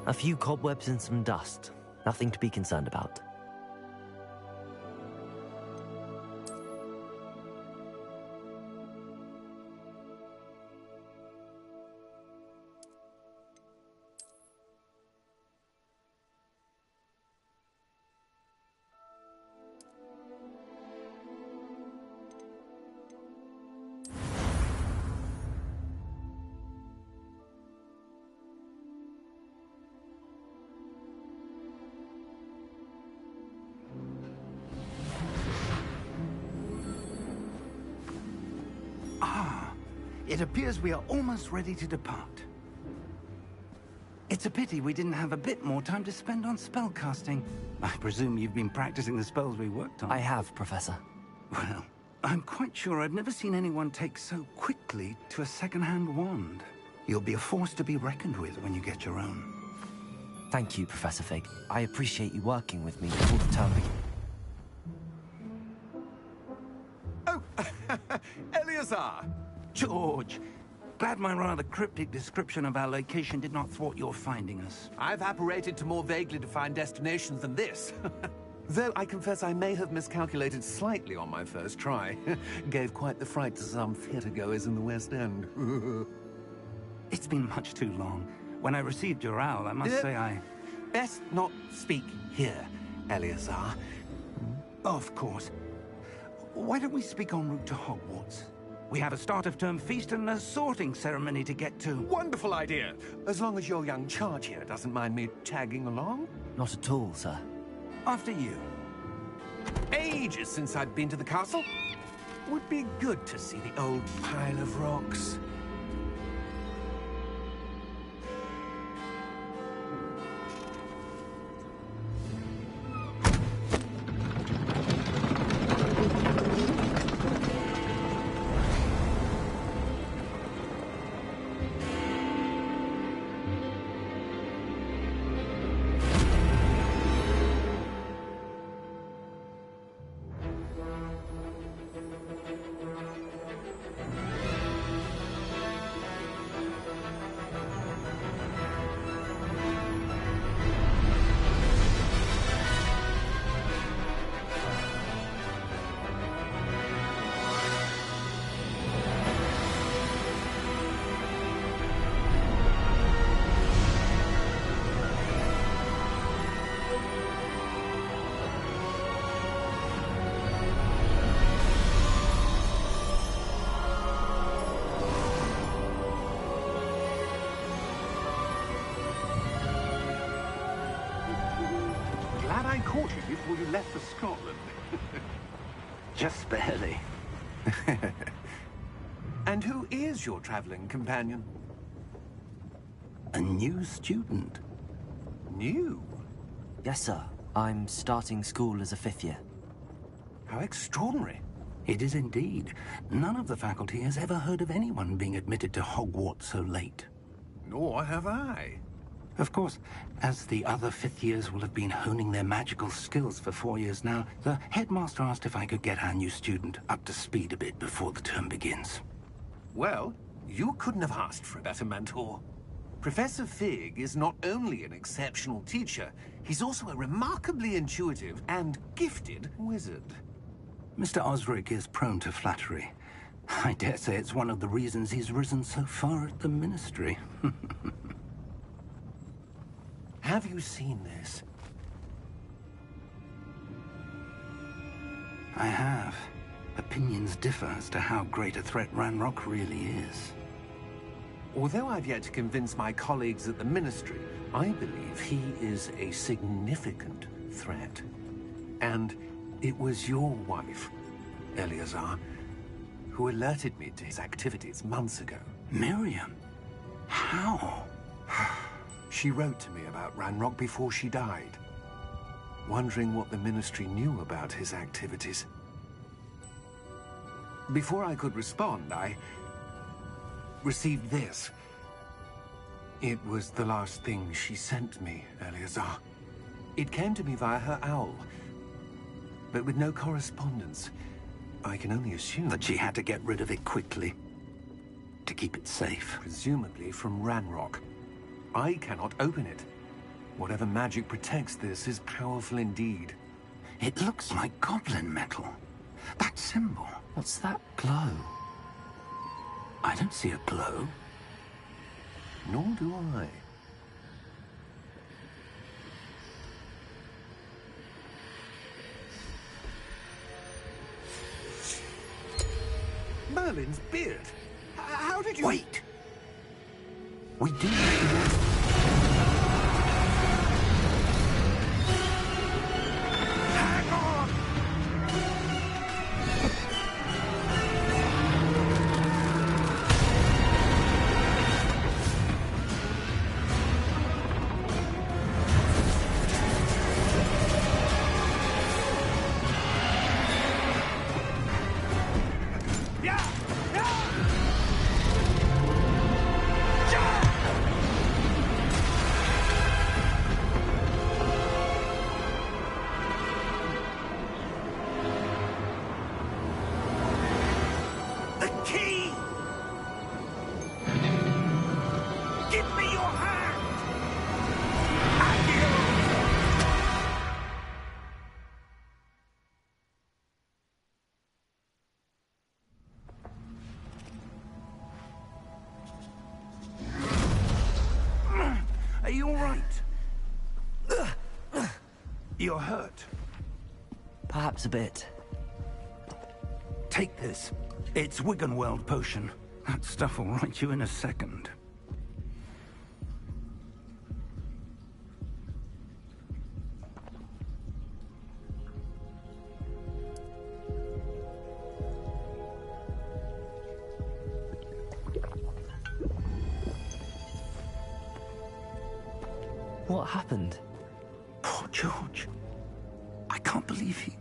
A few cobwebs and some dust. Nothing to be concerned about. It appears we are almost ready to depart. It's a pity we didn't have a bit more time to spend on spellcasting. I presume you've been practicing the spells we worked on. I have, Professor. Well, I'm quite sure I've never seen anyone take so quickly to a second-hand wand. You'll be a force to be reckoned with when you get your own. Thank you, Professor Fig. I appreciate you working with me before the term begins. Oh, Eleazar! George, glad my rather cryptic description of our location did not thwart your finding us. I've apparated to more vaguely defined destinations than this. Though I confess I may have miscalculated slightly on my first try. Gave quite the fright to some theatre-goers in the West End. It's been much too long. When I received your owl, I must say I... Best not speak here, Eleazar. Of course. Why don't we speak en route to Hogwarts? We have a start-of-term feast and a sorting ceremony to get to. Wonderful idea! As long as your young charge here doesn't mind me tagging along. Not at all, sir. After you. Ages since I'd been to the castle. Would be good to see the old pile of rocks. I caught you before you left for Scotland. Just barely. And who is your traveling companion? A new student. New? Yes, sir. I'm starting school as a 5th year. How extraordinary. It is indeed. None of the faculty has ever heard of anyone being admitted to Hogwarts so late. Nor have I. Of course, as the other 5th years will have been honing their magical skills for 4 years now, the headmaster asked if I could get our new student up to speed a bit before the term begins. Well, you couldn't have asked for a better mentor. Professor Fig is not only an exceptional teacher, he's also a remarkably intuitive and gifted wizard. Mr. Osric is prone to flattery. I dare say it's one of the reasons he's risen so far at the Ministry. Have you seen this? I have. Opinions differ as to how great a threat Ranrock really is. Although I've yet to convince my colleagues at the Ministry, I believe he is a significant threat. And it was your wife, Eleazar, who alerted me to his activities months ago. Miriam? How? She wrote to me about Ranrock before she died, wondering what the Ministry knew about his activities. Before I could respond, I received this. It was the last thing she sent me, Eleazar. It came to me via her owl, but with no correspondence. I can only assume that she had to get rid of it quickly, to keep it safe. Presumably from Ranrock. I cannot open it. Whatever magic protects this is powerful indeed. It looks like goblin metal. That symbol. What's that glow? I don't see a glow. Nor do I. Merlin's beard. How did you... Wait! We do need to... Hang on! Yeah! Yeah! The key! Give me your hand! Are you all right? You're hurt. Perhaps a bit. Take this. It's Wiggenweld potion. That stuff will right you in a second. What happened? Poor George. I can't believe he...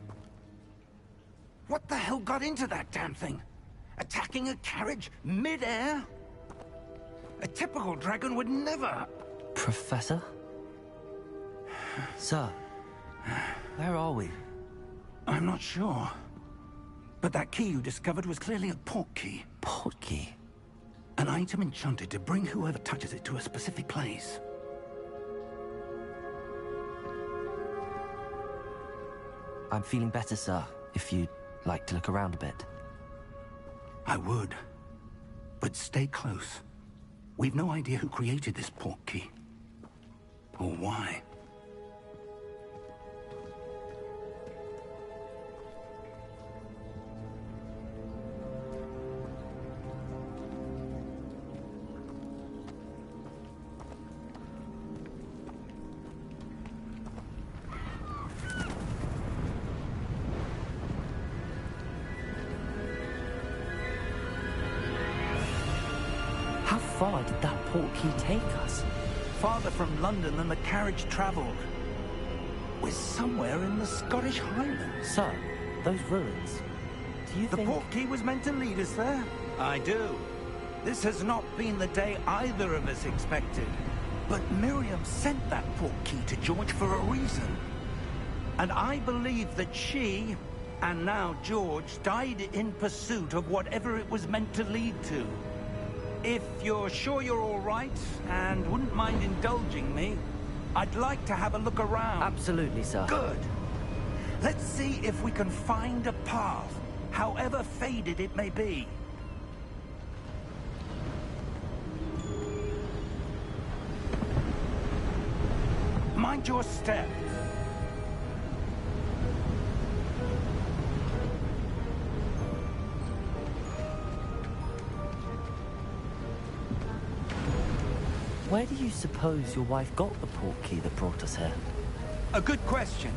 What the hell got into that damn thing? Attacking a carriage mid-air? A typical dragon would never... Professor? Sir, where are we? I'm not sure. But that key you discovered was clearly a portkey. Portkey? An item enchanted to bring whoever touches it to a specific place. I'm feeling better, sir, if you'd like to look around a bit. I would. But stay close. We've no idea who created this portkey. Or why. How far did that portkey take us? Farther from London than the carriage travelled. We're somewhere in the Scottish Highlands. Sir, those ruins. Do you The think... portkey was meant to lead us there? I do. This has not been the day either of us expected. But Miriam sent that portkey to George for a reason. And I believe that she, and now George, died in pursuit of whatever it was meant to lead to. If you're sure you're all right, and wouldn't mind indulging me, I'd like to have a look around. Absolutely, sir. Good. Let's see if we can find a path, however faded it may be. Mind your step. Where do you suppose your wife got the portkey that brought us here? A good question.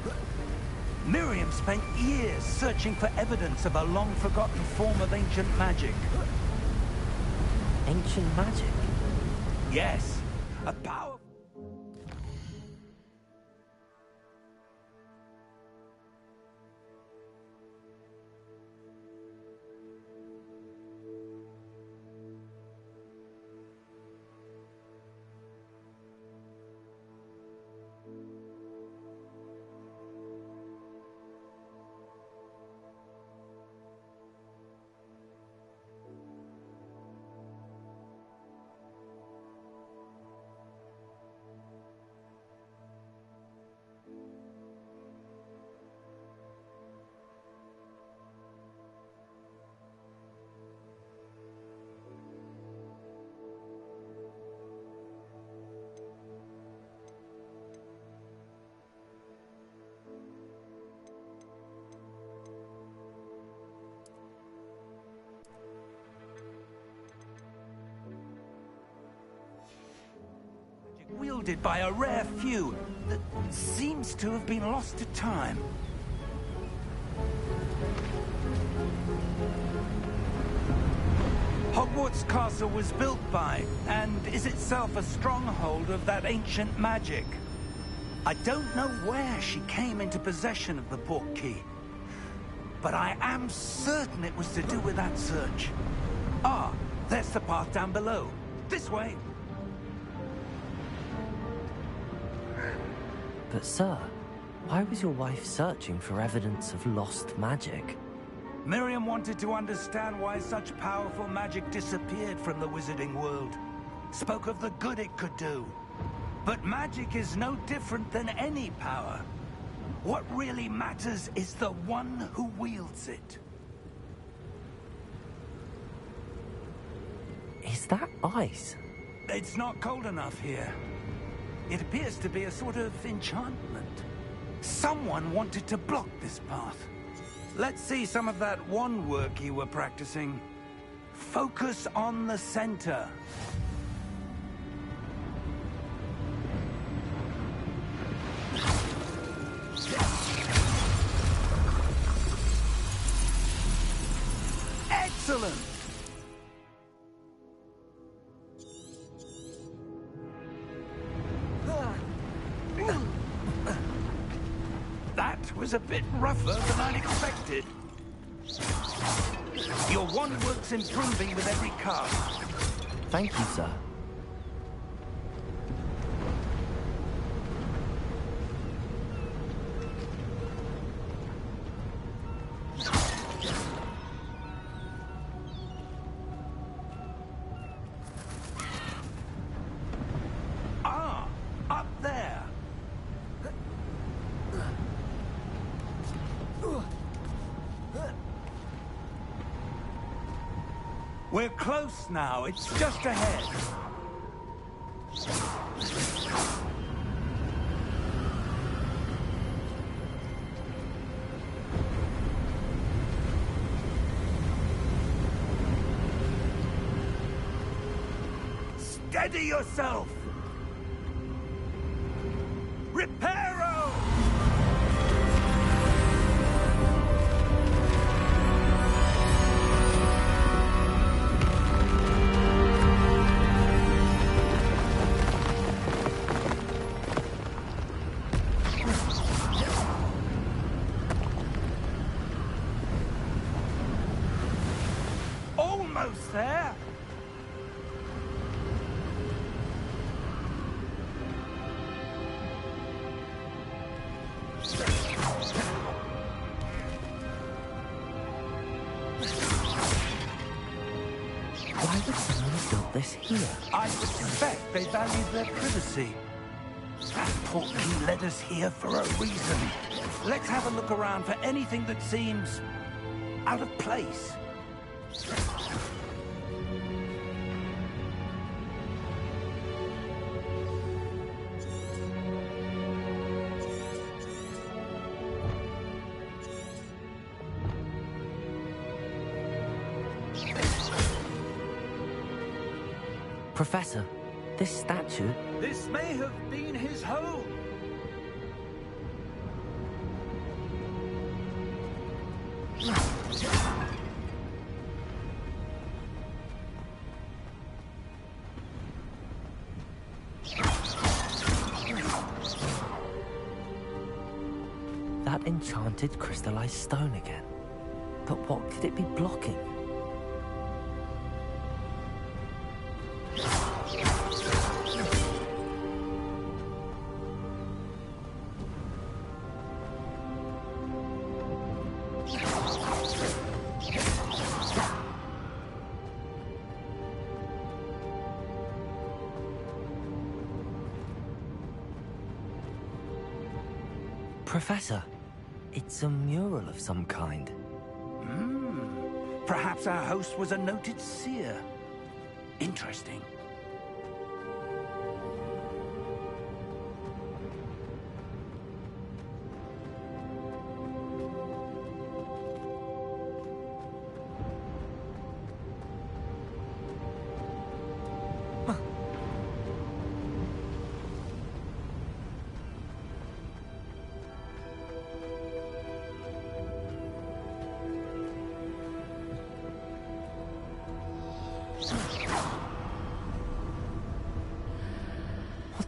Miriam spent years searching for evidence of a long-forgotten form of ancient magic. Ancient magic? Yes, a power... wielded by a rare few that seems to have been lost to time. Hogwarts Castle was built by, and is itself a stronghold of that ancient magic. I don't know where she came into possession of the Portkey, but I am certain it was to do with that search. Ah, there's the path down below. This way. But sir, why was your wife searching for evidence of lost magic? Miriam wanted to understand why such powerful magic disappeared from the wizarding world. Spoke of the good it could do. But magic is no different than any power. What really matters is the one who wields it. Is that ice? It's not cold enough here. It appears to be a sort of enchantment. Someone wanted to block this path. Let's see some of that wand work you were practicing. Focus on the center. Excellent! That was a bit rougher than I'd expected. Your wand work's improving with every cast. Thank you, sir. Ah, up there. We're close now. It's just ahead. Steady yourself! Reparo! Almost there! Why would someone have built this here? I suspect they valued their privacy. That Portkey led us here for a reason. Let's have a look around for anything that seems out of place. Professor, this statue... This may have been his home. That enchanted crystallized stone again. But what could it be blocking? Professor, it's a mural of some kind. Perhaps our host was a noted seer. Interesting.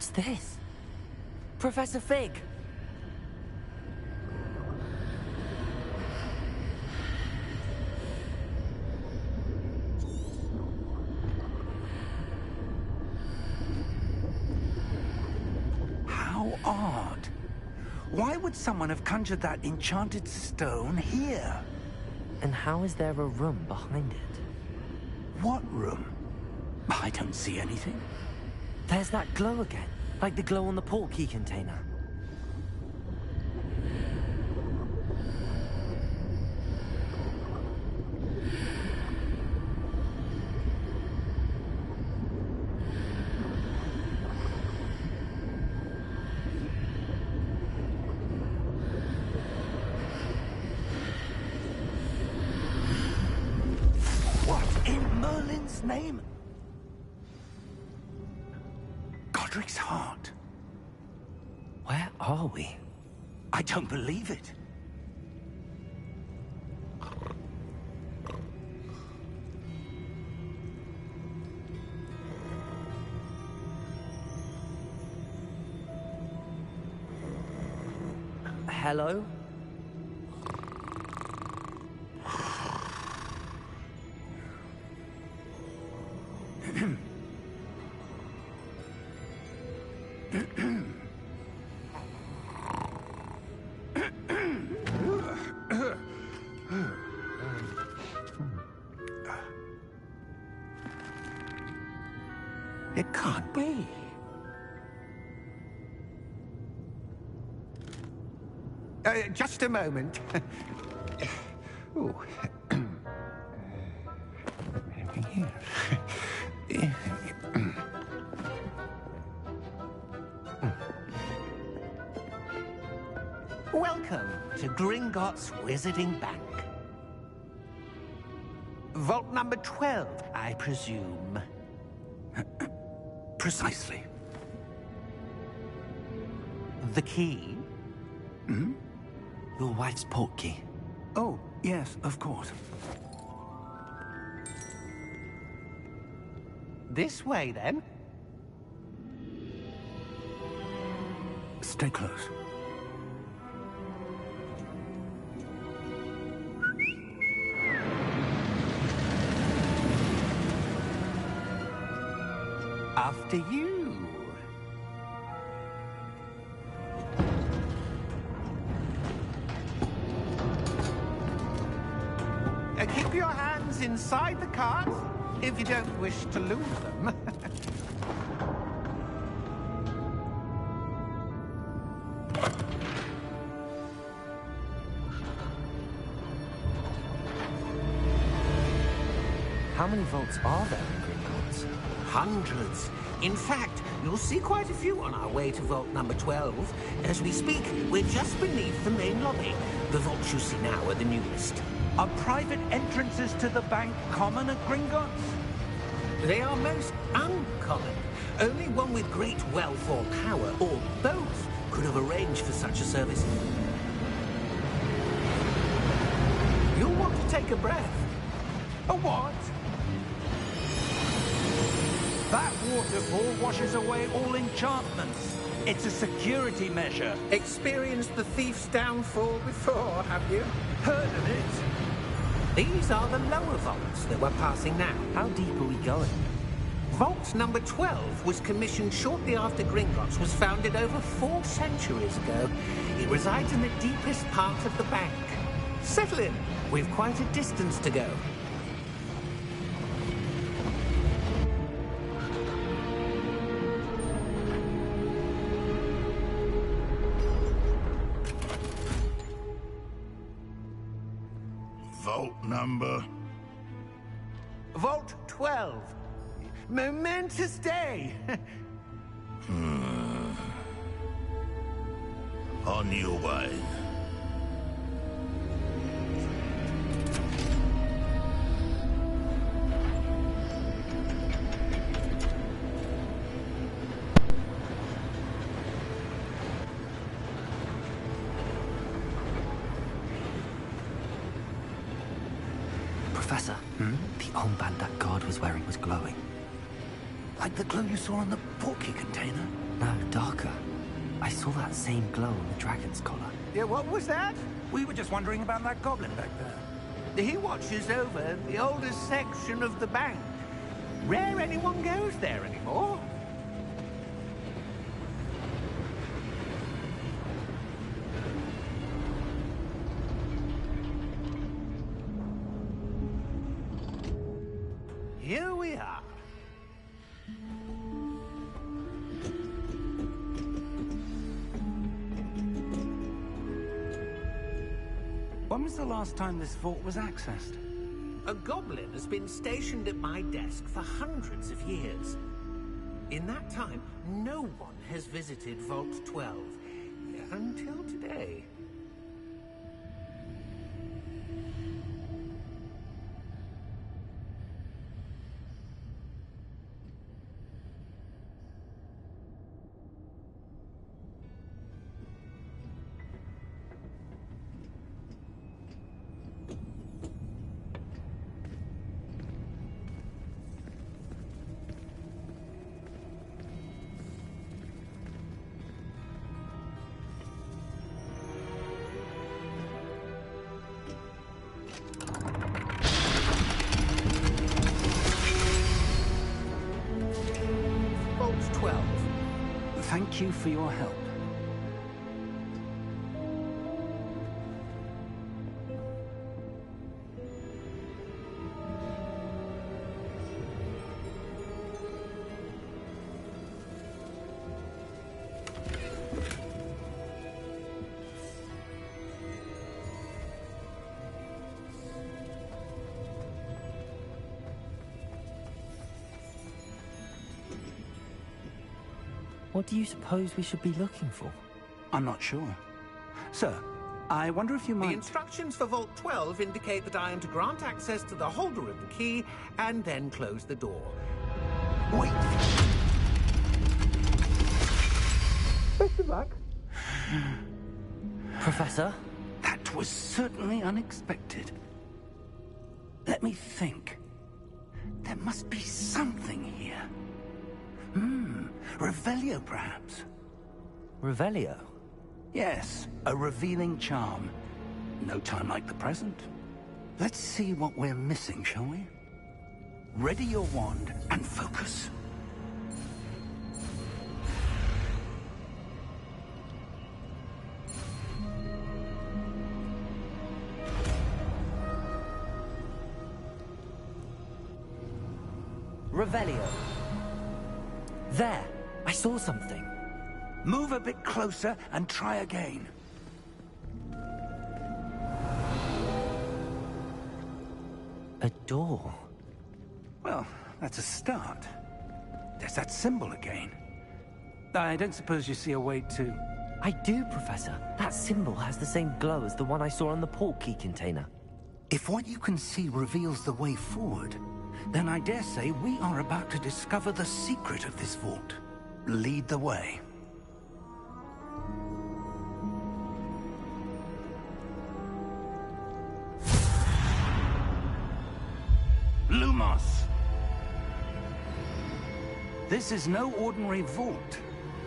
What's this? Professor Fig! How odd. Why would someone have conjured that enchanted stone here? And how is there a room behind it? What room? I don't see anything. There's that glow again, like the glow on the portkey container. What in Merlin's name? Godric's heart. Where are we? I don't believe it. Hello? It can't be. Just a moment. Ooh. Welcome to Gringotts Wizarding Bank. Vault number 12, I presume. Precisely. The key? Hmm? Your wife's portkey. Oh, yes, of course. This way, then. Stay close. After you. Keep your hands inside the cart if you don't wish to lose them. How many vaults are there in Gringotts? Hundreds. In fact, you'll see quite a few on our way to vault number 12. As we speak, we're just beneath the main lobby. The vaults you see now are the newest. Are private entrances to the bank common at Gringotts? They are most uncommon. Only one with great wealth or power, or both, could have arranged for such a service. You'll want to take a breath. A what? That waterfall washes away all enchantments. It's a security measure. Experienced the thief's downfall before, have you? Heard of it? These are the lower vaults that we're passing now. How deep are we going? Vault number 12 was commissioned shortly after Gringotts was founded over 4 centuries ago. It resides in the deepest part of the bank. Settle in. We've quite a distance to go. Vault number? Vault 12. Momentous day. On your way. Professor, the armband that guard was wearing was glowing. Like the glow you saw on the portkey container? No, darker. I saw that same glow on the dragon's collar. Yeah, what was that? We were just wondering about that goblin back there. He watches over the oldest section of the bank. Rare anyone goes there anymore. Here we are. When was the last time this vault was accessed? A goblin has been stationed at my desk for hundreds of years. In that time, no one has visited Vault 12. Until today. Vault 12. Thank you for your help. What do you suppose we should be looking for? I'm not sure. Sir, I wonder if you The might... instructions for Vault 12 indicate that I am to grant access to the holder of the key and then close the door. Wait! Best of luck. Professor? That was certainly unexpected. Let me think. There must be something here. Revelio, perhaps? Revelio? Yes, a revealing charm. No time like the present. Let's see what we're missing, shall we? Ready your wand and focus. Revelio. There! I saw something. Move a bit closer and try again. A door. Well, that's a start. There's that symbol again. I don't suppose you see a way to... I do, Professor. That symbol has the same glow as the one I saw on the portkey container. If what you can see reveals the way forward, then I dare say we are about to discover the secret of this vault. Lead the way. Lumos! This is no ordinary vault.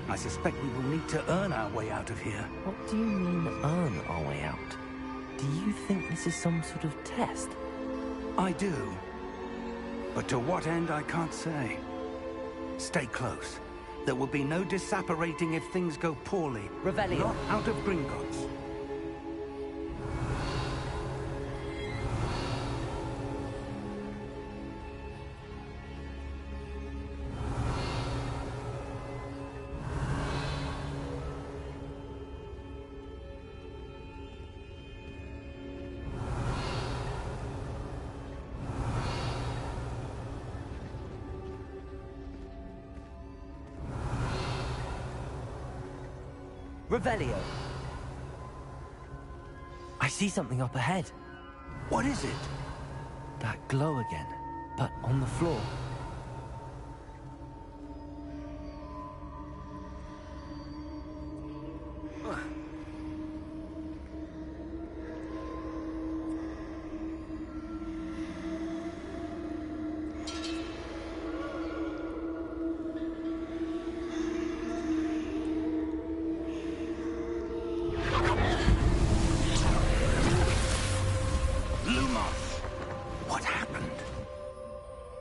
I suspect we will need to earn our way out of here. What do you mean, earn our way out? Do you think this is some sort of test? I do. But to what end, I can't say. Stay close. There will be no disapparating if things go poorly. Revelio. Not out of Gringotts. Revelio. I see something up ahead. What is it? That glow again, but on the floor.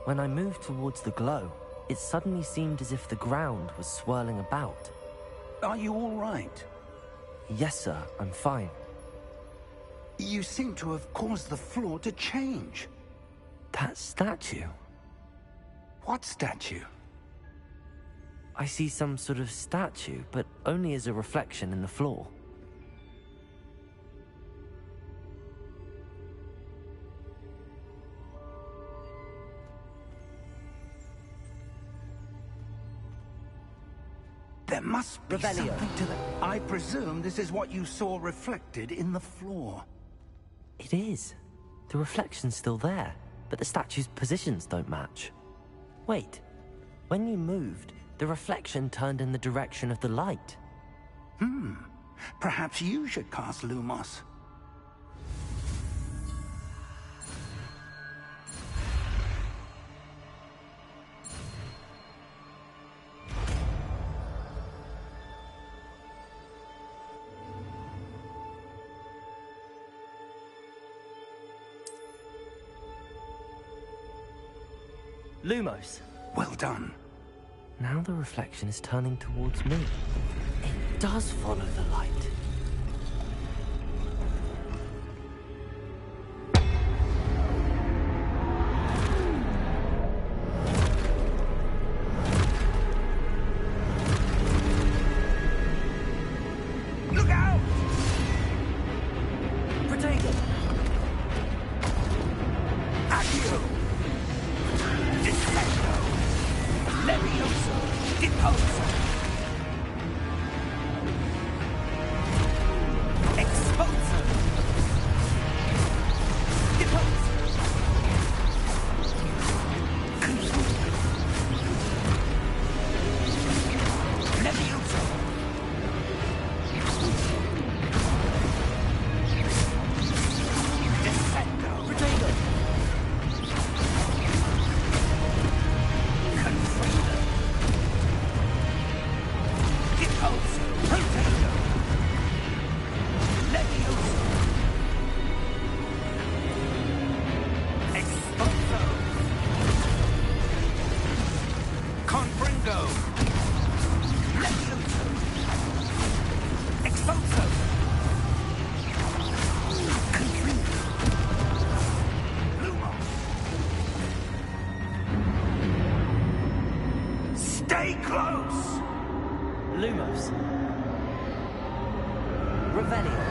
When I moved towards the glow, it suddenly seemed as if the ground was swirling about. Are you all right? Yes, sir, I'm fine. You seem to have caused the floor to change. That statue? What statue? I see some sort of statue, but only as a reflection in the floor. There must be Revelio. something to that. I presume this is what you saw reflected in the floor. It is. The reflection's still there, but the statue's positions don't match. Wait, when you moved, the reflection turned in the direction of the light. Perhaps you should cast Lumos. Lumos. Well done. Now the reflection is turning towards me. It does follow the light. Look out! Protego! Accio! Dissecto! Levioso! Deposo! Exposo! Deposo! Confuso! Levioso! Dissecto! Protego! Confuso! Deposo! Protego! Levioso! Exposo! Confringo! Levioso! Exposo! Confringo! Lumos! Stay close! Lumos. Revelio.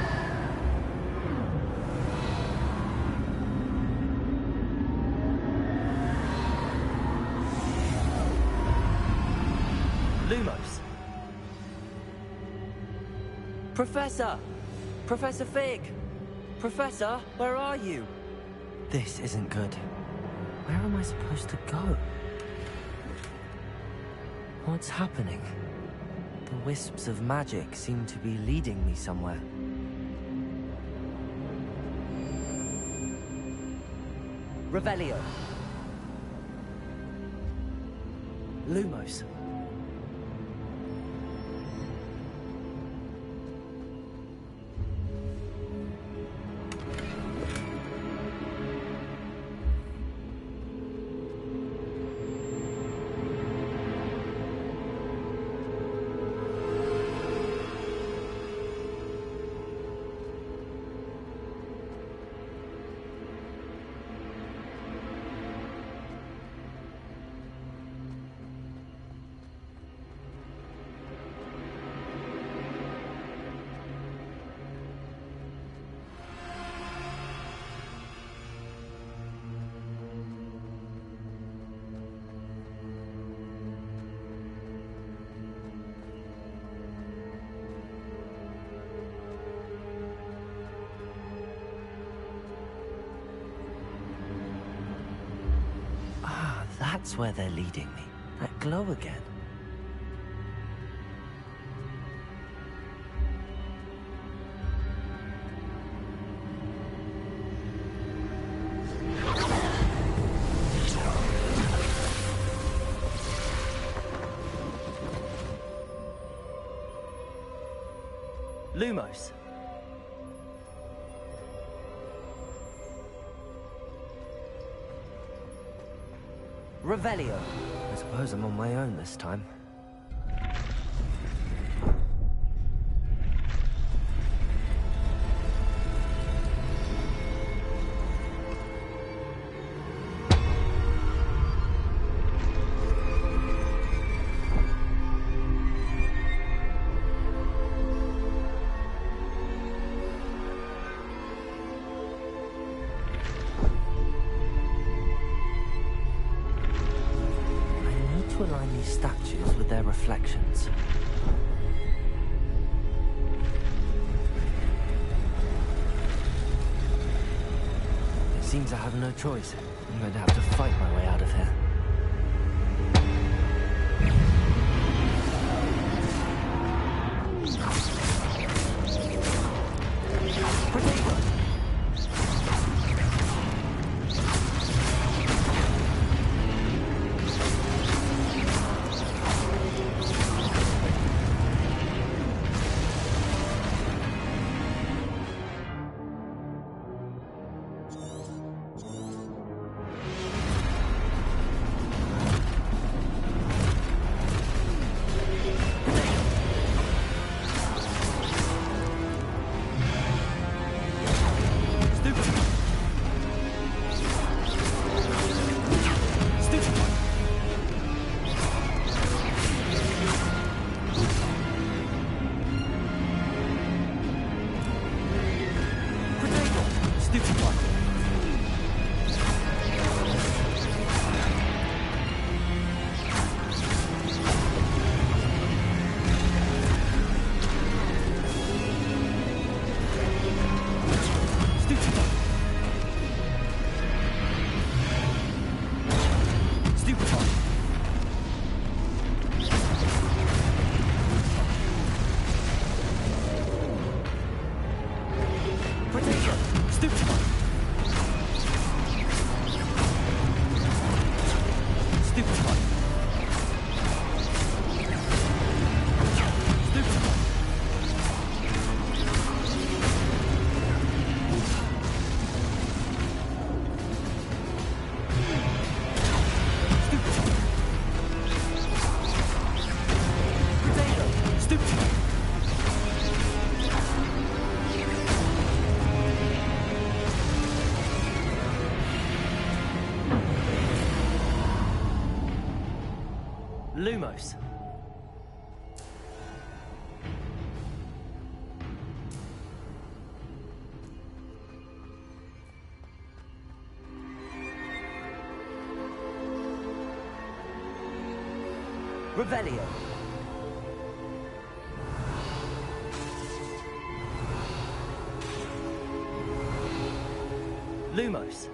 Lumos. Professor! Professor Fig! Professor, where are you? This isn't good. Where am I supposed to go? What's happening? The wisps of magic seem to be leading me somewhere. Revelio. Lumos. That's where they're leading me. That glow again. Lumos. Revelio. I suppose I'm on my own this time. Align these statues with their reflections. It seems I have no choice. I'm going to have to fight my way out of here. Lumos. Revelio. Lumos.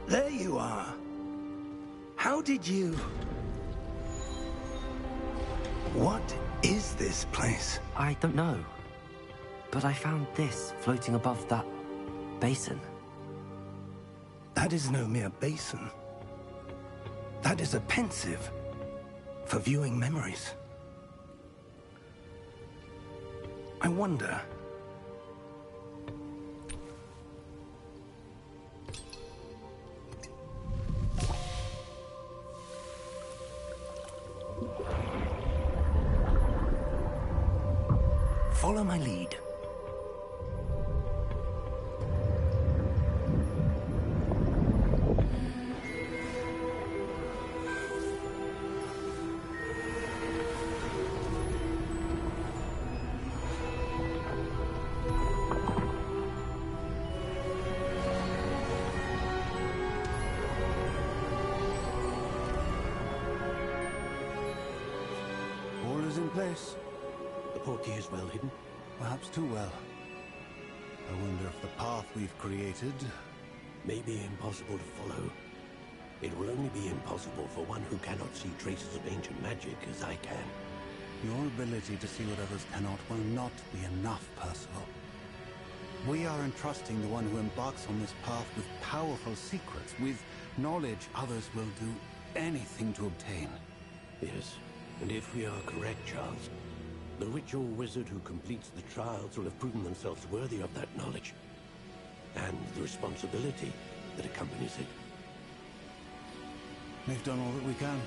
There you are. How did you... What is this place? I don't know. But I found this floating above that basin. That is no mere basin. That is a pensive for viewing memories. I wonder... Follow my lead. All is in place. The portkey is well hidden. Perhaps too well. I wonder if the path we've created... May be impossible to follow. It will only be impossible for one who cannot see traces of ancient magic as I can. Your ability to see what others cannot will not be enough, Percival. We are entrusting the one who embarks on this path with powerful secrets, with knowledge others will do anything to obtain. Yes, and if we are correct, Charles, the ritual wizard who completes the trials will have proven themselves worthy of that knowledge, and the responsibility that accompanies it. We've done all that we can.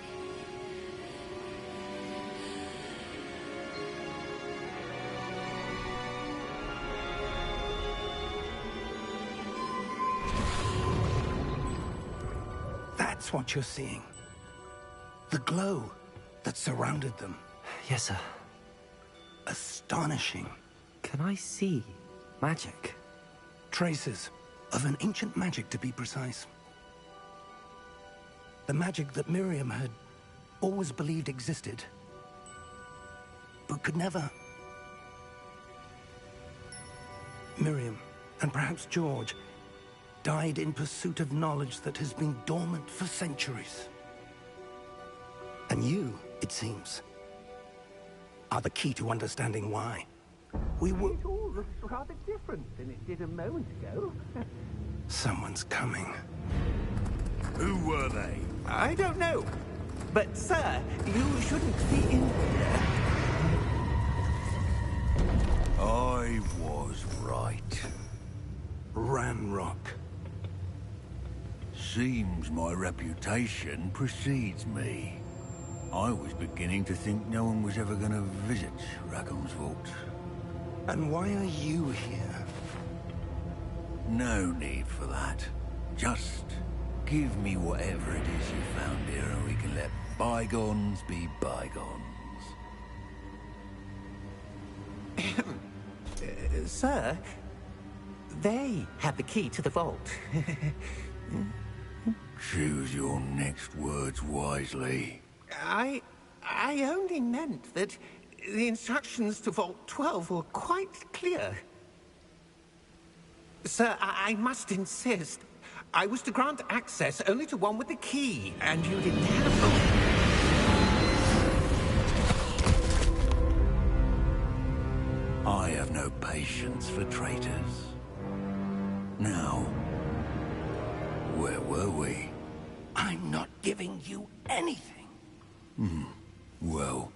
That's what you're seeing. The glow that surrounded them. Yes, sir. Astonishing. Can I see magic? Traces of an ancient magic, to be precise. The magic that Miriam had always believed existed, but could never. Miriam, and perhaps George, died in pursuit of knowledge that has been dormant for centuries. And you, it seems, are the key to understanding why. We were... It all looks rather different than it did a moment ago. Someone's coming. Who were they? I don't know. But, sir, you shouldn't be in here. I was right. Ranrock. Seems my reputation precedes me. I was beginning to think no one was ever going to visit Rackham's vault. And why are you here? No need for that. Just give me whatever it is you found here and we can let bygones be bygones. Sir, they have the key to the vault. Choose your next words wisely. I only meant that the instructions to Vault 12 were quite clear. Sir, I must insist. I was to grant access only to one with the key, and you didn't have them. I have no patience for traitors. Now, where were we? I'm not giving you anything. Well,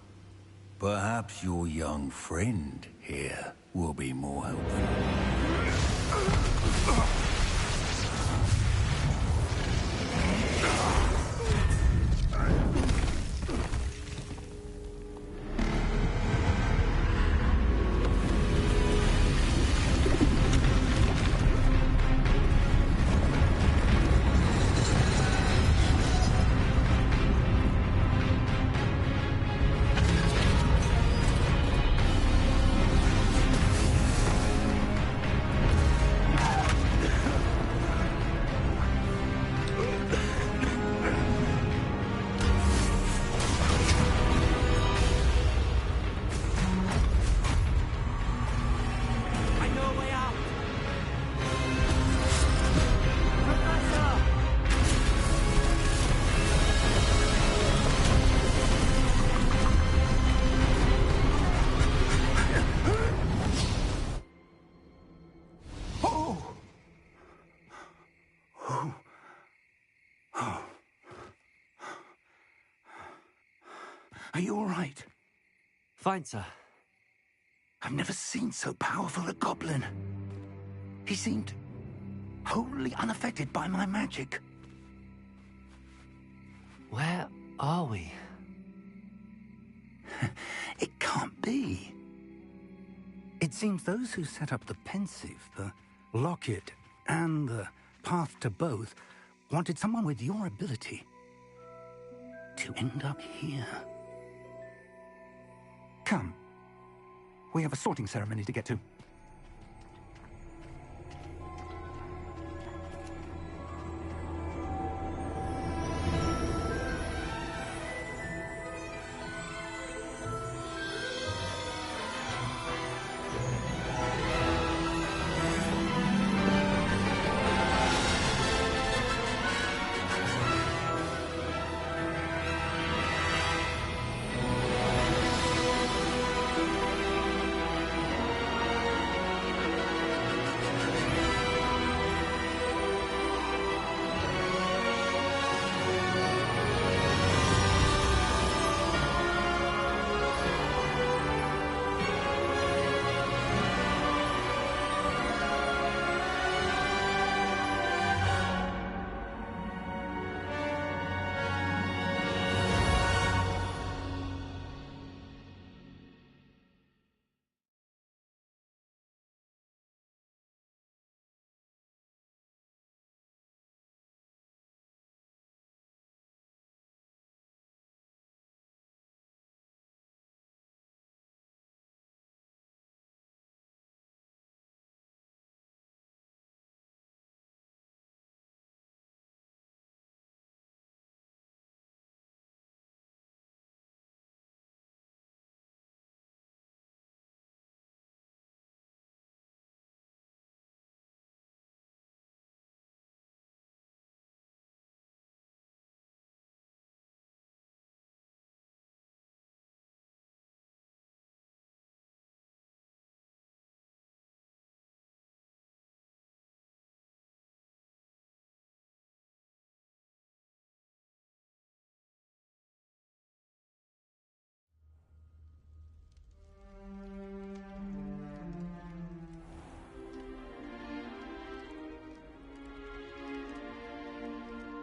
perhaps your young friend here will be more helpful. Are you all right? Fine, sir. I've never seen so powerful a goblin. He seemed wholly unaffected by my magic. Where are we? It can't be. It seems those who set up the Pensieve, the Locket, and the Path to Both wanted someone with your ability to end up here. Come. We have a sorting ceremony to get to.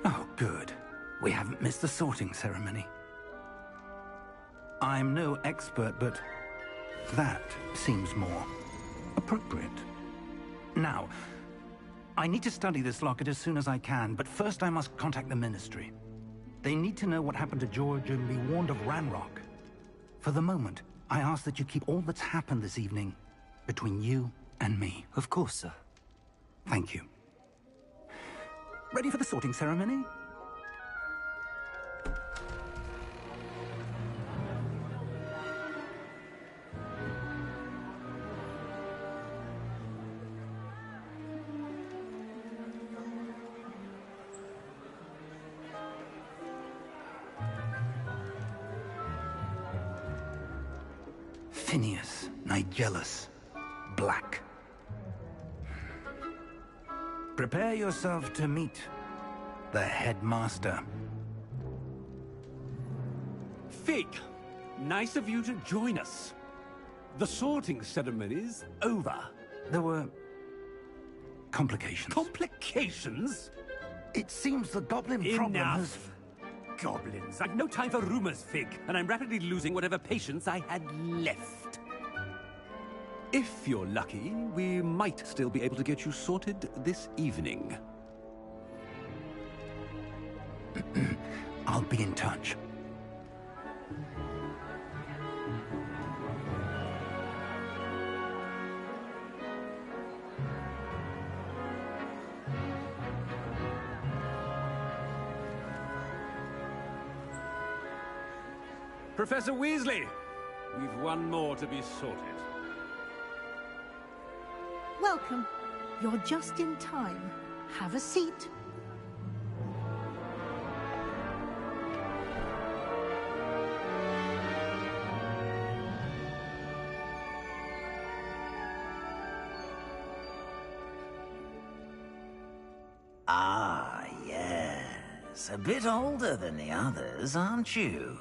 Oh, good. We haven't missed the sorting ceremony. I'm no expert, but that seems more appropriate. Now, I need to study this locket as soon as I can, but first I must contact the Ministry. They need to know what happened to George and be warned of Ranrock. For the moment, I ask that you keep all that's happened this evening between you and me. Of course, sir. Thank you. Ready for the sorting ceremony? Phineas Nigellus Black. Prepare yourself to meet the headmaster. Fig, nice of you to join us. The sorting ceremony's over. There were complications. Complications? It seems the goblin problem has... Enough! Goblins. I've no time for rumors, Fig, and I'm rapidly losing whatever patience I had left. If you're lucky, we might still be able to get you sorted this evening. I'll be in touch. Professor Weasley, we've one more to be sorted. Welcome. You're just in time. Have a seat. Ah, yes. A bit older than the others, aren't you?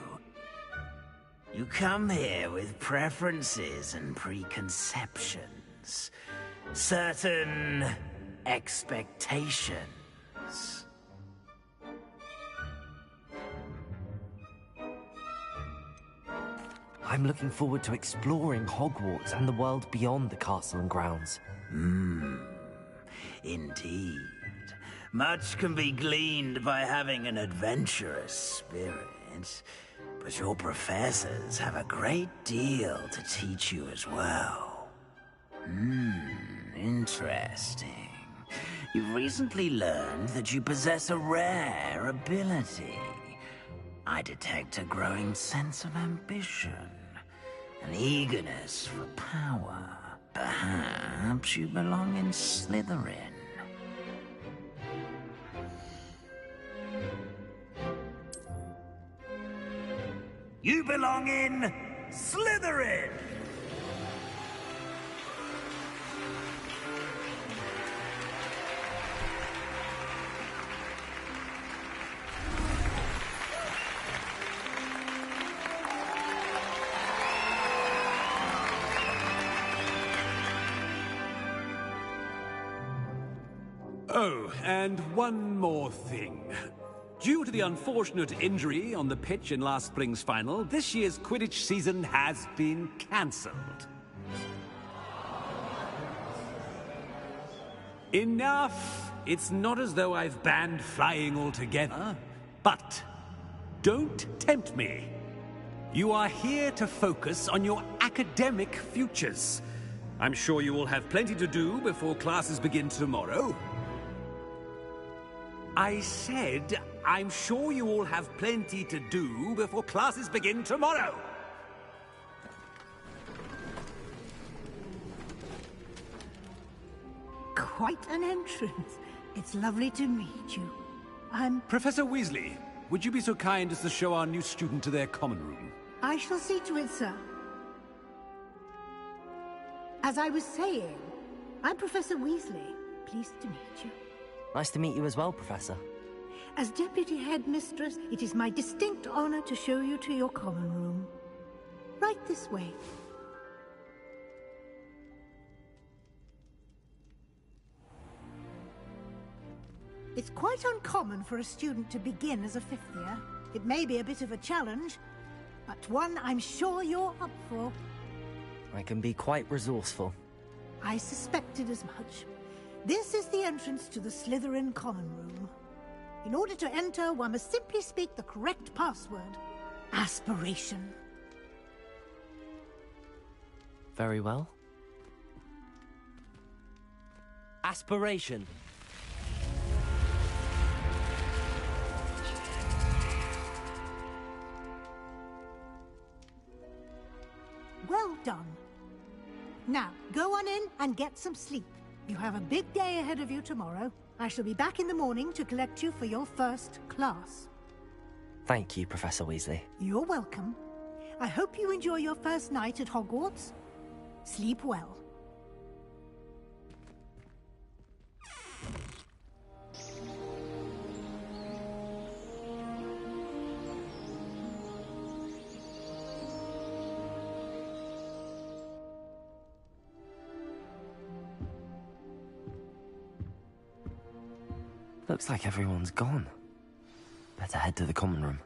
You come here with preferences and preconceptions. Certain expectations. I'm looking forward to exploring Hogwarts and the world beyond the castle and grounds. Indeed. Much can be gleaned by having an adventurous spirit, but your professors have a great deal to teach you as well. Interesting. You've recently learned that you possess a rare ability. I detect a growing sense of ambition, an eagerness for power. Perhaps you belong in Slytherin. You belong in Slytherin! Oh, and one more thing. Due to the unfortunate injury on the pitch in last spring's final, this year's Quidditch season has been cancelled. Enough! It's not as though I've banned flying altogether. But don't tempt me. You are here to focus on your academic futures. I'm sure you will have plenty to do before classes begin tomorrow. I said, I'm sure you all have plenty to do before classes begin tomorrow. Quite an entrance. It's lovely to meet you. I'm... Professor Weasley, would you be so kind as to show our new student to their common room? I shall see to it, sir. As I was saying, I'm Professor Weasley. Pleased to meet you. Nice to meet you as well, Professor. As Deputy Headmistress, it is my distinct honor to show you to your common room. Right this way. It's quite uncommon for a student to begin as a fifth year. It may be a bit of a challenge, but one I'm sure you're up for. I can be quite resourceful. I suspected as much. This is the entrance to the Slytherin common room. In order to enter, one must simply speak the correct password. Aspiration. Very well. Aspiration. Well done. Now, go on in and get some sleep. You have a big day ahead of you tomorrow. I shall be back in the morning to collect you for your first class. Thank you, Professor Weasley. You're welcome. I hope you enjoy your first night at Hogwarts. Sleep well. Looks like everyone's gone. Better head to the common room.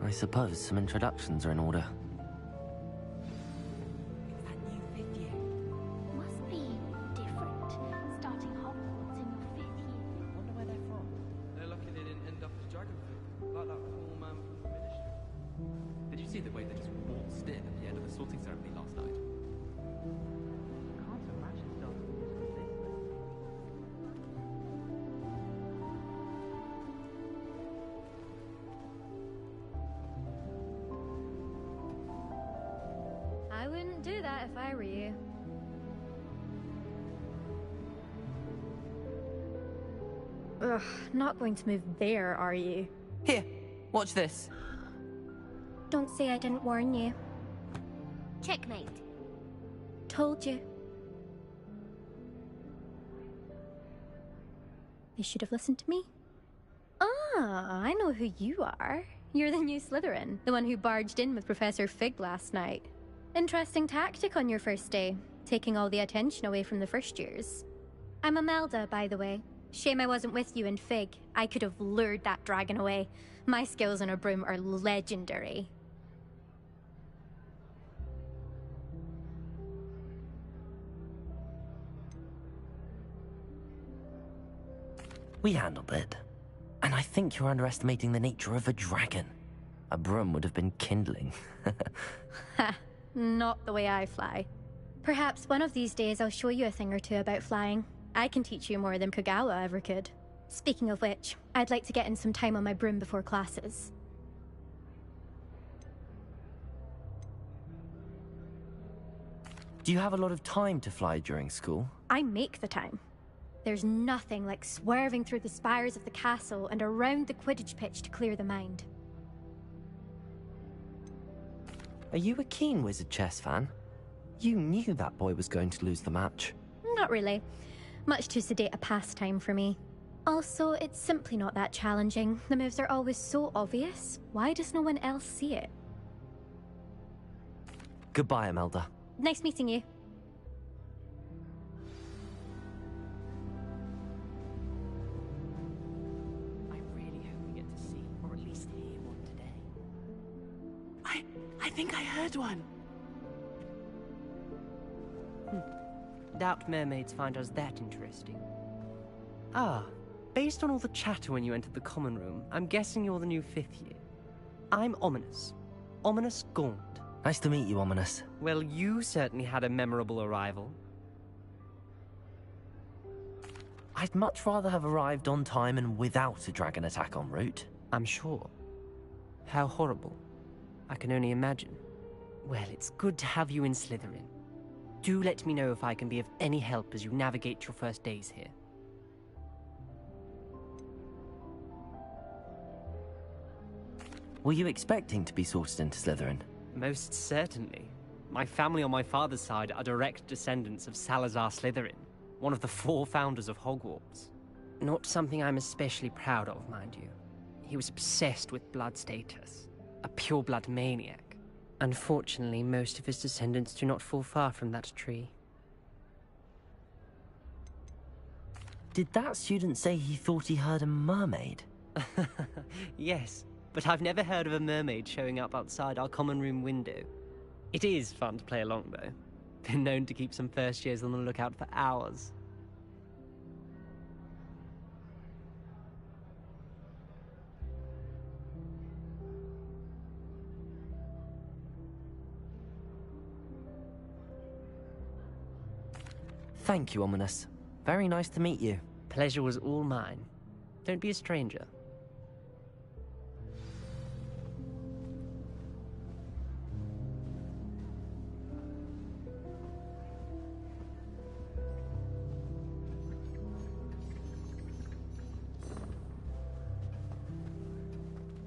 I suppose some introductions are in order. Must be different. Starting Hogwarts in your 5th year. Wonder where they're from. They're lucky they didn't end up as dragon food, like that poor man from the ministry. Did you see the way they just waltzed in at the end of the sorting ceremony last night? Can't imagine starting with this. I wouldn't do that if I were you. Ugh, not going to move there, are you? Here, watch this. Don't say I didn't warn you. Checkmate. Told you. They should have listened to me. Ah, I know who you are. You're the new Slytherin, the one who barged in with Professor Fig last night. Interesting tactic on your first day, taking all the attention away from the first years. I'm Imelda, by the way. Shame I wasn't with you in Fig. I could have lured that dragon away. My skills on a broom are legendary. We handled it. And I think you're underestimating the nature of a dragon. A broom would have been kindling. Ha, not the way I fly. Perhaps one of these days I'll show you a thing or two about flying. I can teach you more than Kogawa ever could. Speaking of which, I'd like to get in some time on my broom before classes. Do you have a lot of time to fly during school? I make the time. There's nothing like swerving through the spires of the castle and around the Quidditch pitch to clear the mind. Are you a keen Wizard chess fan? You knew that boy was going to lose the match. Not really. Much too sedate a pastime for me. Also, it's simply not that challenging. The moves are always so obvious. Why does no one else see it? Goodbye, Imelda. Nice meeting you. I really hope we get to see, or at least hear one today. I think I heard one. Doubt mermaids find us that interesting. Ah, based on all the chatter when you entered the common room, I'm guessing you're the new 5th year. I'm Ominis. Ominis Gaunt. Nice to meet you, Ominis. Well, you certainly had a memorable arrival. I'd much rather have arrived on time and without a dragon attack en route. I'm sure. How horrible. I can only imagine. Well, it's good to have you in Slytherin. Do let me know if I can be of any help as you navigate your first days here. Were you expecting to be sorted into Slytherin? Most certainly. My family on my father's side are direct descendants of Salazar Slytherin, one of the 4 founders of Hogwarts. Not something I'm especially proud of, mind you. He was obsessed with blood status, a pure-blood maniac. Unfortunately, most of his descendants do not fall far from that tree. Did that student say he thought he heard a mermaid? Yes, but I've never heard of a mermaid showing up outside our common room window. It is fun to play along, though. Been known to keep some first years on the lookout for hours. Thank you, Ominis. Very nice to meet you. Pleasure was all mine. Don't be a stranger.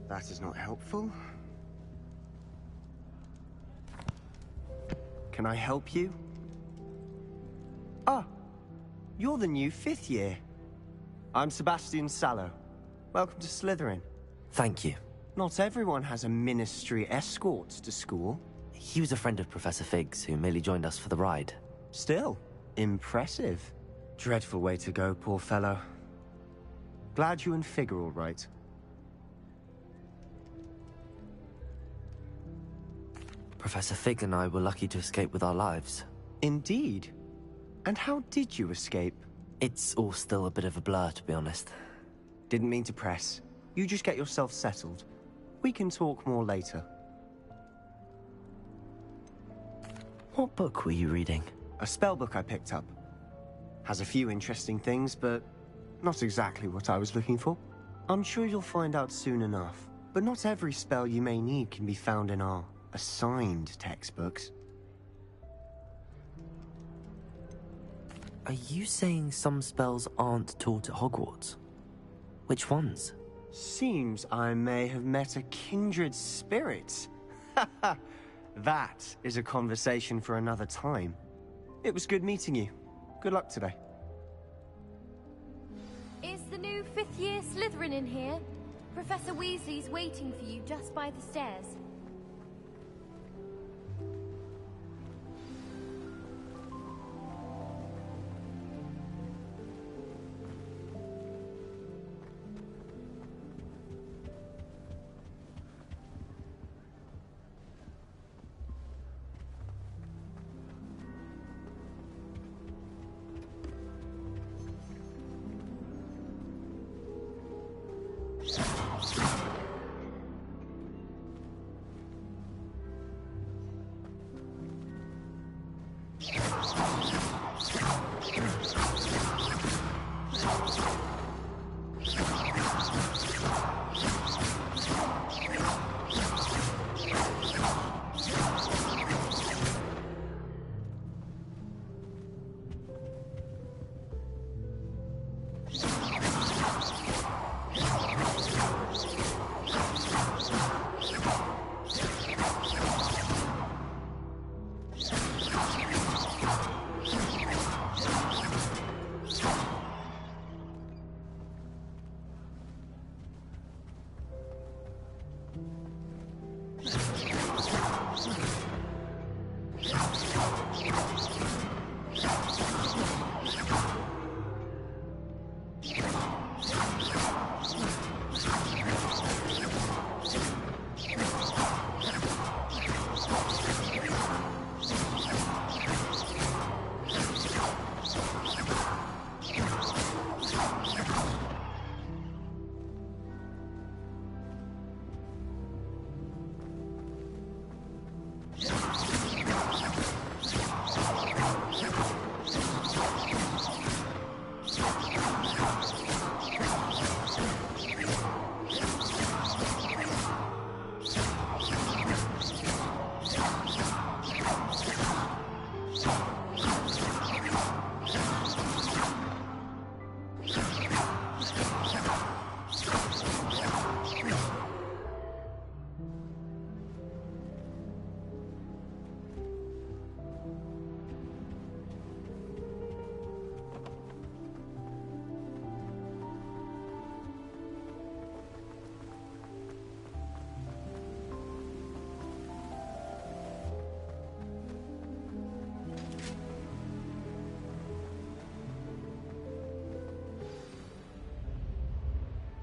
That is not helpful. Can I help you? Ah, you're the new 5th year. I'm Sebastian Sallow. Welcome to Slytherin. Thank you. Not everyone has a ministry escort to school. He was a friend of Professor Fig's who merely joined us for the ride. Still, impressive. Dreadful way to go, poor fellow. Glad you and Fig are all right. Professor Fig and I were lucky to escape with our lives. Indeed. And how did you escape? It's all still a bit of a blur, to be honest. Didn't mean to press. You just get yourself settled. We can talk more later. What book were you reading? A spell book I picked up. Has a few interesting things, but not exactly what I was looking for. I'm sure you'll find out soon enough. But not every spell you may need can be found in our assigned textbooks. Are you saying some spells aren't taught at Hogwarts? Which ones? Seems I may have met a kindred spirit. That is a conversation for another time. It was good meeting you. Good luck today. Is the new 5th year Slytherin in here? Professor Weasley's waiting for you just by the stairs.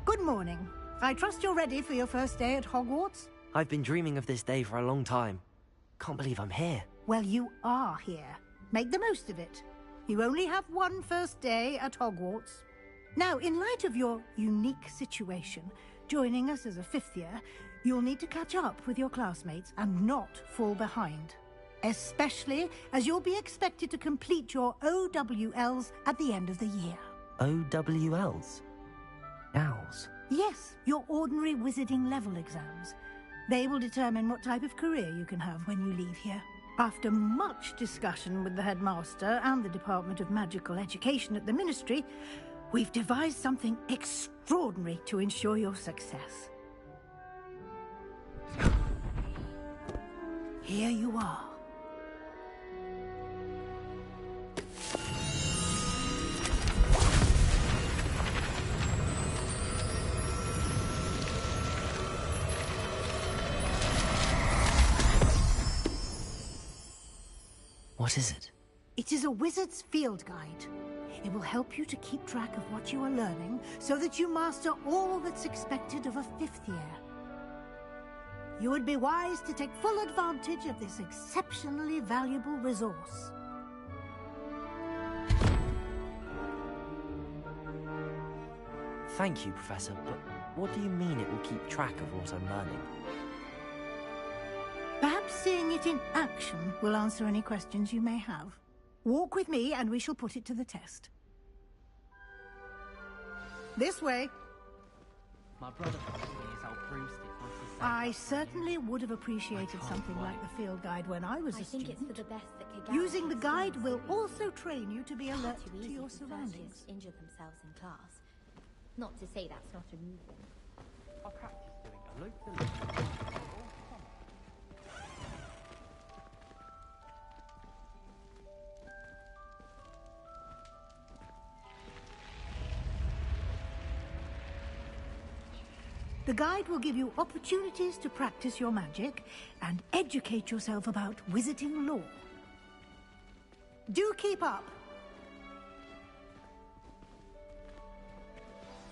Good morning. I trust you're ready for your first day at Hogwarts? I've been dreaming of this day for a long time. Can't believe I'm here. Well, you are here. Make the most of it. You only have one first day at Hogwarts. Now, in light of your unique situation, joining us as a 5th year, you'll need to catch up with your classmates and not fall behind. Especially as you'll be expected to complete your OWLs at the end of the year. OWLs? Owls? Yes, your ordinary wizarding level exams. They will determine what type of career you can have when you leave here. After much discussion with the headmaster and the Department of Magical Education at the Ministry, we've devised something extraordinary to ensure your success. Here you are. What is it? It is a wizard's field guide. It will help you to keep track of what you are learning so that you master all that's expected of a 5th year. You would be wise to take full advantage of this exceptionally valuable resource. Thank you, Professor, but what do you mean it will keep track of what I'm learning? Perhaps seeing it in action will answer any questions you may have. Walk with me and we shall put it to the test. This way. My brother promised me his old broomstick once he said I certainly would have appreciated something like the field guide when I was a student. I think it's for the best that Kagami Using the guide will also train you to be alert to your surroundings. Injure themselves in class. Not to say that's not a movement. I practice doing a loop-the-loop. The guide will give you opportunities to practice your magic and educate yourself about wizarding lore. Do keep up!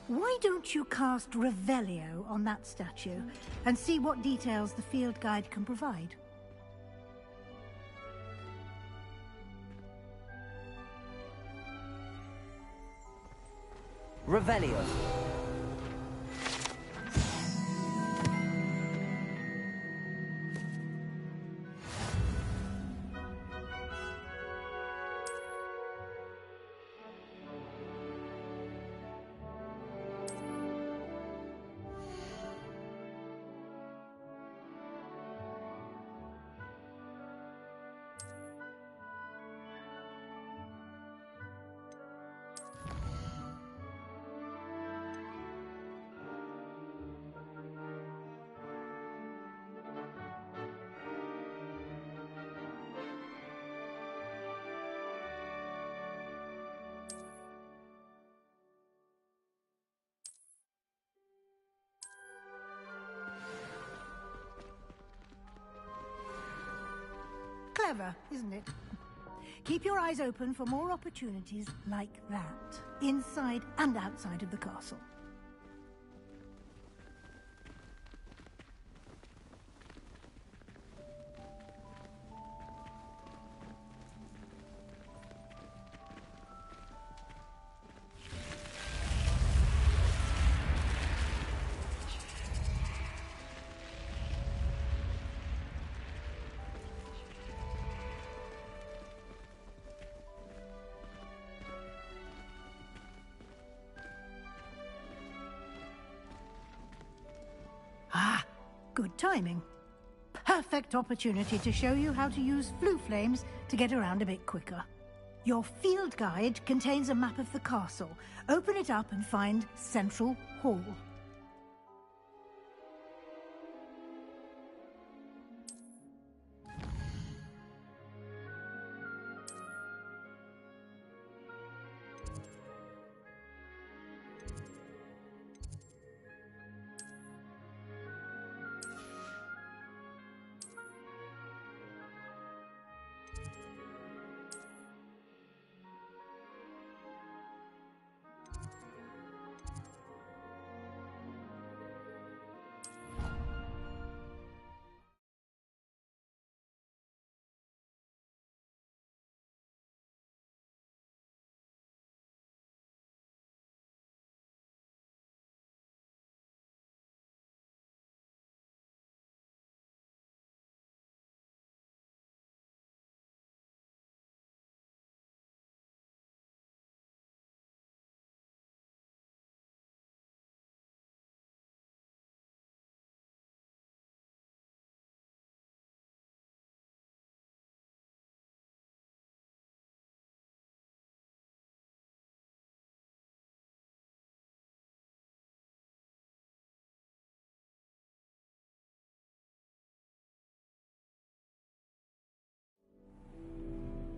Why don't you cast Revelio on that statue and see what details the field guide can provide? Revelio. Clever, isn't it? Keep your eyes open for more opportunities like that, inside and outside of the castle. Ah, good timing. Perfect opportunity to show you how to use flue flames to get around a bit quicker. Your field guide contains a map of the castle. Open it up and find Central Hall.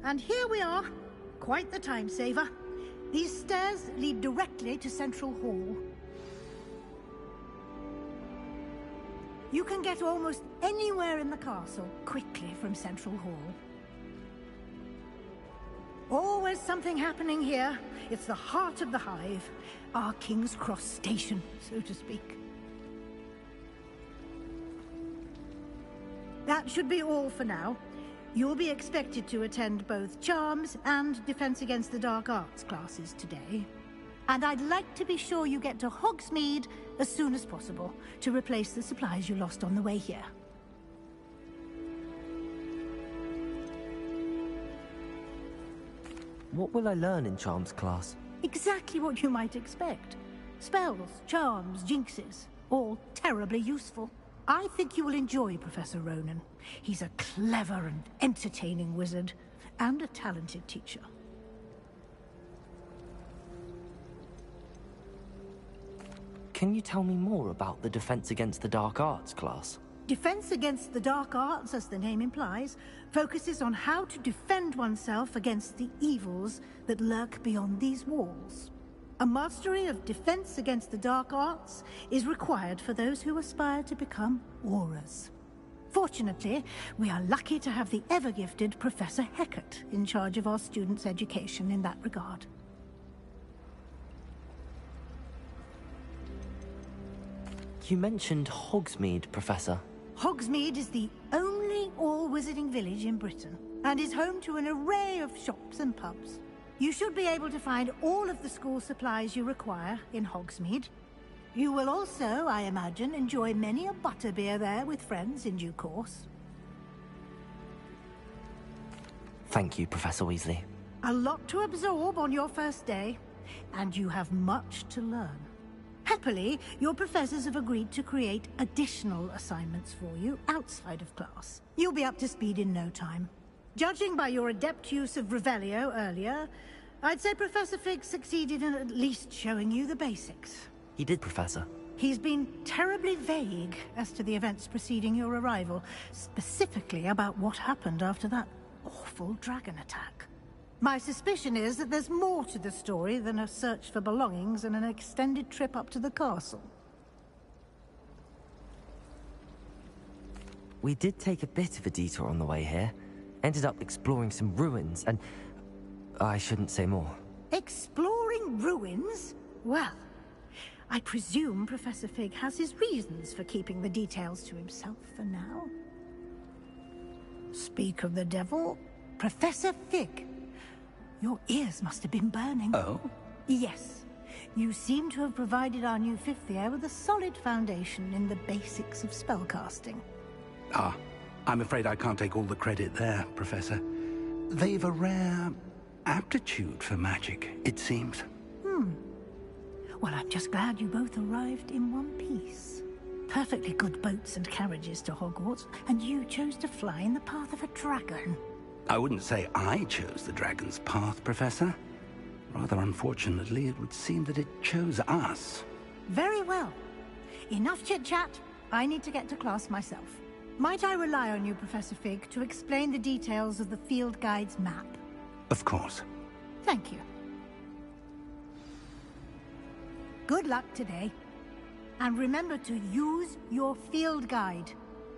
And here we are. Quite the time saver. These stairs lead directly to Central Hall. You can get almost anywhere in the castle quickly from Central Hall. Always something happening here. It's the heart of the Hive. Our King's Cross station, so to speak. That should be all for now. You'll be expected to attend both Charms and Defense Against the Dark Arts classes today. And I'd like to be sure you get to Hogsmeade as soon as possible to replace the supplies you lost on the way here. What will I learn in Charms class? Exactly what you might expect. Spells, charms, jinxes, all terribly useful. I think you will enjoy Professor Ronen. He's a clever and entertaining wizard, and a talented teacher. Can you tell me more about the Defense Against the Dark Arts class? Defense Against the Dark Arts, as the name implies, focuses on how to defend oneself against the evils that lurk beyond these walls. A mastery of Defense Against the Dark Arts is required for those who aspire to become Aurors. Fortunately, we are lucky to have the ever-gifted Professor Hecat in charge of our students' education in that regard. You mentioned Hogsmeade, Professor. Hogsmeade is the only all-wizarding village in Britain, and is home to an array of shops and pubs. You should be able to find all of the school supplies you require in Hogsmeade. You will also, I imagine, enjoy many a butterbeer there with friends in due course. Thank you, Professor Weasley. A lot to absorb on your first day, and you have much to learn. Happily, your professors have agreed to create additional assignments for you outside of class. You'll be up to speed in no time. Judging by your adept use of Revelio earlier, I'd say Professor Fig succeeded in at least showing you the basics. He did, Professor. He's been terribly vague as to the events preceding your arrival, specifically about what happened after that awful dragon attack. My suspicion is that there's more to the story than a search for belongings and an extended trip up to the castle. We did take a bit of a detour on the way here. Ended up exploring some ruins, and I shouldn't say more. Exploring ruins? Well, I presume Professor Fig has his reasons for keeping the details to himself for now. Speak of the devil, Professor Fig. Your ears must have been burning. Oh? Yes. You seem to have provided our new fifth year with a solid foundation in the basics of spellcasting. Ah, I'm afraid I can't take all the credit there, Professor. They've a rare aptitude for magic, it seems. Well, I'm just glad you both arrived in one piece. Perfectly good boats and carriages to Hogwarts, and you chose to fly in the path of a dragon. I wouldn't say I chose the dragon's path, Professor. Rather unfortunately, it would seem that it chose us. Very well. Enough chit-chat. I need to get to class myself. Might I rely on you, Professor Fig, to explain the details of the field guide's map? Of course. Thank you. Good luck today. And remember to use your field guide.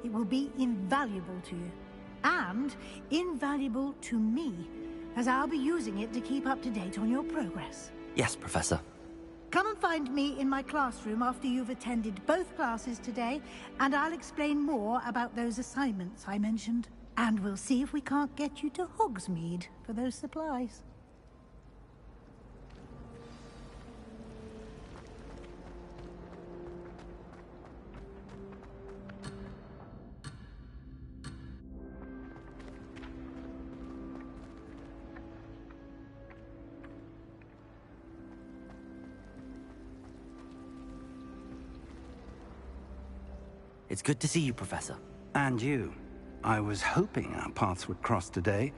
It will be invaluable to you. And invaluable to me, as I'll be using it to keep up to date on your progress. Yes, Professor. Come and find me in my classroom after you've attended both classes today, and I'll explain more about those assignments I mentioned. And we'll see if we can't get you to Hogsmeade for those supplies. It's good to see you, Professor. And you. I was hoping our paths would cross today,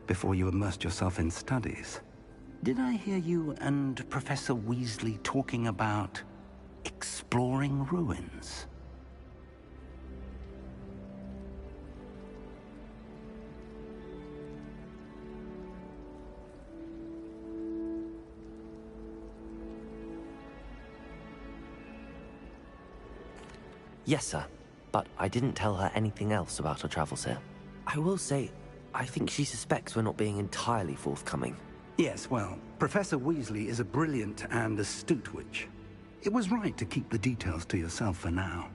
before you immersed yourself in studies. Did I hear you and Professor Weasley talking about exploring ruins? Yes, sir. But I didn't tell her anything else about our travels here. I will say, I think she suspects we're not being entirely forthcoming. Yes, well, Professor Weasley is a brilliant and astute witch. It was right to keep the details to yourself for now.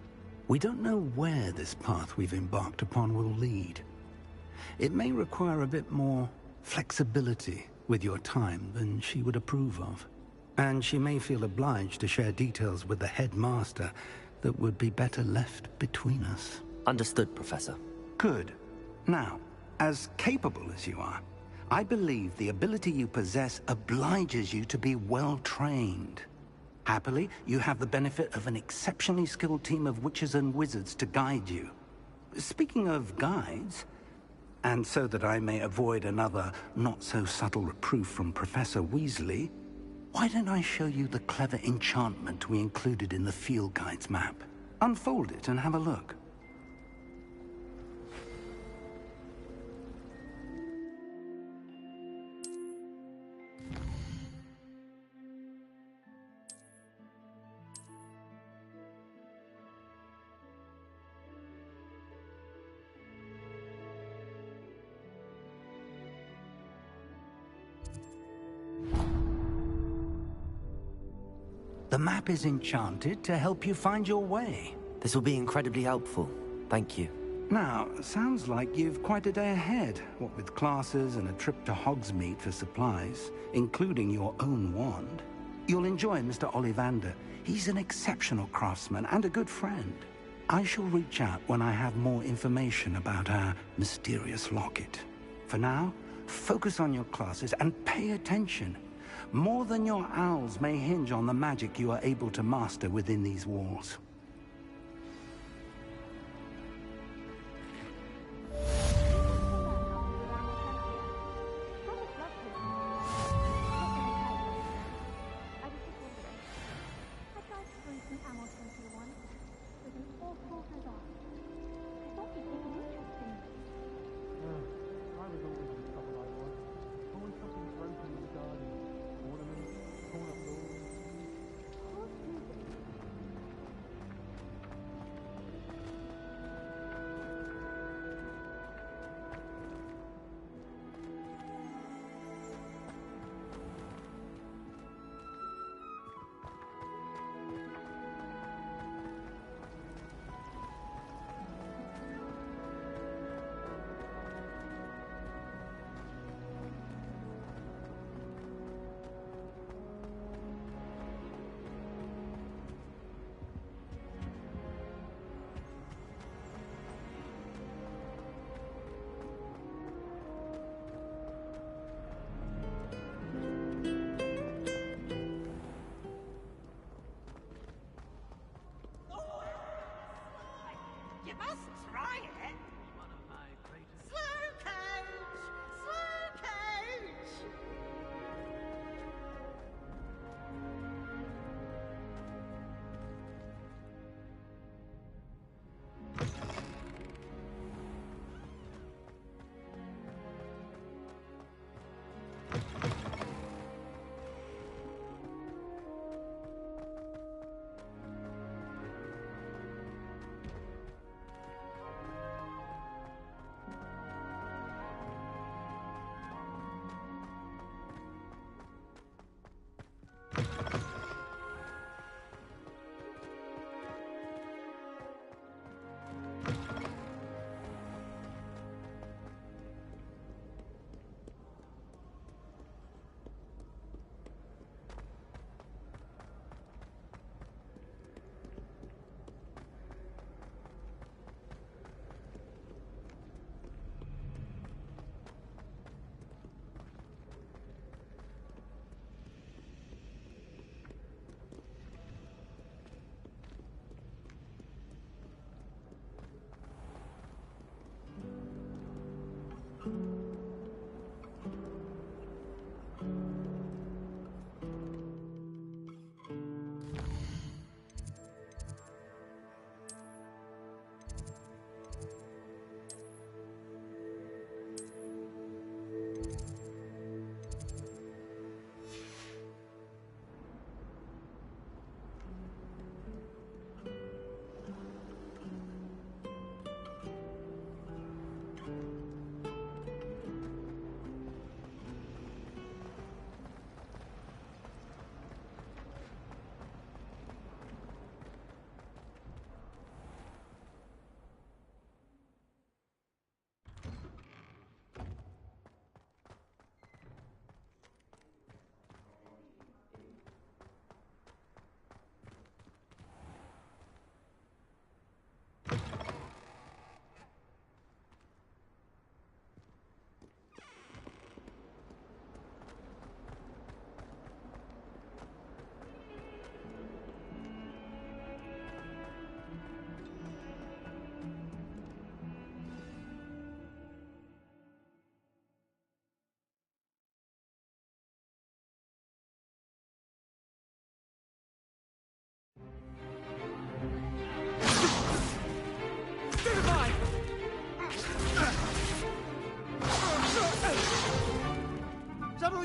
We don't know where this path we've embarked upon will lead. It may require a bit more flexibility with your time than she would approve of. And she may feel obliged to share details with the headmaster that would be better left between us. Understood, Professor. Good. Now, as capable as you are, I believe the ability you possess obliges you to be well trained. Happily, you have the benefit of an exceptionally skilled team of witches and wizards to guide you. Speaking of guides, and so that I may avoid another not-so-subtle reproof from Professor Weasley, why don't I show you the clever enchantment we included in the field guide's map? Unfold it and have a look. The map is enchanted to help you find your way. This will be incredibly helpful. Thank you. Now, sounds like you've quite a day ahead, what with classes and a trip to Hogsmeade for supplies, including your own wand. You'll enjoy Mr. Ollivander. He's an exceptional craftsman and a good friend. I shall reach out when I have more information about our mysterious locket. For now, focus on your classes and pay attention. More than your owls may hinge on the magic you are able to master within these walls.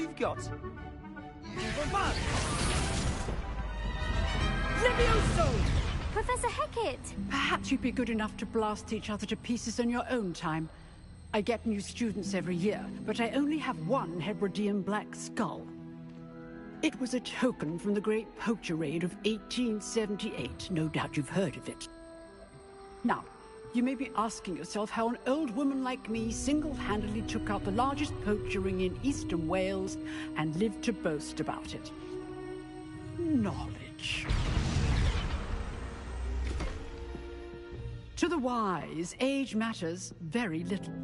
you've got. Levioso! Professor Hecat! Perhaps you'd be good enough to blast each other to pieces on your own time. I get new students every year, but I only have one Hebridean black skull. It was a token from the Great Poacher Raid of 1878. No doubt you've heard of it. Now, you may be asking yourself how an old woman like me single-handedly took out the largest poacher ring in eastern Wales and lived to boast about it. Knowledge. To the wise, age matters very little.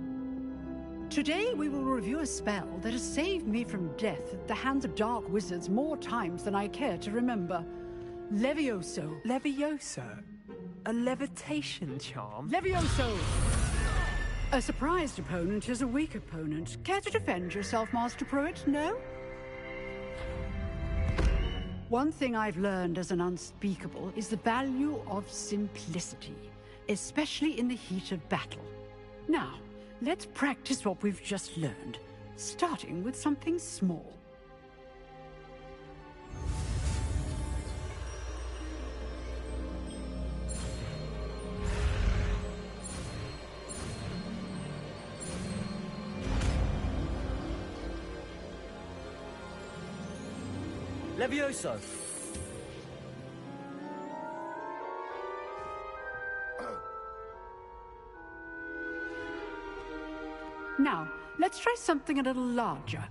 Today we will review a spell that has saved me from death at the hands of dark wizards more times than I care to remember. Levioso. Levioso? A levitation charm? Levioso! A surprised opponent is a weak opponent. Care to defend yourself, Master Pruitt? No? One thing I've learned as an unspeakable is the value of simplicity, especially in the heat of battle. Now, let's practice what we've just learned, starting with something small. Levioso! Now, let's try something a little larger.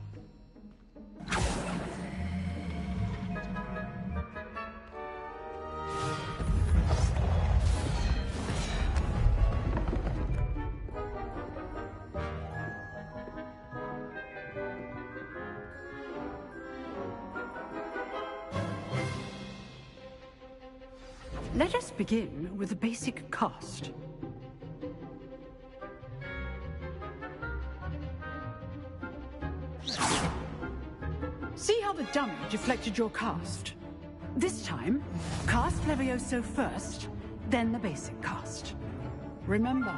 Let us begin with the basic cast. See how the dummy deflected your cast? This time, cast Levioso first, then the basic cast. Remember,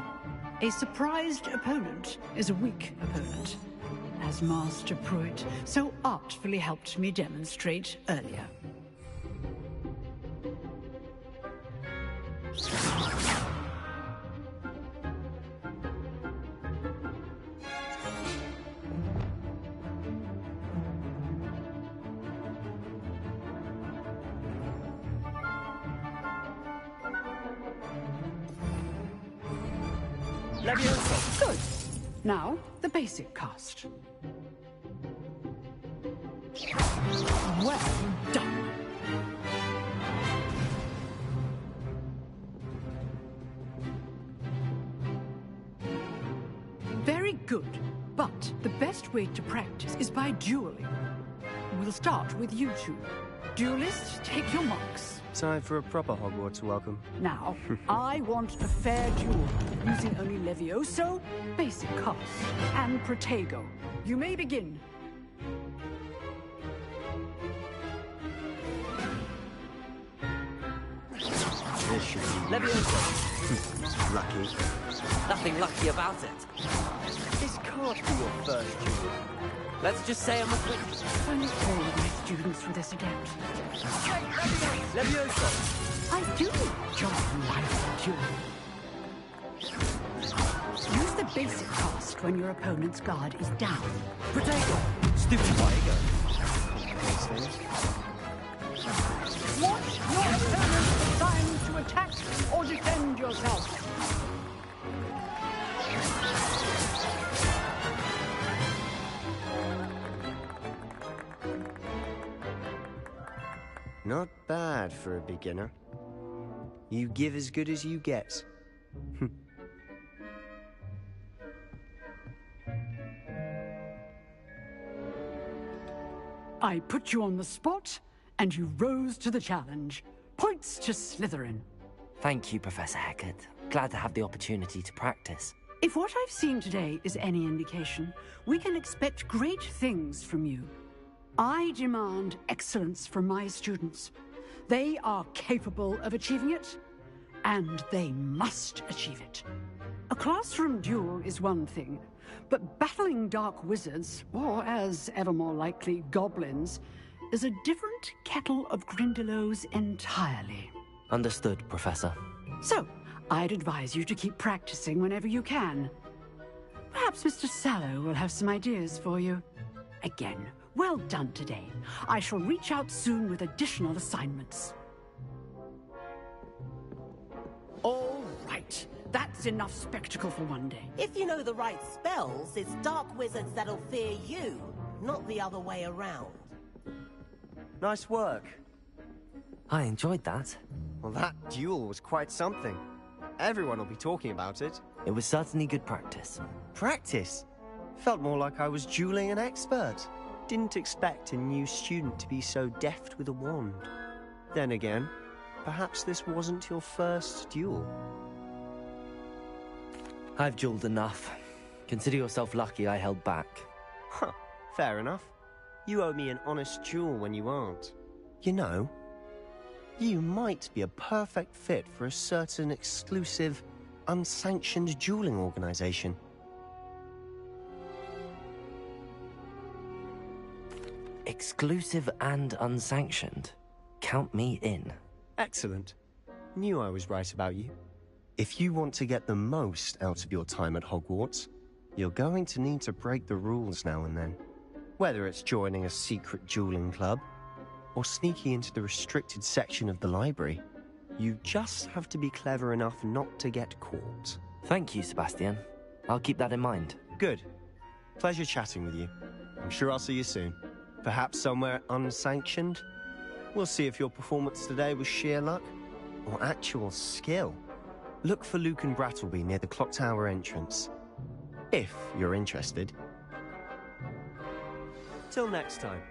a surprised opponent is a weak opponent, as Master Pruitt so artfully helped me demonstrate earlier. Levioso. Good. Now, the basic cast. Well done. Very good. But the best way to practice is by dueling. We'll start with you two. Duelists, take your marks. Time for a proper Hogwarts welcome. Now, I want a fair duel, using only Levioso, basic cast, and Protego. You may begin. This should be Levioso. lucky. Nothing lucky about it. This can't be your first duel. Let's just say I'm a quick... When you play with my students with this adept. Levioso! I do enjoy life duel. Use the basic cast when your opponent's guard is down. Protego! Stupid Viego! Watch your opponent's time to attack or defend yourself. Not bad for a beginner. You give as good as you get. I put you on the spot, and you rose to the challenge. Points to Slytherin. Thank you, Professor Hecat. Glad to have the opportunity to practice. If what I've seen today is any indication, we can expect great things from you. I demand excellence from my students. They are capable of achieving it, and they must achieve it. A classroom duel is one thing, But battling dark wizards, or as ever more likely, goblins, is a different kettle of Grindylows entirely. Understood, Professor. So, I'd advise you to keep practicing whenever you can. Perhaps Mr. Sallow will have some ideas for you. Again, well done today. I shall reach out soon with additional assignments. All right. That's enough spectacle for one day. If you know the right spells, it's dark wizards that'll fear you, not the other way around. Nice work. I enjoyed that. Well, that duel was quite something. Everyone will be talking about it. It was certainly good practice. Practice? Felt more like I was dueling an expert. Didn't expect a new student to be so deft with a wand. Then again, perhaps this wasn't your first duel. I've dueled enough. Consider yourself lucky I held back. Huh, fair enough. You owe me an honest duel when you aren't. You know, you might be a perfect fit for a certain exclusive, unsanctioned dueling organization. Exclusive and unsanctioned. Count me in. Excellent. Knew I was right about you. If you want to get the most out of your time at Hogwarts, you're going to need to break the rules now and then. Whether it's joining a secret dueling club, or sneaking into the restricted section of the library, you just have to be clever enough not to get caught. Thank you, Sebastian. I'll keep that in mind. Good. Pleasure chatting with you. I'm sure I'll see you soon. Perhaps somewhere unsanctioned? We'll see if your performance today was sheer luck, or actual skill. Look for Lucan Brattleby near the Clock Tower entrance. If you're interested. Till next time.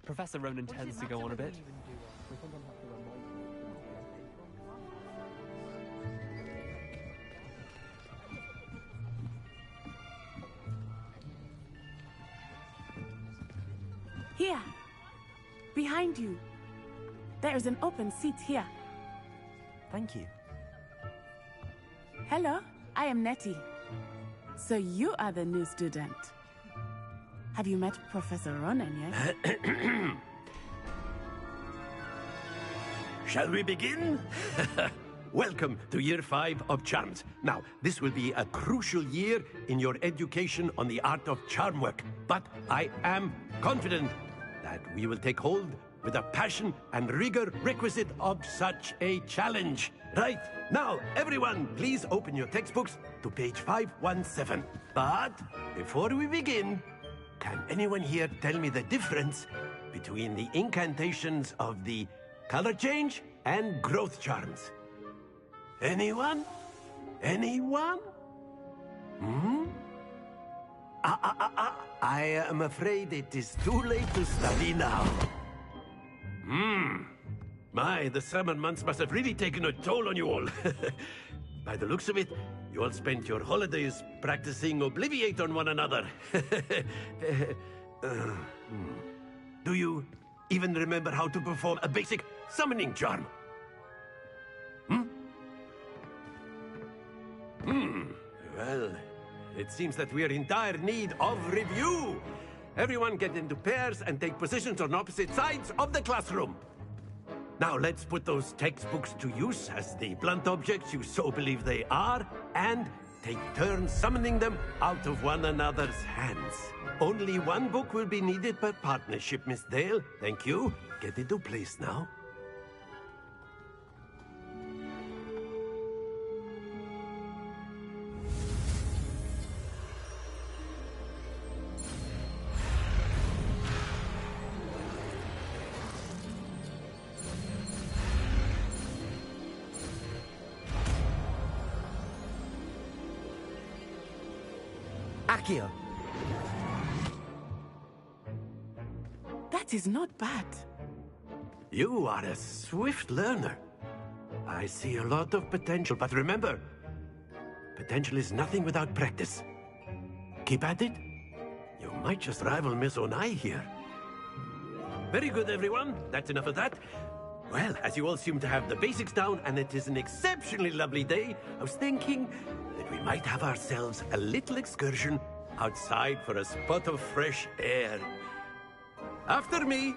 Professor Ronan tends to go on a bit. Here, behind you. There is an open seat here. Thank you. Hello, I am Nettie. So you are the new student. Have you met Professor Ronan yet? Shall we begin? Welcome to Year 5 of Charms. Now, this will be a crucial year in your education on the art of charm work, but I am confident that we will take hold with the passion and rigor requisite of such a challenge. Right, now, everyone, please open your textbooks to page 517. But before we begin, Can anyone here tell me the difference between the incantations of the color change and growth charms? Anyone? Anyone? I am afraid it is too late to study now. My, the summer months must have really taken a toll on you all. By the looks of it, you all spent your holidays practicing Obliviate on one another. Do you even remember how to perform a basic summoning charm? Well, it seems that we are in dire need of review. Everyone get into pairs and take positions on opposite sides of the classroom. Now let's put those textbooks to use as the blunt objects you so believe they are, and take turns summoning them out of one another's hands. Only one book will be needed per partnership, Miss Dale. Thank you. Get into place now. Accio. That is not bad. You are a swift learner. I see a lot of potential, but remember, potential is nothing without practice. Keep at it. You might just rival Miss Onai here. Very good, everyone. That's enough of that. Well, as you all seem to have the basics down, and it is an exceptionally lovely day, I was thinking that we might have ourselves a little excursion outside for a spot of fresh air. After me.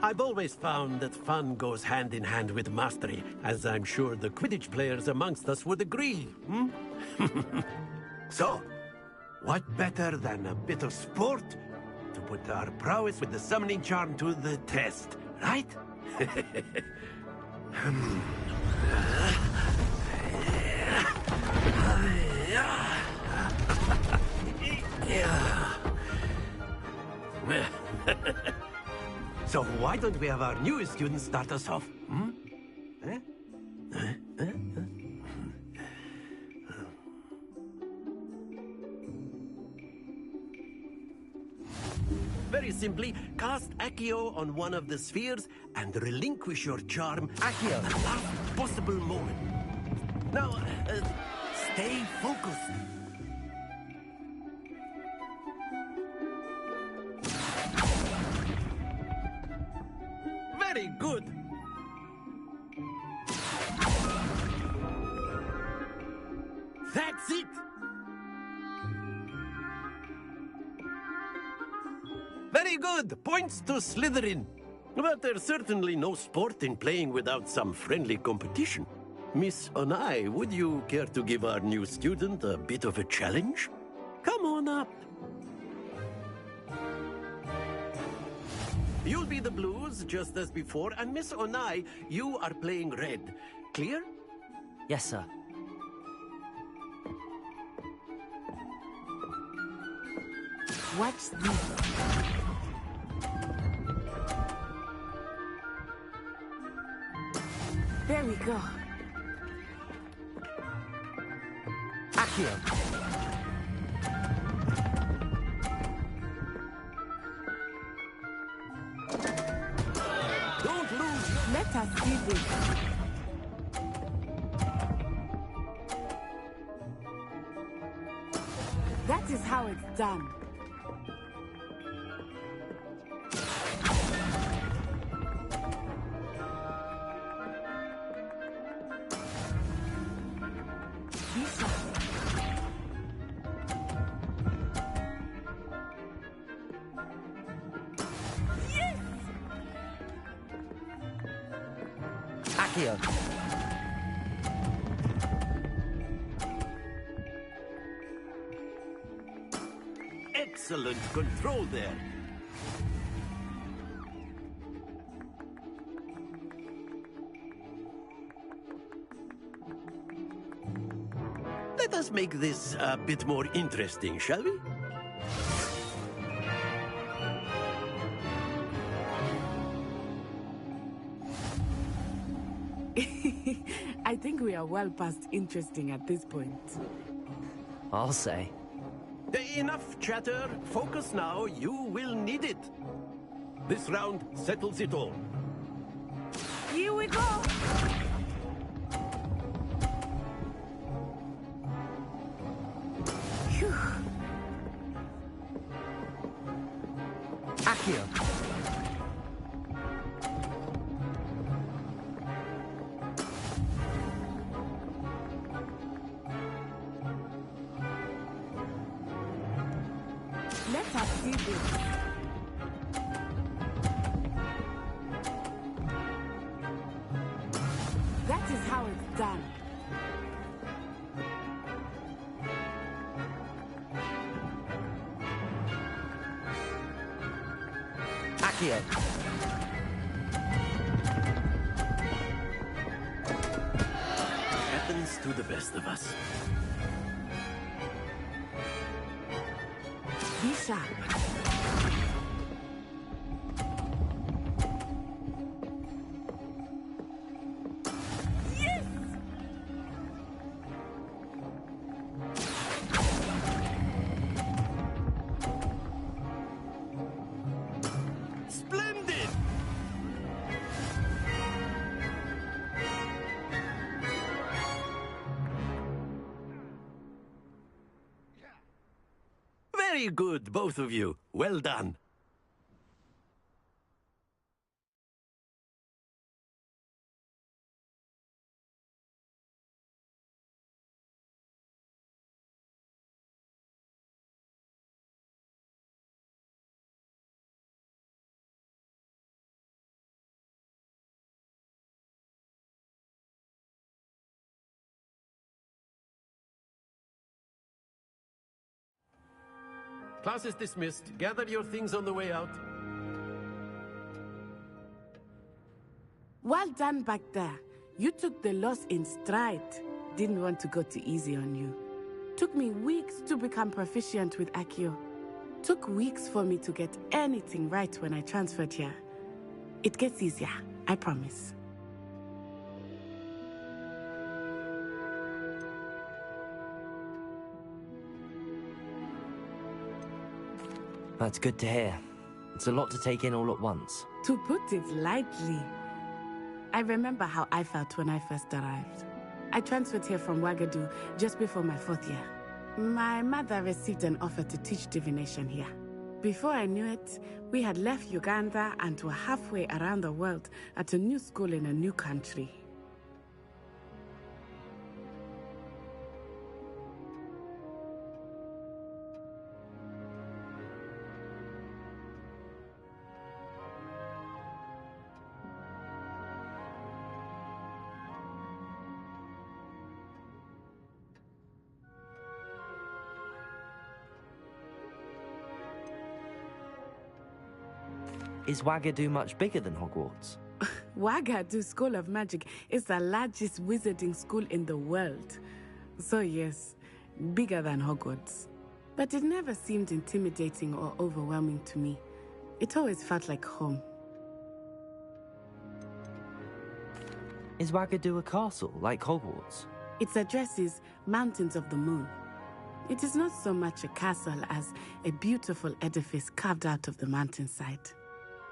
I've always found that fun goes hand in hand with mastery, as I'm sure the Quidditch players amongst us would agree. So, what better than a bit of sport to put our prowess with the summoning charm to the test, right? So why don't we have our newest student start us off? Very simply, cast Accio on one of the spheres and relinquish your charm Accio at the last possible moment. Now, stay focused. Very good. That's it. Very good. Points to Slytherin. But there's certainly no sport in playing without some friendly competition. Miss Onai, would you care to give our new student a bit of a challenge? Come on up. You'll be the blues, just as before, and Miss Onai, you are playing red. Clear? Yes, sir. What's this? There we go. Accio. Let us see this. That is how it's done. Accio. Excellent control there. Let us make this a bit more interesting, shall we? I think we are well past interesting at this point. I'll say. Enough chatter. Focus now. You will need it. This round settles it all. Here we go! Phew. Accio. Let us see this. That is how it's done. Accio. Happens to the best of us. Be sharp. Splendid! Very good, both of you. Well done. Class is dismissed. Gather your things on the way out. Well done back there. You took the loss in stride. Didn't want to go too easy on you. Took me weeks to become proficient with Accio. Took weeks for me to get anything right when I transferred here. It gets easier, I promise. That's good to hear. It's a lot to take in all at once. To put it lightly, I remember how I felt when I first arrived. I transferred here from Wagadu just before my 4th year. My mother received an offer to teach divination here. Before I knew it, we had left Uganda and were halfway around the world at a new school in a new country. Is Wagadu much bigger than Hogwarts? Wagadu School of Magic is the largest wizarding school in the world. So yes, bigger than Hogwarts. But it never seemed intimidating or overwhelming to me. It always felt like home. Is Wagadu a castle, like Hogwarts? Its address is Mountains of the Moon. It is not so much a castle as a beautiful edifice carved out of the mountainside.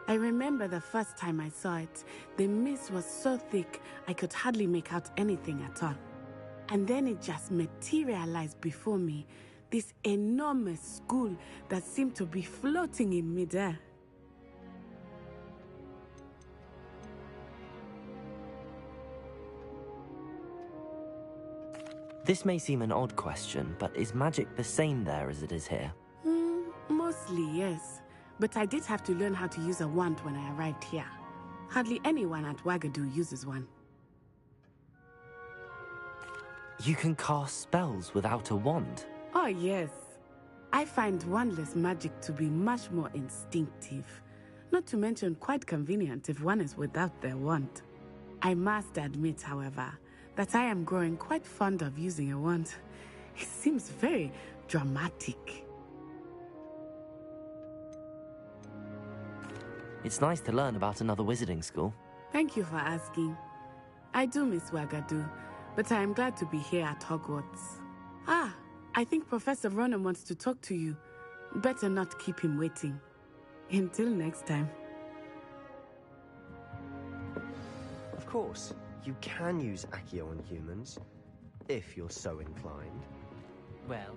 I remember the first time I saw it, the mist was so thick I could hardly make out anything at all. And then it just materialized before me, this enormous school that seemed to be floating in midair. This may seem an odd question, but is magic the same there as it is here? Mostly, yes. But I did have to learn how to use a wand when I arrived here. Hardly anyone at Wagadu uses one. You can cast spells without a wand? Oh, yes. I find wandless magic to be much more instinctive. Not to mention quite convenient if one is without their wand. I must admit, however, that I am growing quite fond of using a wand. It seems very dramatic. It's nice to learn about another wizarding school. Thank you for asking. I do miss Wagadu, but I am glad to be here at Hogwarts. Ah, I think Professor Ronen wants to talk to you. Better not keep him waiting. Until next time. Of course, you can use Accio on humans, if you're so inclined. Well,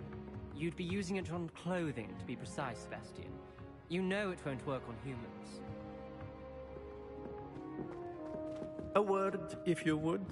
you'd be using it on clothing, to be precise, Sebastian. You know it won't work on humans. A word, if you would.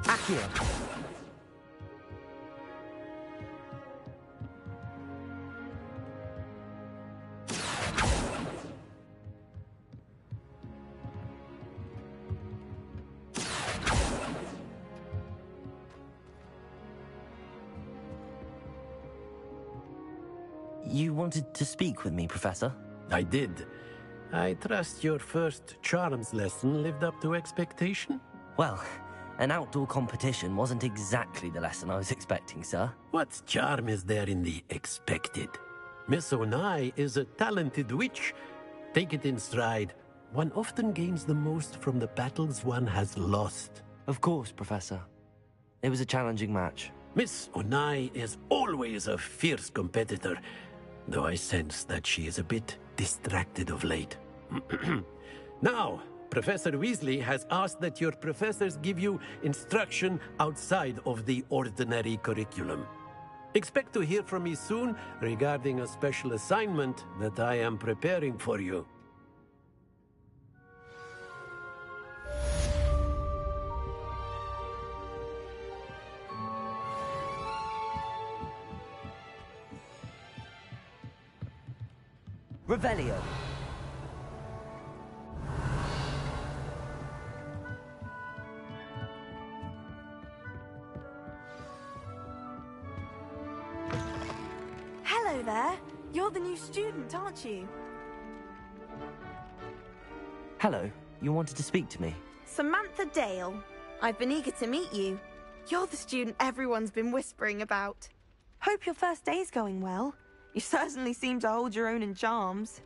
Accio! You wanted to speak with me, Professor? I did. I trust your first charms lesson lived up to expectation? Well, an outdoor competition wasn't exactly the lesson I was expecting, sir. What charm is there in the expected? Miss Onai is a talented witch. Take it in stride. One often gains the most from the battles one has lost. Of course, Professor. It was a challenging match. Miss Onai is always a fierce competitor, though I sense that she is a bit distracted of late. Now, Professor Weasley has asked that your professors give you instruction outside of the ordinary curriculum. Expect to hear from me soon regarding a special assignment that I am preparing for you. Revelio. Hello there. You're the new student, aren't you? Hello. You wanted to speak to me? Samantha Dale. I've been eager to meet you. You're the student everyone's been whispering about. Hope your first day's going well. You certainly seem to hold your own in charms.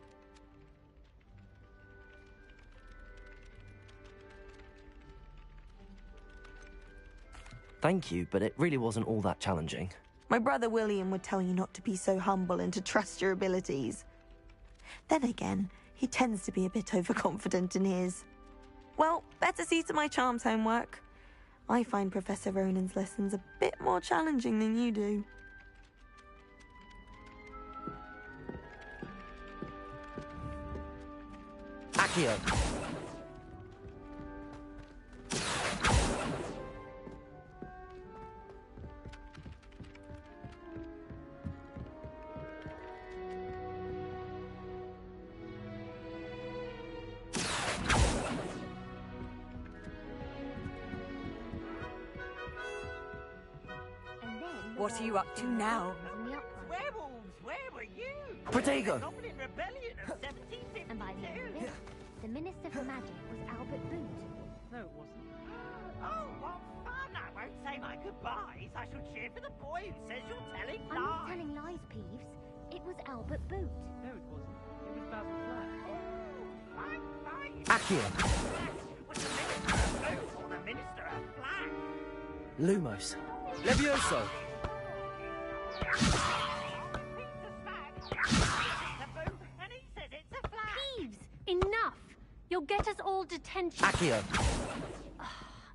Thank you, but it really wasn't all that challenging. My brother William would tell you not to be so humble and to trust your abilities. Then again, he tends to be a bit overconfident in his. Well, better see to my charms homework. I find Professor Ronen's lessons a bit more challenging than you do. Accio. What are you up to now? Werewolves, where were you? Protego! Goblin Rebellion of 1752. And by the end of it, the Minister for Magic was Albert Boot. No, it wasn't. Oh, what fun! I won't say my goodbyes. I shall cheer for the boy who says you're telling lies. I'm not telling lies, Peeves. It was Albert Boot. No, it wasn't. It was Basil Flack. Oh, fine. Accio. Was the Minister of Boot or the Minister of Flack? Lumos. Levioso. Peeves! Enough! You'll get us all detention. Accio.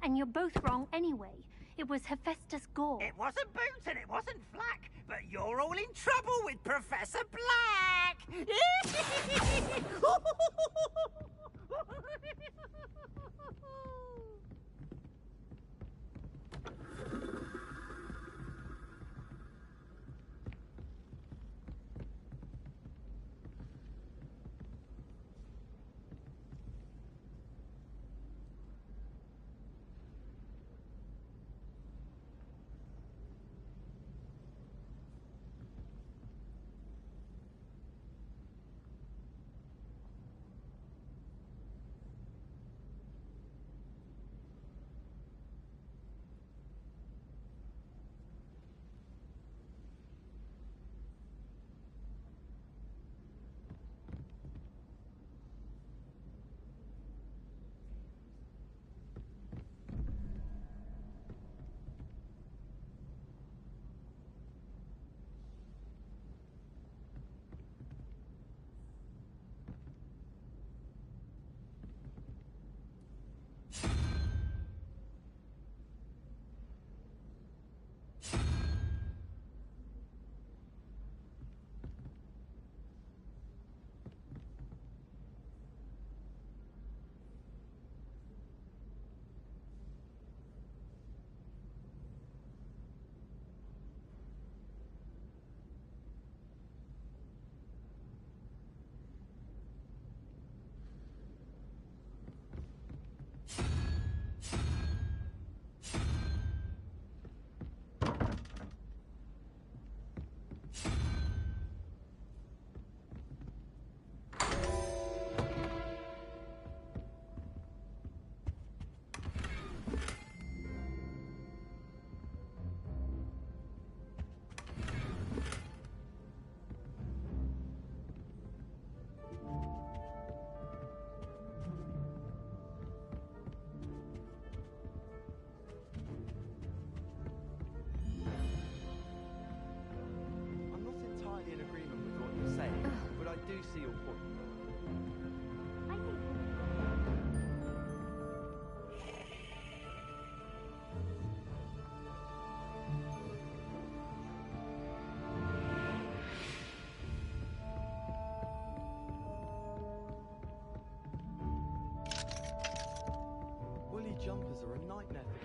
And you're both wrong anyway. It was Hephaestus Gore. It wasn't Boot and it wasn't Flack, but you're all in trouble with Professor Black! do see your point. Woolly jumpers are a nightmare for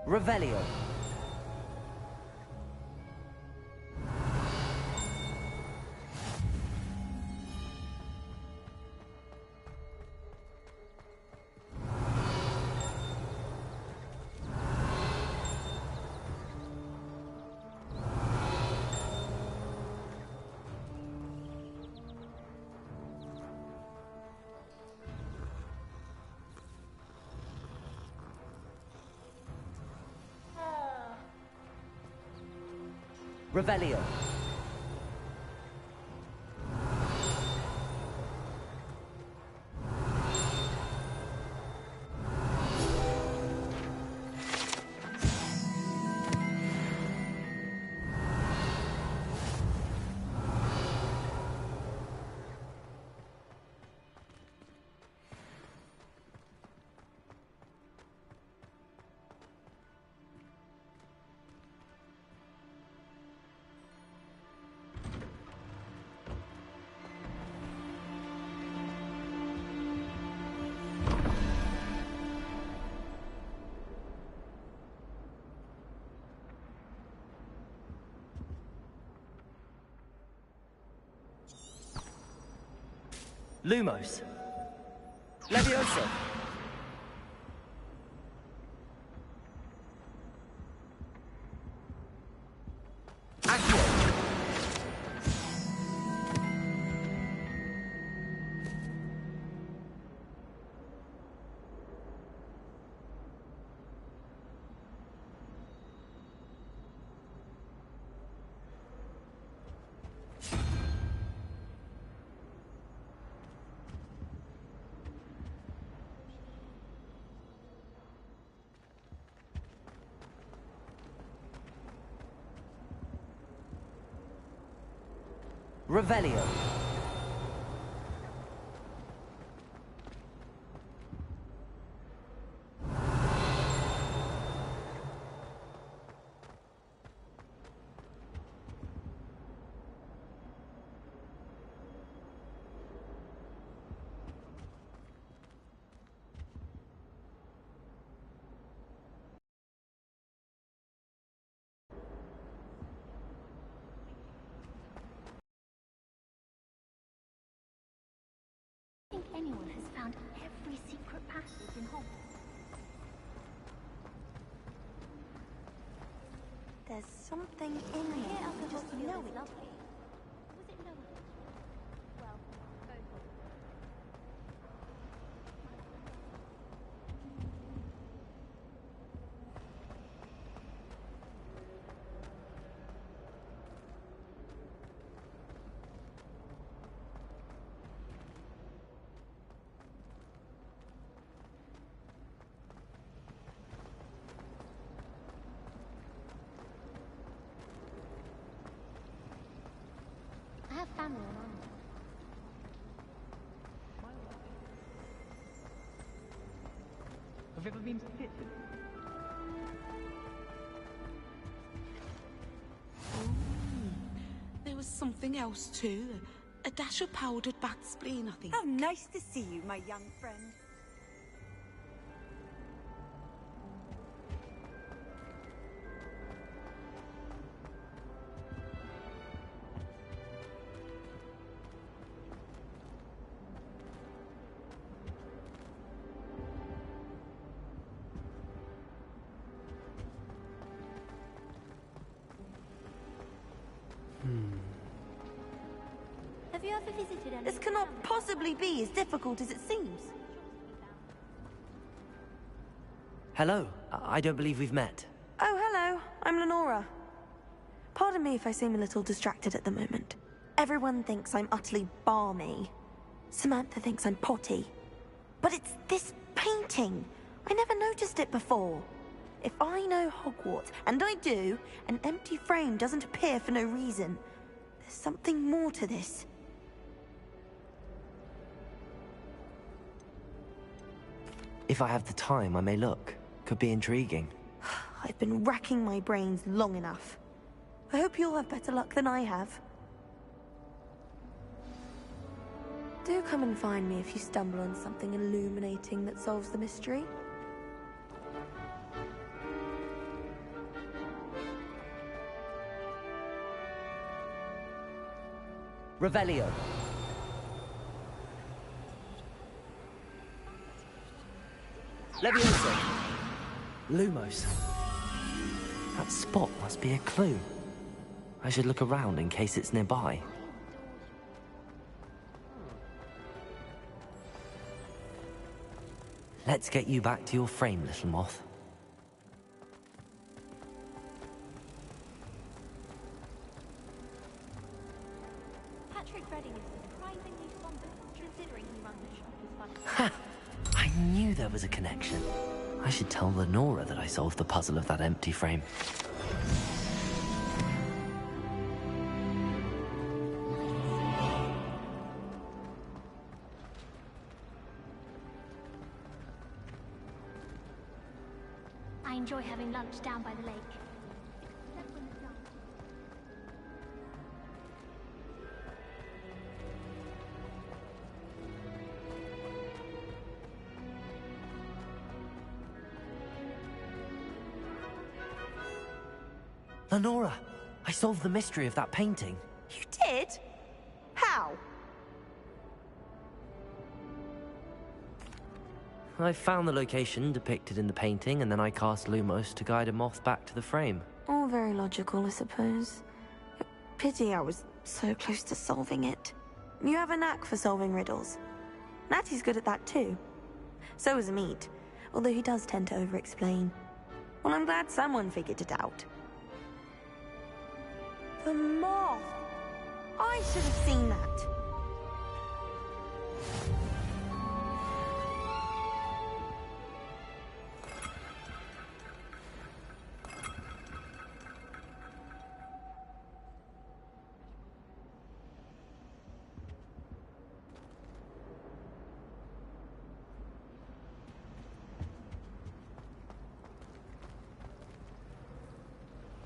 Revelio. Revelio. Lumos. Levioso. Accio. Revelio. think anyone has found every secret passage in Hogwarts. There's something in here. I just know it. Lovely. Was it Noah? Well, both of them. I have family in Ireland. Have you ever been to Pittman? There was something else too. A dash of powdered bat spleen, I think. How nice to see you, my young friend. Have you ever visited any? This cannot possibly be as difficult as it seems. Hello. I don't believe we've met. Oh, hello. I'm Lenora. Pardon me if I seem a little distracted at the moment. Everyone thinks I'm utterly balmy. Samantha thinks I'm potty. But it's this painting. I never noticed it before. If I know Hogwarts, and I do, an empty frame doesn't appear for no reason. There's something more to this. If I have the time, I may look. Could be intriguing. I've been racking my brains long enough. I hope you'll have better luck than I have. Do come and find me if you stumble on something illuminating that solves the mystery. Revelio. Levioso. Lumos. That spot must be a clue. I should look around in case it's nearby. Let's get you back to your frame, little moth. Patrick Redding is surprisingly somber, considering he runs a shop as fun. Ha! I knew there was a connection. I should tell Lenora that I solved the puzzle of that empty frame. I enjoy having lunch down by the lake. Lenora, I solved the mystery of that painting. You did? How? I found the location depicted in the painting, and then I cast Lumos to guide a moth back to the frame. All very logical, I suppose. Pity I was so close to solving it. You have a knack for solving riddles. Natty's good at that too. So is Amit, although he does tend to over-explain. Well, I'm glad someone figured it out. The moth! I should have seen that.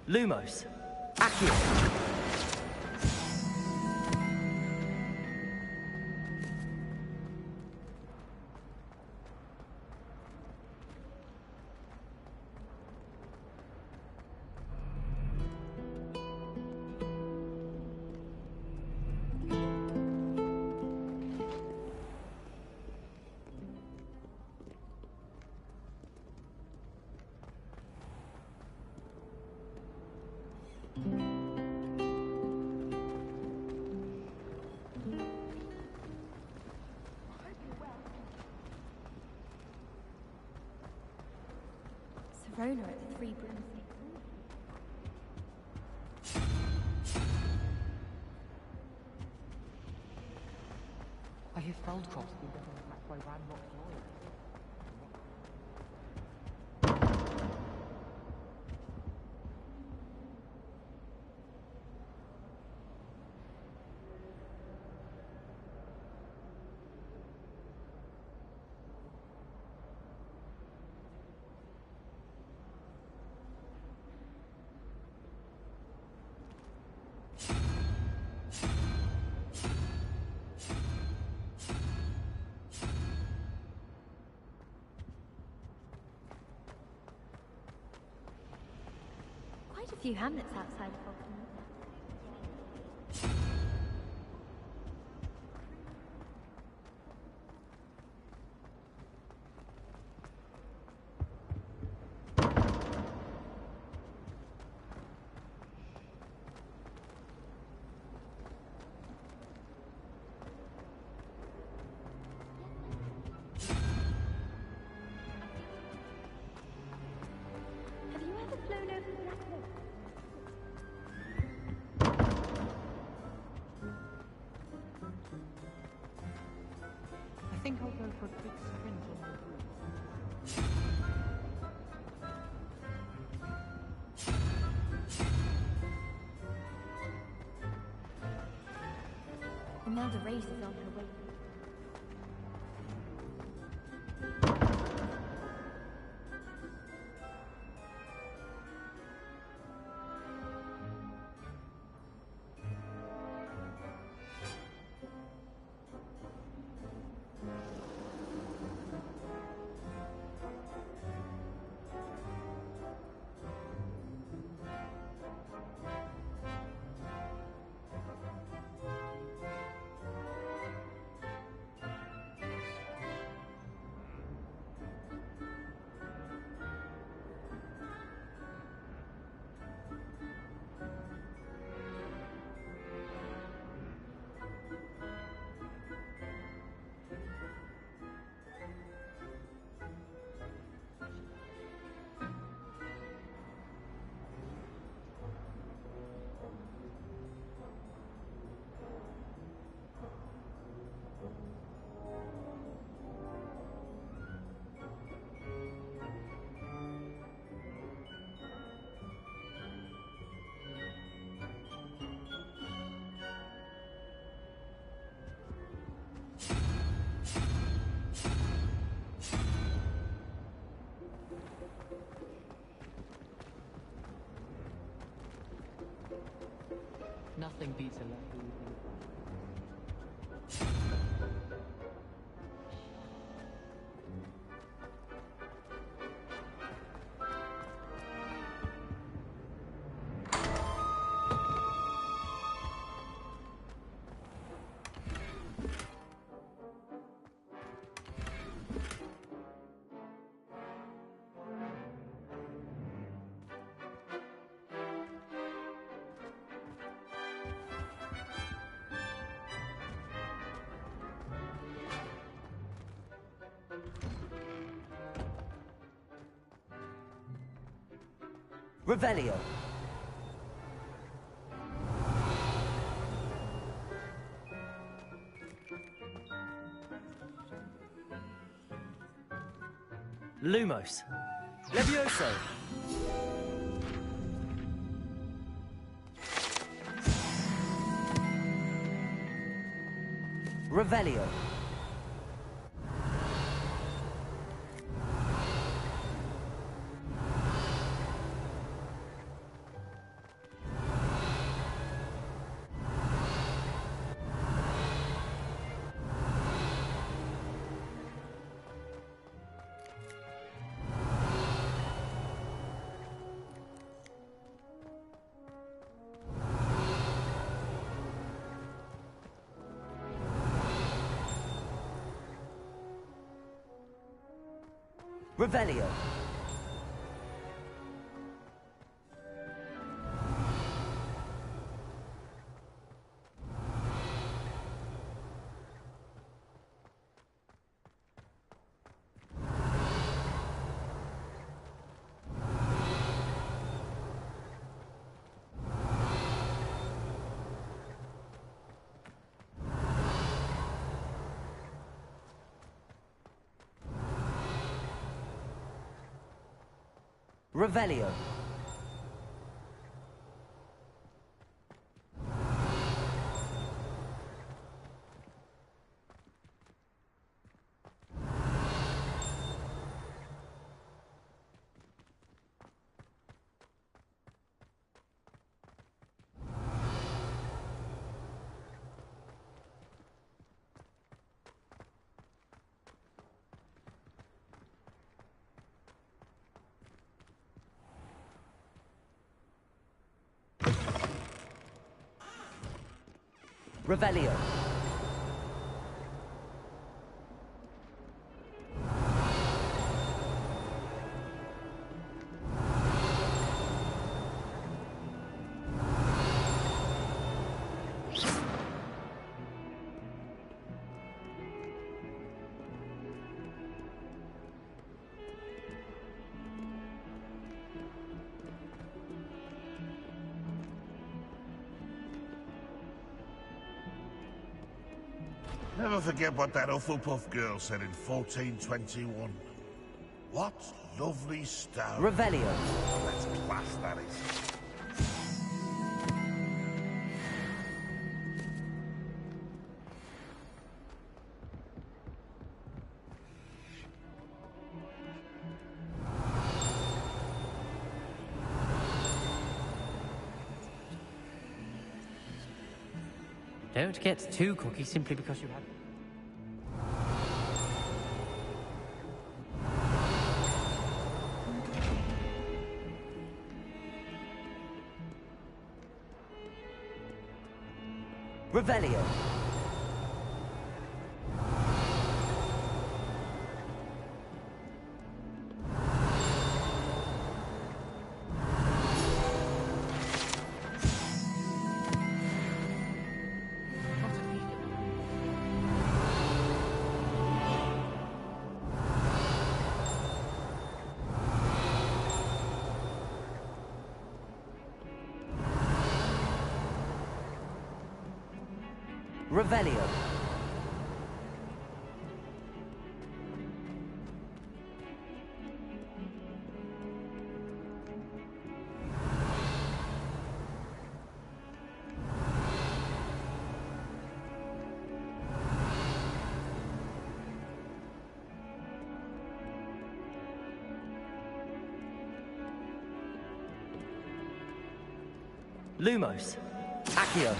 Lumos. Accio. thrown her at the Three Broomsticks. I hear Feldcroft's been attacked by Ranrock's lawyers. Quite a few hamlets outside of Ogden. Have you ever flown over the Black Lake? I think I'll go for a quick sprint on the roof. Imelda Reyes is on her way. Nothing beats a lovely evening. Revelio. Lumos. Levioso. Revelio. Revelio. Revelio. Revelio. Never forget what that Hufflepuff girl said in 1421. What lovely stone. Revelio. Let's class that is. Don't get too cocky simply because you have... Revelio. Revelio. Lumos. Accio.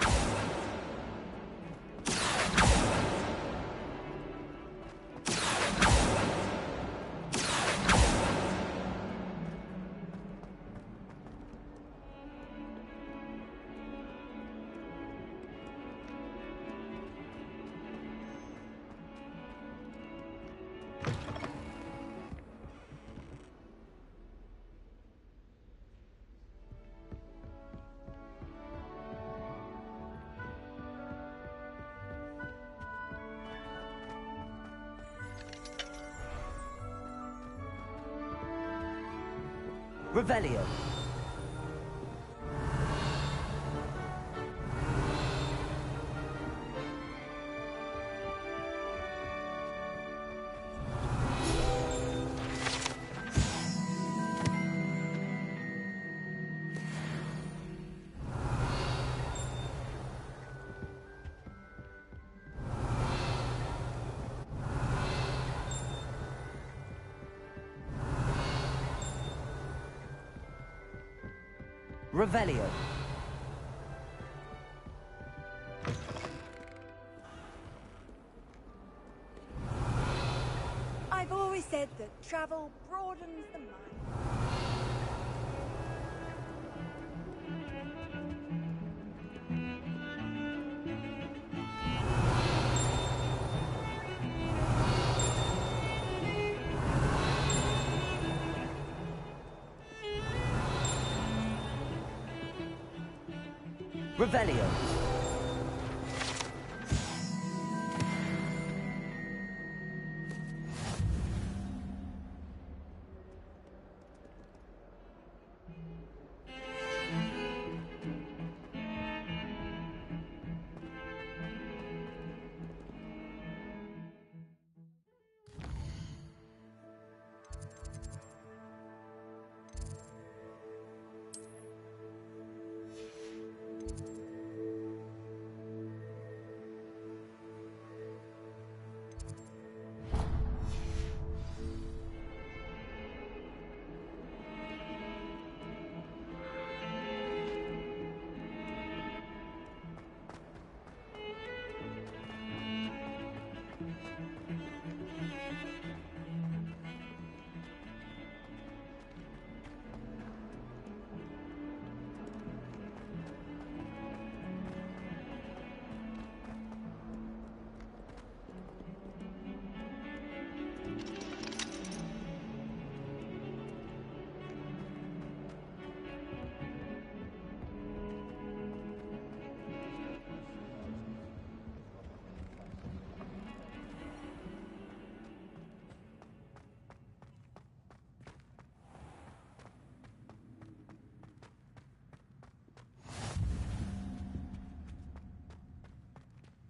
Revelio. Revelio. I've always said that travel broadens the mind. Revelio.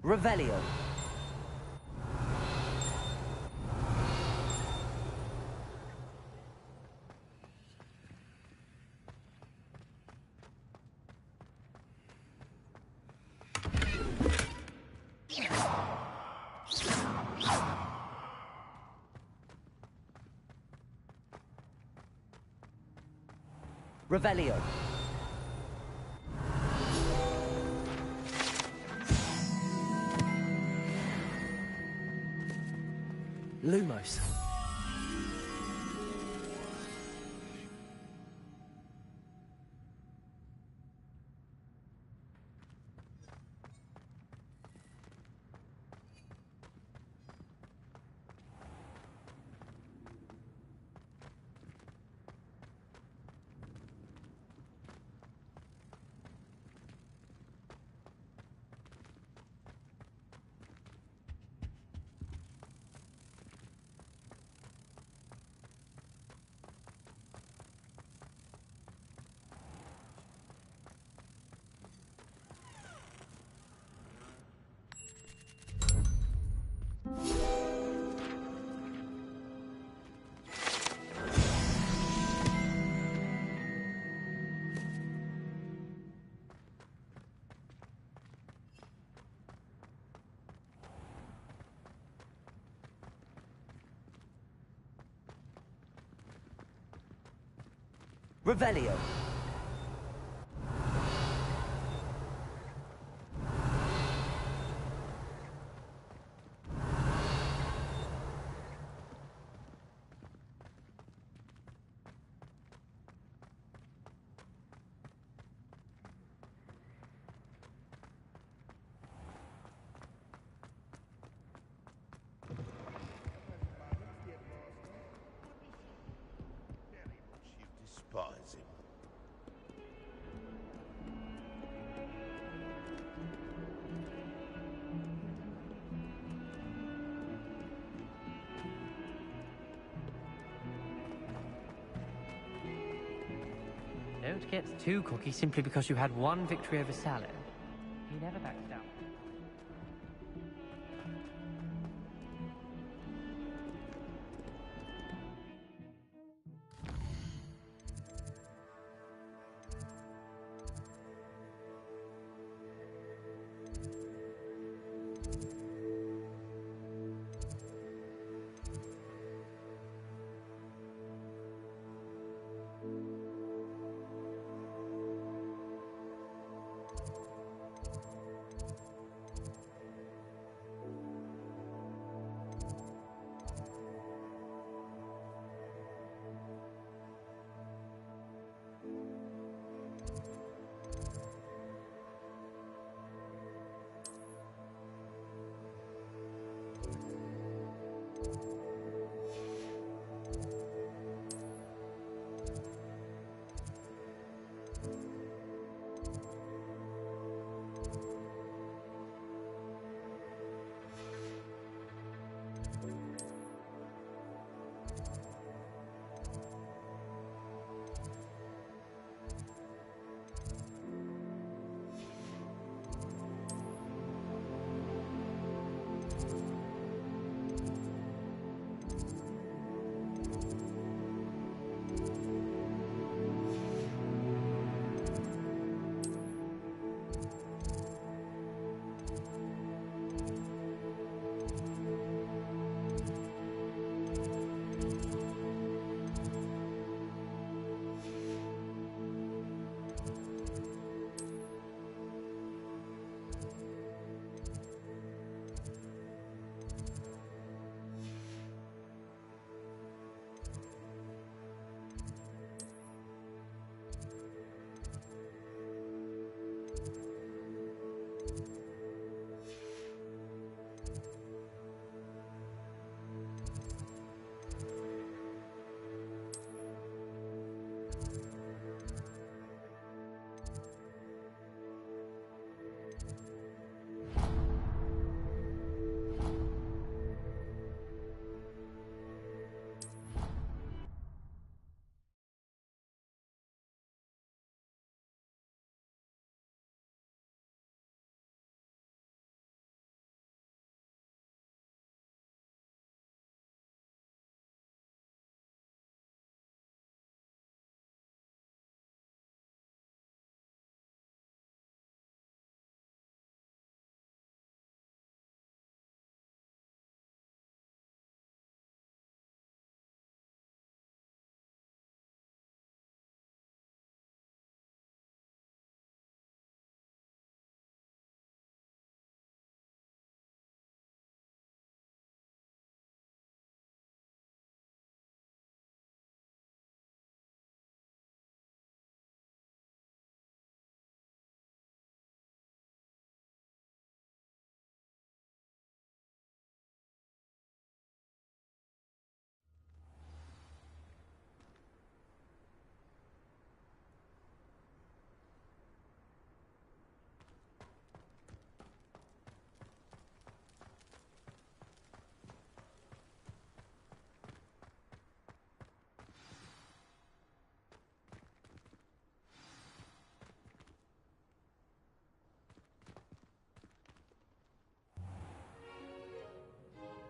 Revelio. Revelio. Lumos. Revelio. Despise him. Don't get too cocky simply because you had one victory over Salad. He never backs down.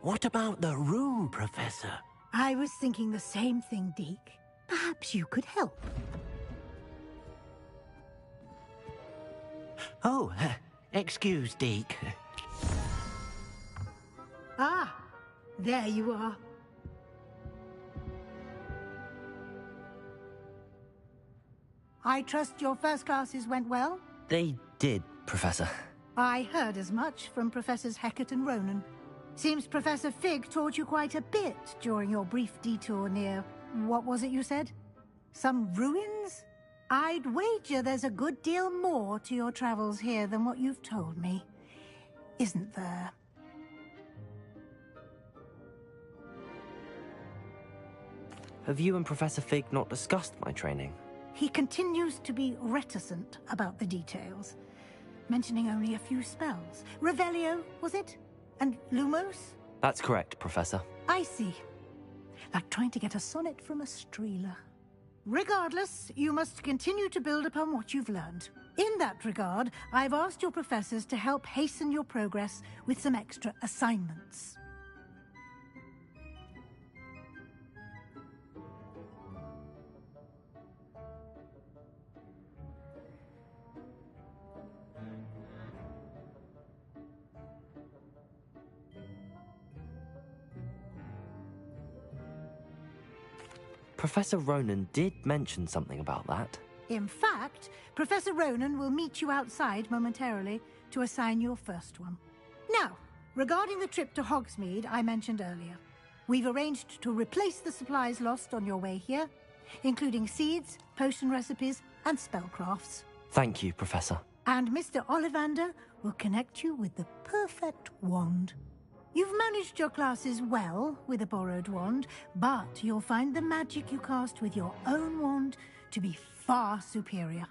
What about the room, Professor? I was thinking the same thing, Deke. Perhaps you could help. Oh, excuse, Deke. Ah, there you are. I trust your first classes went well? They did, Professor. I heard as much from Professors Hecat and Ronan. Seems Professor Fig taught you quite a bit during your brief detour near... what was it you said? Some ruins? I'd wager there's a good deal more to your travels here than what you've told me. Isn't there? Have you and Professor Fig not discussed my training? He continues to be reticent about the details, mentioning only a few spells. Revelio, was it? And Lumos? That's correct, Professor. I see. Like trying to get a sonnet from a Streeler. Regardless, you must continue to build upon what you've learned. In that regard, I've asked your professors to help hasten your progress with some extra assignments. Professor Ronan did mention something about that. In fact, Professor Ronan will meet you outside momentarily to assign your first one. Now, regarding the trip to Hogsmeade I mentioned earlier, we've arranged to replace the supplies lost on your way here, including seeds, potion recipes, and spellcrafts. Thank you, Professor. And Mr. Ollivander will connect you with the perfect wand. You've managed your classes well with a borrowed wand, but you'll find the magic you cast with your own wand to be far superior.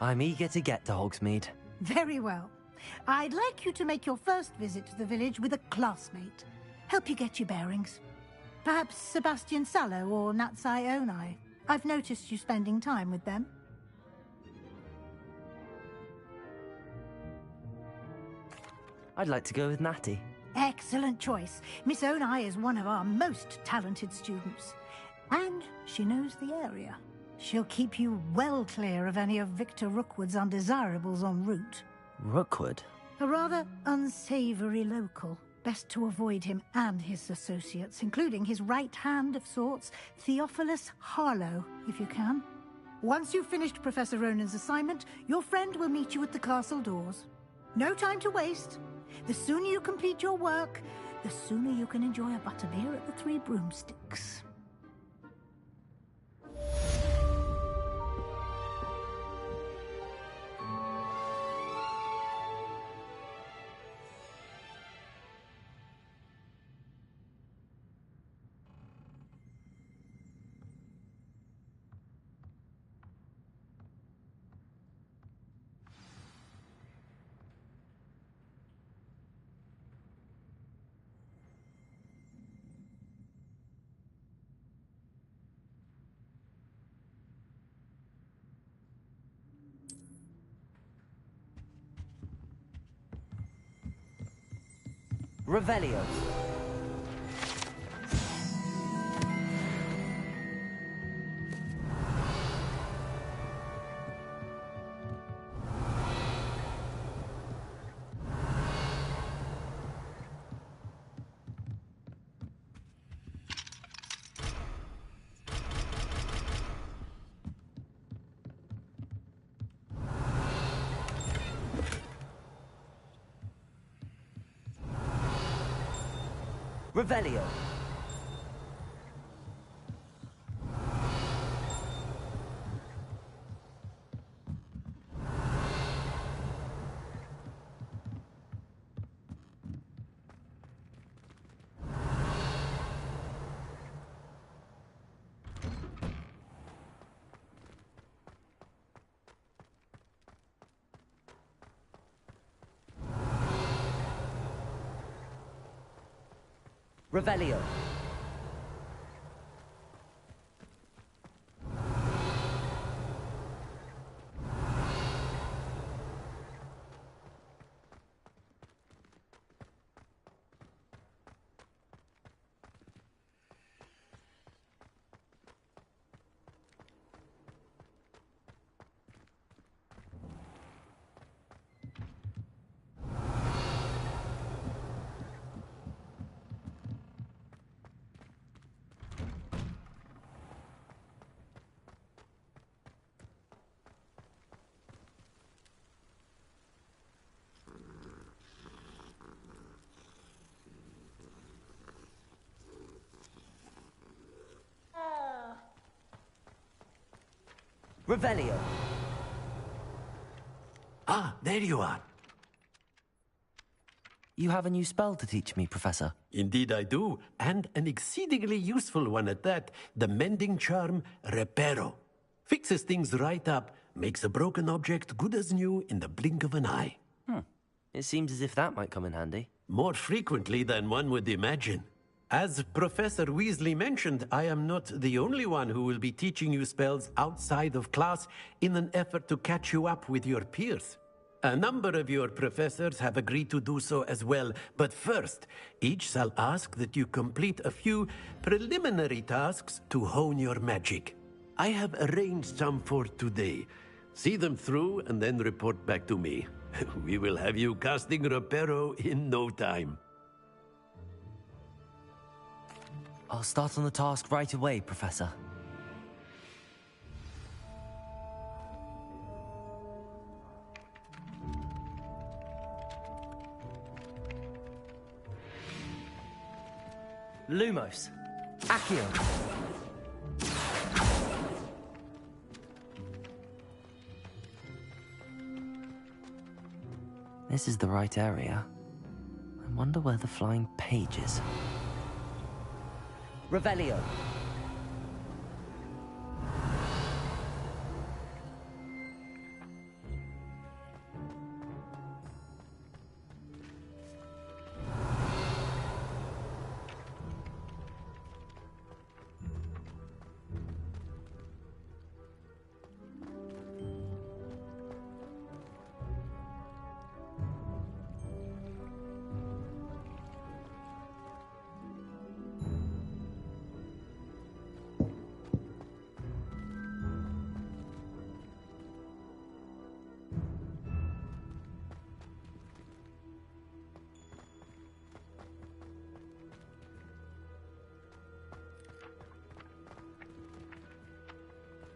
I'm eager to get to Hogsmeade. Very well. I'd like you to make your first visit to the village with a classmate. Help you get your bearings. Perhaps Sebastian Sallow or Natsai Onai. I've noticed you spending time with them. I'd like to go with Natty. Excellent choice. Miss Onai is one of our most talented students. And she knows the area. She'll keep you well clear of any of Victor Rookwood's undesirables en route. Rookwood? A rather unsavory local. Best to avoid him and his associates, including his right hand of sorts, Theophilus Harlow, if you can. Once you've finished Professor Ronan's assignment, your friend will meet you at the castle doors. No time to waste. The sooner you complete your work, the sooner you can enjoy a butterbeer at the Three Broomsticks. Revelio. Revelio. Revelio. Revelio. Ah, there you are. You have a new spell to teach me, Professor. Indeed I do, and an exceedingly useful one at that. The mending charm, Reparo. Fixes things right up, makes a broken object good as new in the blink of an eye. It seems as if that might come in handy. More frequently than one would imagine. As Professor Weasley mentioned, I am not the only one who will be teaching you spells outside of class in an effort to catch you up with your peers. A number of your professors have agreed to do so as well, but first, each shall ask that you complete a few preliminary tasks to hone your magic. I have arranged some for today. See them through and then report back to me. We will have you casting Reparo in no time. I'll start on the task right away, Professor. Lumos. Accio. This is the right area. I wonder where the flying page is. Revelio.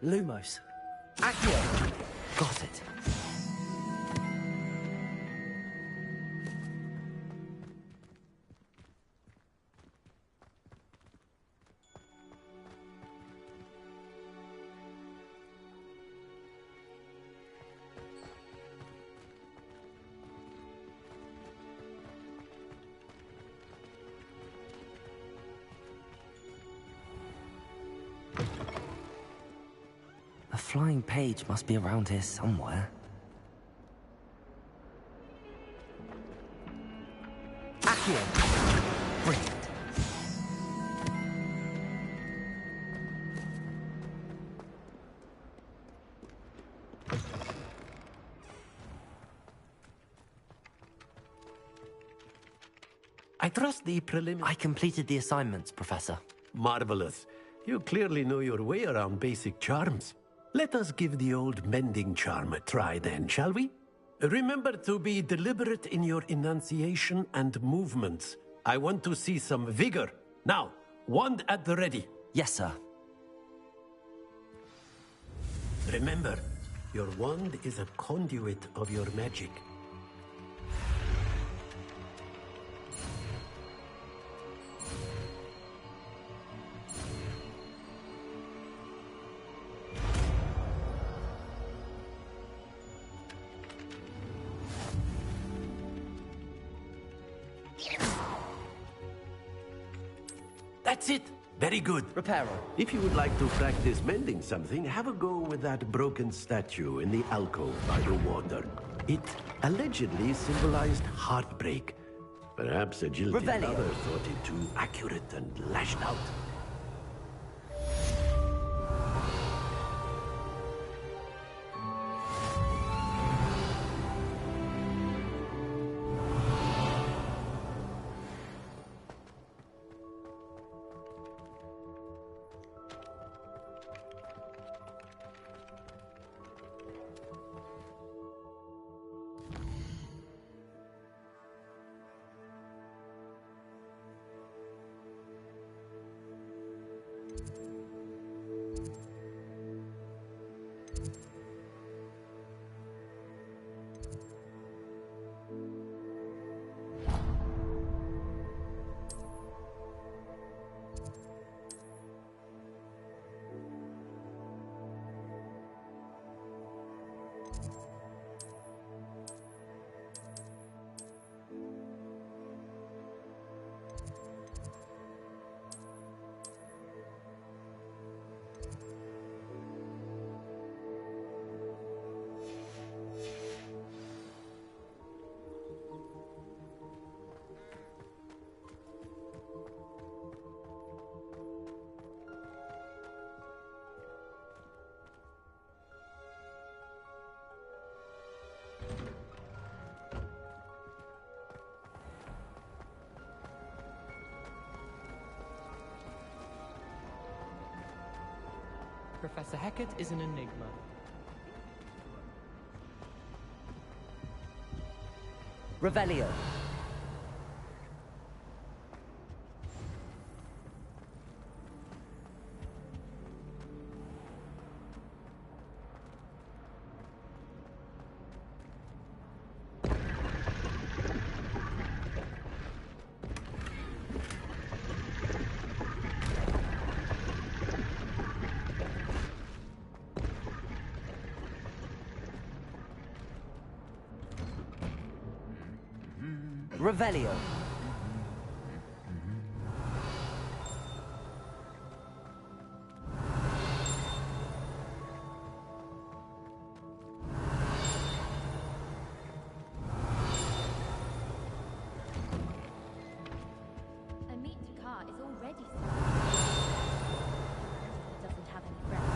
Lumos. Accio. Got it. The flying page must be around here somewhere. Accio! Brilliant. I trust the I completed the assignments, Professor. Marvelous. You clearly know your way around basic charms. Let us give the old mending charm a try then, shall we? Remember to be deliberate in your enunciation and movements. I want to see some vigor. Now, wand at the ready. Yes, sir. Remember, your wand is a conduit of your magic. That's it. Very good. Reparo. If you would like to practice mending something, have a go with that broken statue in the alcove by the water. It allegedly symbolized heartbreak. Perhaps a jilted Revelio. lover thought it too accurate and lashed out. Professor Hecat is an enigma. Revelio. Revelio. Amit Takar is already he doesn't have any friends.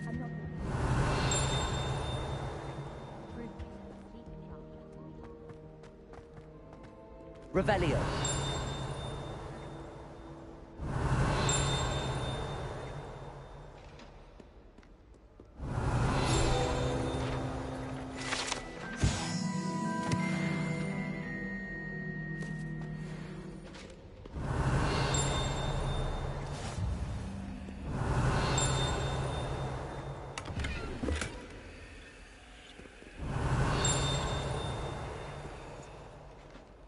I'm not Revelio.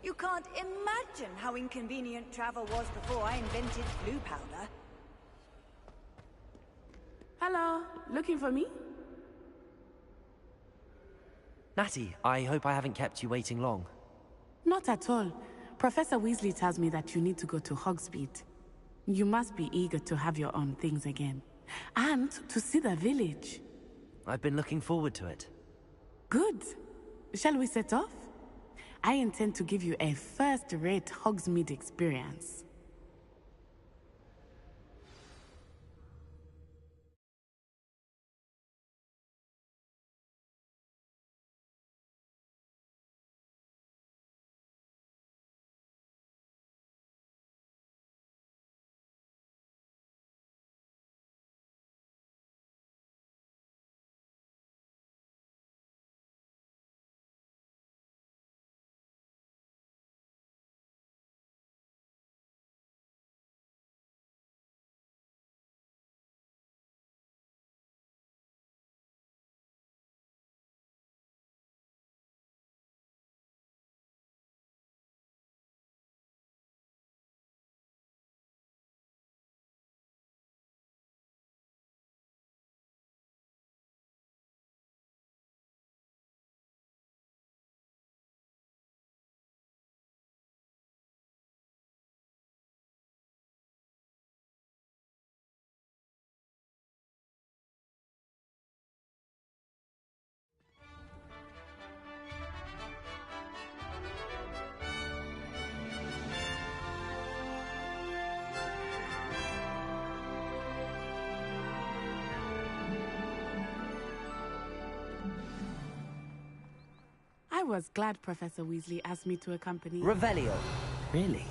You can't imagine how inconvenient travel was before I invented blue powder. Hello, looking for me? Natty, I hope I haven't kept you waiting long. Not at all. Professor Weasley tells me that you need to go to Hogsmeade. You must be eager to have your own things again. And to see the village. I've been looking forward to it. Good. Shall we set off? I intend to give you a first-rate Hogsmeade experience. I was glad Professor Weasley asked me to accompany. Revelio. Really?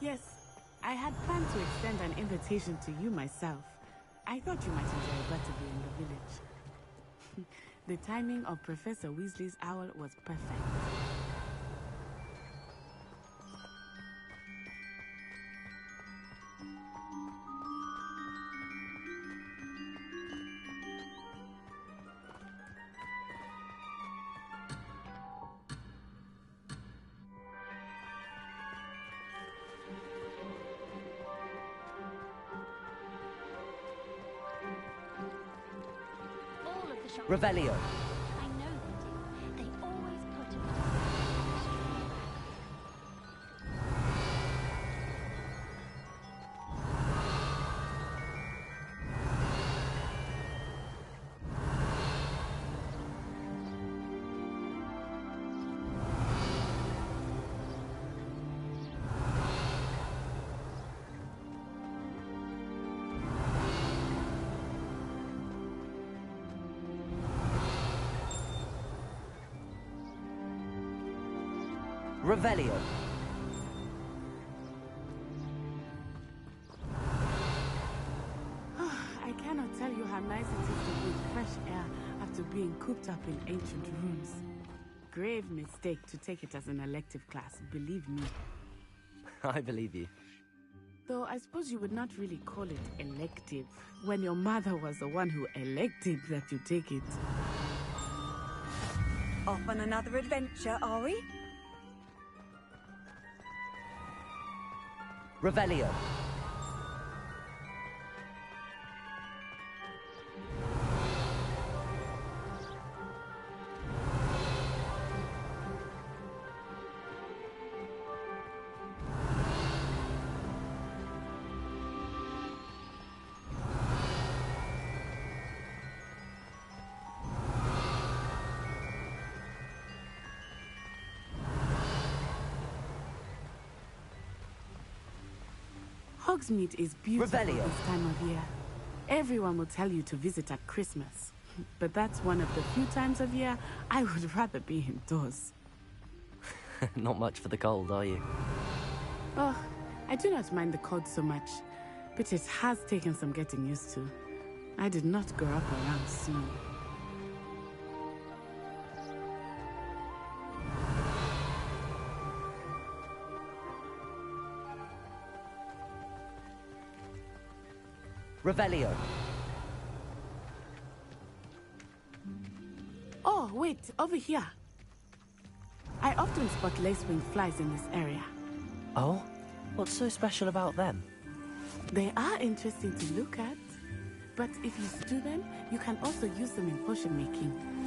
Yes, I had planned to extend an invitation to you myself. I thought you might enjoy Butterby in the village. The timing of Professor Weasley's owl was perfect. Revelio. I know they do. They always put it. Revelio. tell you how nice it is to breathe fresh air after being cooped up in ancient rooms. Grave mistake to take it as an elective class, believe me. I believe you. Though I suppose you would not really call it elective when your mother was the one who elected that you take it. Off on another adventure, are we? Revelio. Hogsmeade is beautiful Revelio. this time of year. Everyone will tell you to visit at Christmas. But that's one of the few times of year I would rather be indoors. Not much for the cold, are you? Oh, I do not mind the cold so much, but it has taken some getting used to. I did not grow up around snow. Revelio. Oh, wait, over here. I often spot lacewing flies in this area. Oh? What's so special about them? They are interesting to look at, but if you stew them, you can also use them in potion making.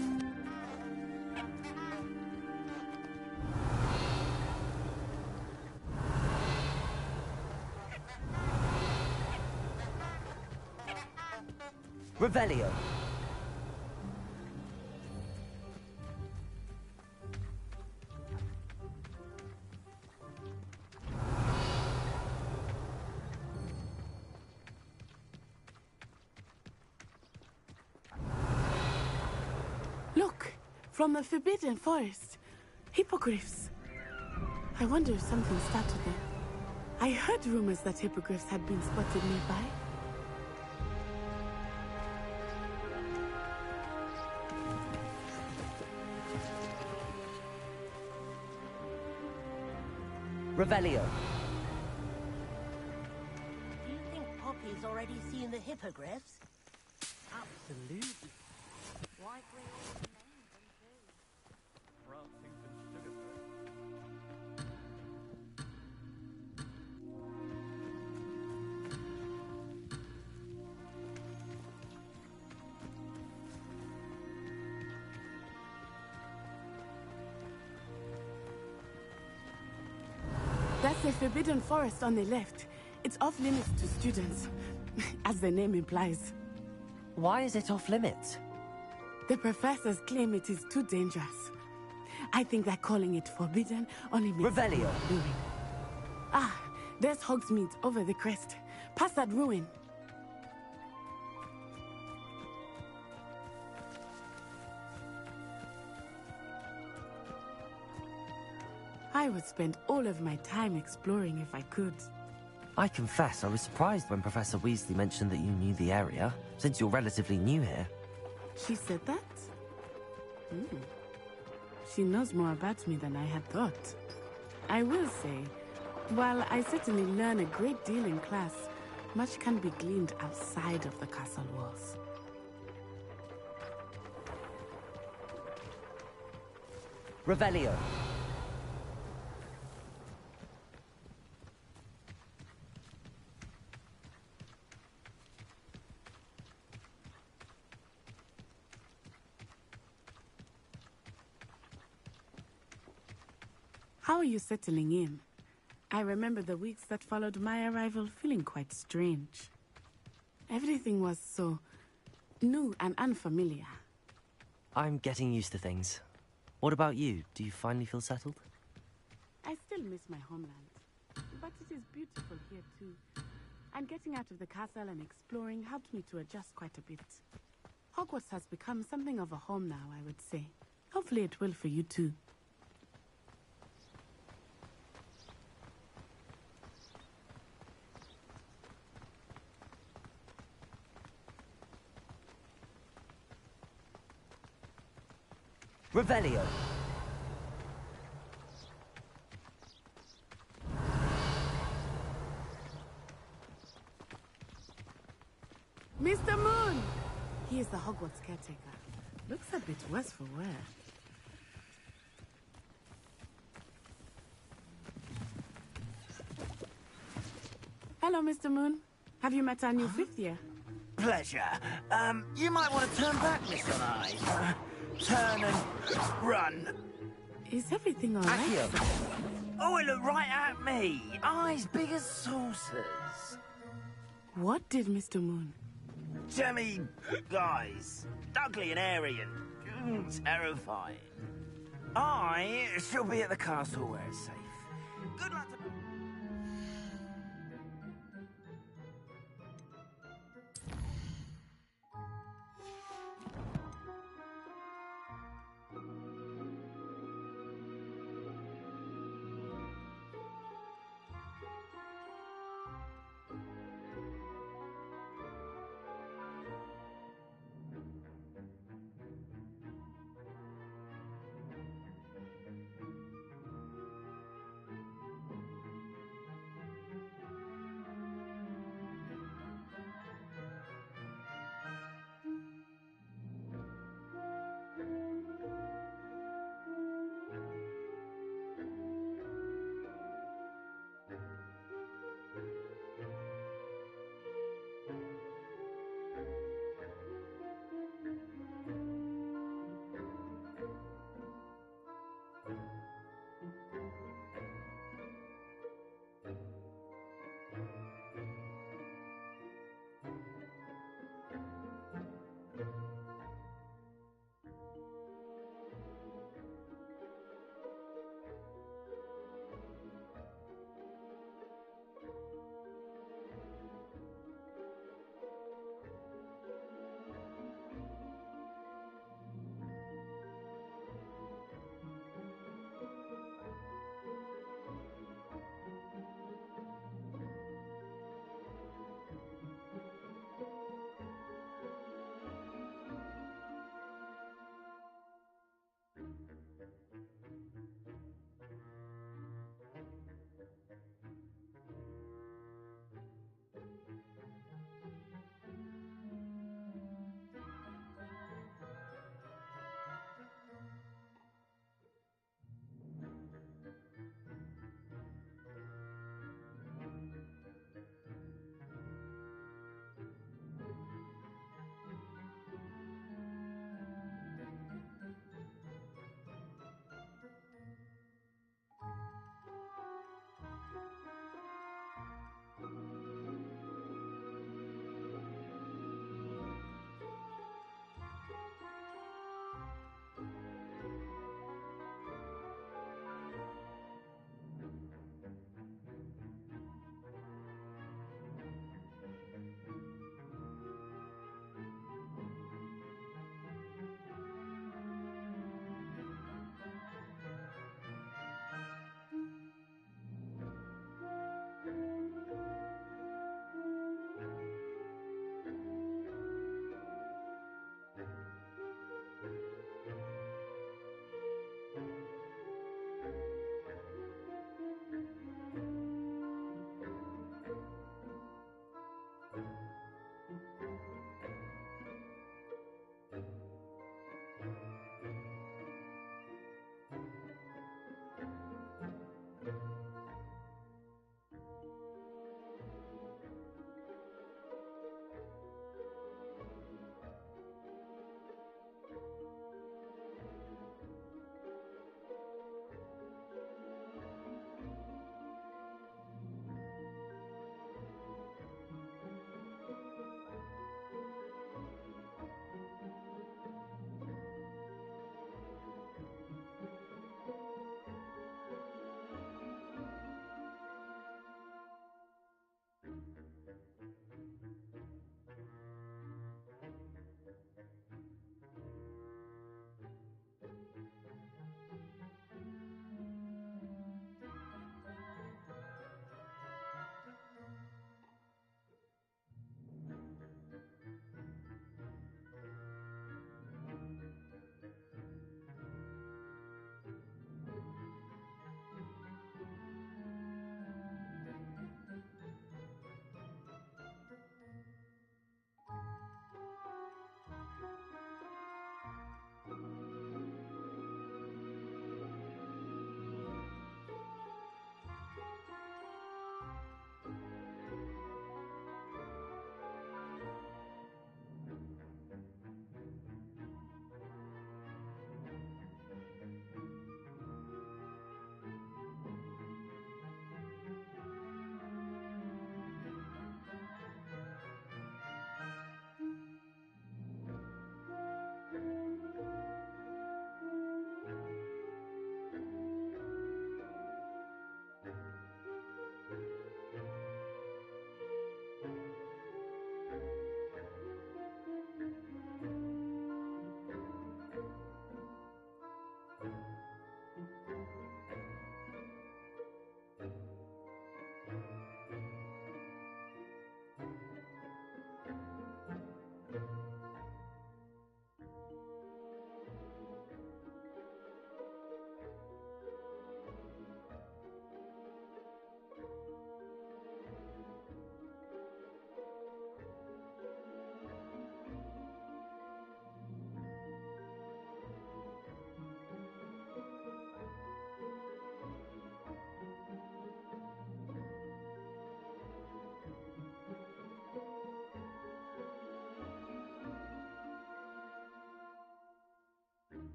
Revelio. Look, from the Forbidden Forest. Hippogriffs. I wonder if something started them. I heard rumors that hippogriffs had been spotted nearby. Revelio. Do you think Poppy's already seen the hippogriffs? Absolutely. Why bring all the names and That's the Forbidden Forest on the left. It's off limits to students, as the name implies. Why is it off limits? The professors claim it is too dangerous. I think that calling it forbidden only makes Revelio. it doing. Ah, there's Hogsmeade over the crest. Past that ruin. I would spend all of my time exploring if I could. I confess I was surprised when Professor Weasley mentioned that you knew the area, since you're relatively new here. She said that? She knows more about me than I had thought. I will say, while I certainly learn a great deal in class, much can be gleaned outside of the castle walls. Revelio. How are you settling in? I remember the weeks that followed my arrival feeling quite strange. Everything was so new and unfamiliar. I'm getting used to things. What about you? Do you finally feel settled? I still miss my homeland, but it is beautiful here too. And getting out of the castle and exploring helped me to adjust quite a bit. Hogwarts has become something of a home now, I would say. Hopefully it will for you too. Revelio. Mr. Moon! He is the Hogwarts caretaker. Looks a bit worse for wear. Hello, Mr. Moon. Have you met our new fifth year? Pleasure. You might want to turn back, Mr. Nye. Turn and run. Is everything all right? Accio. Oh, it looked right at me. Eyes big as saucers. What did Mr. Moon? Jemmy guys. Ugly and airy and terrifying. I shall be at the castle where it's safe. Good luck to...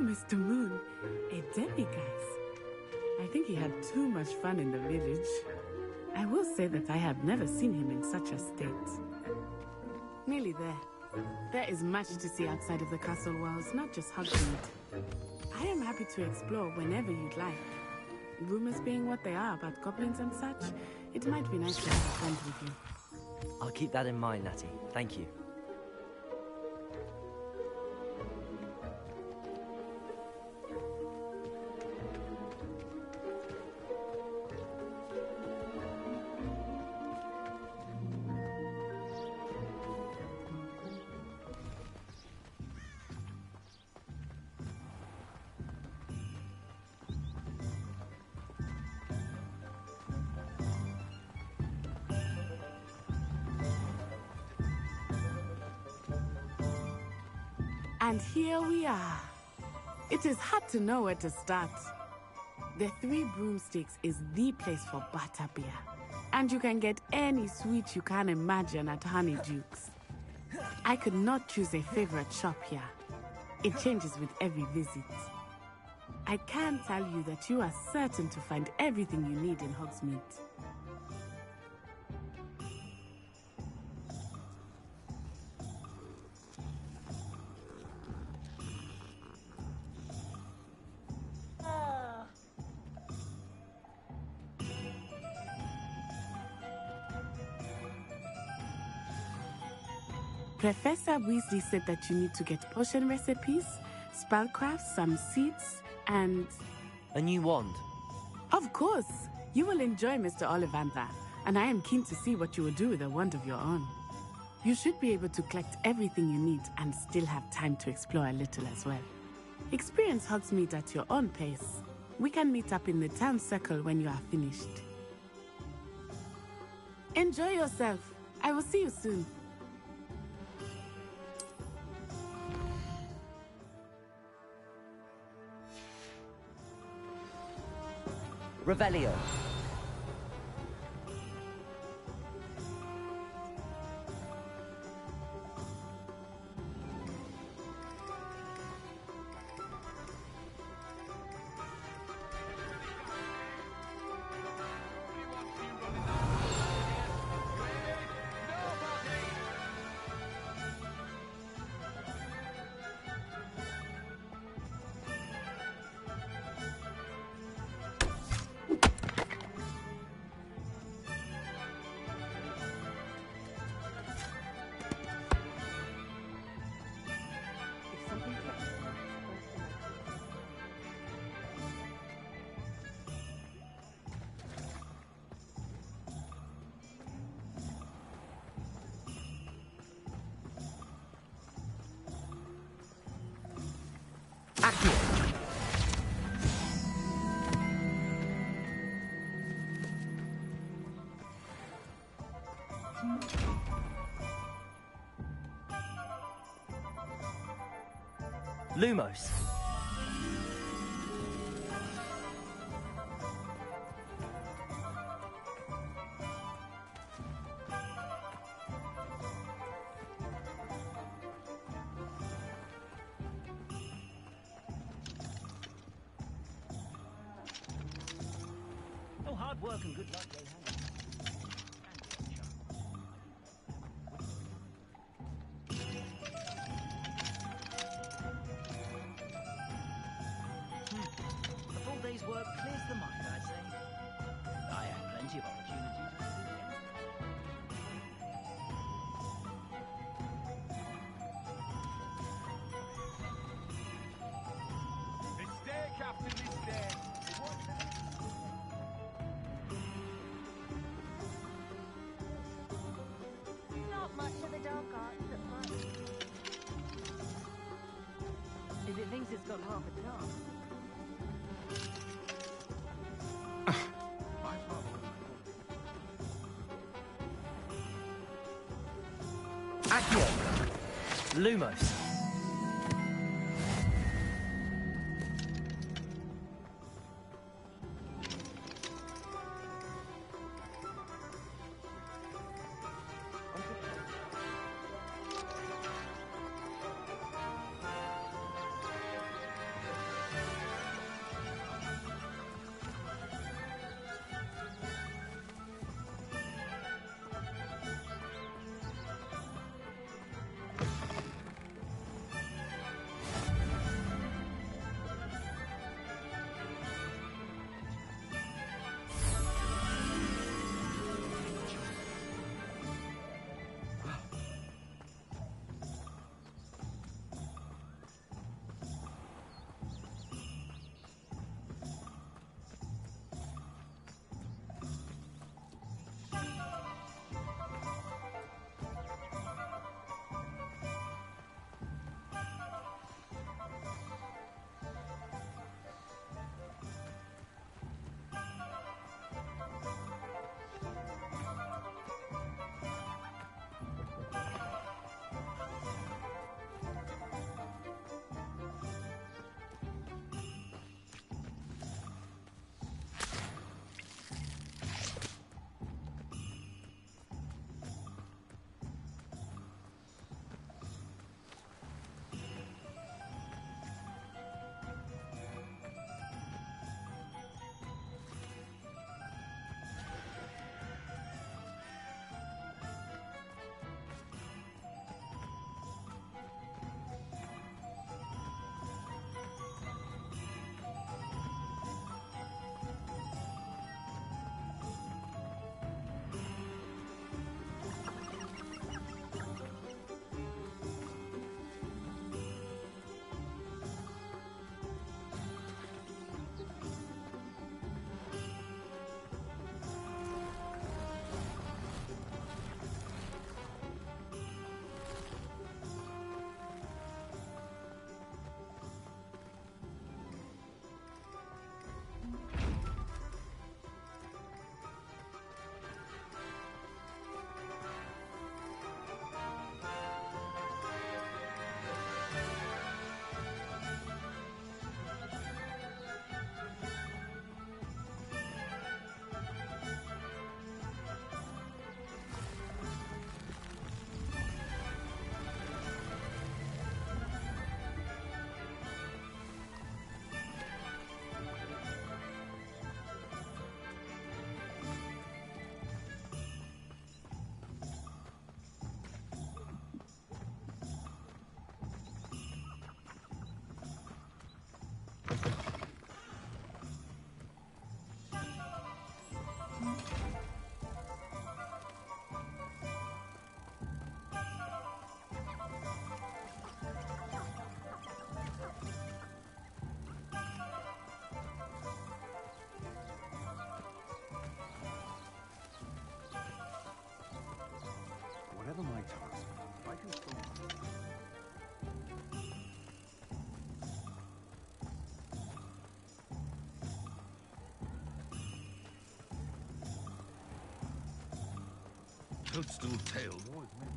Mr. Moon, a demiguise. I think he had too much fun in the village. I will say that I have never seen him in such a state. Nearly there. There is much to see outside of the castle walls, not just Hogsmeade. I am happy to explore whenever you'd like. Rumors being what they are about goblins and such, it might be nice to have a friend with you. I'll keep that in mind, Natty. Thank you. And here we are. It is hard to know where to start. The Three Broomsticks is the place for butterbeer. And you can get any sweet you can imagine at Honeydukes. I could not choose a favorite shop here. It changes with every visit. I can tell you that you are certain to find everything you need in Hogsmeade. Professor Weasley said that you need to get potion recipes, spellcrafts, some seeds, and... A new wand? Of course! You will enjoy Mr. Ollivander, and I am keen to see what you will do with a wand of your own. You should be able to collect everything you need and still have time to explore a little as well. Experience Hogsmeade at your own pace. We can meet up in the town circle when you are finished. Enjoy yourself. I will see you soon. Revelio. Lumos. Oh, hard work and good luck they have. Work clears the mind, I say. I had plenty of opportunities this weekend. Mistake after mistake. Not much of the dark arts at much. If it thinks it's got half a chance. Accio. Lumos. Toadstool tails always make me...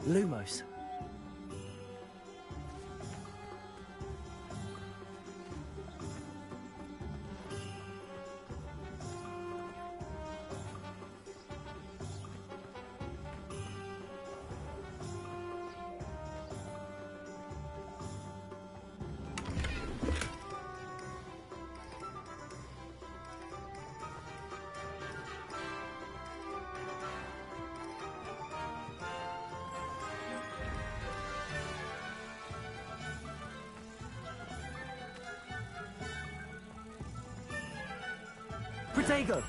Lumos. Protego!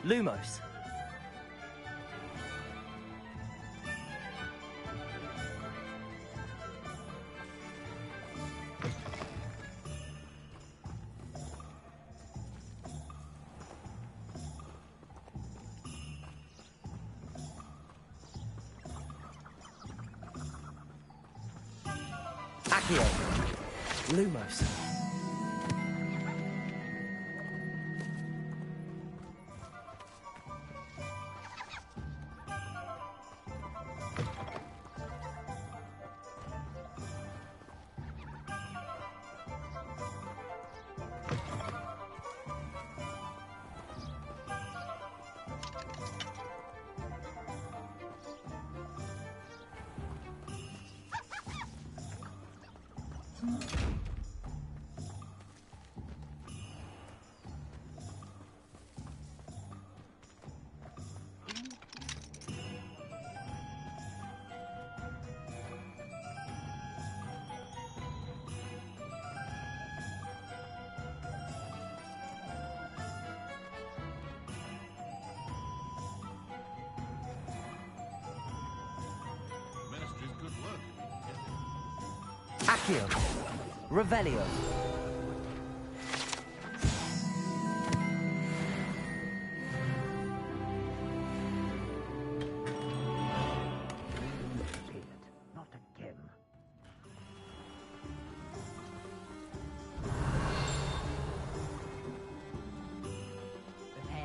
Lumos. Accio. Lumos. Ministry's good work. Accio. Revelio. Not again.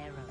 Reparo.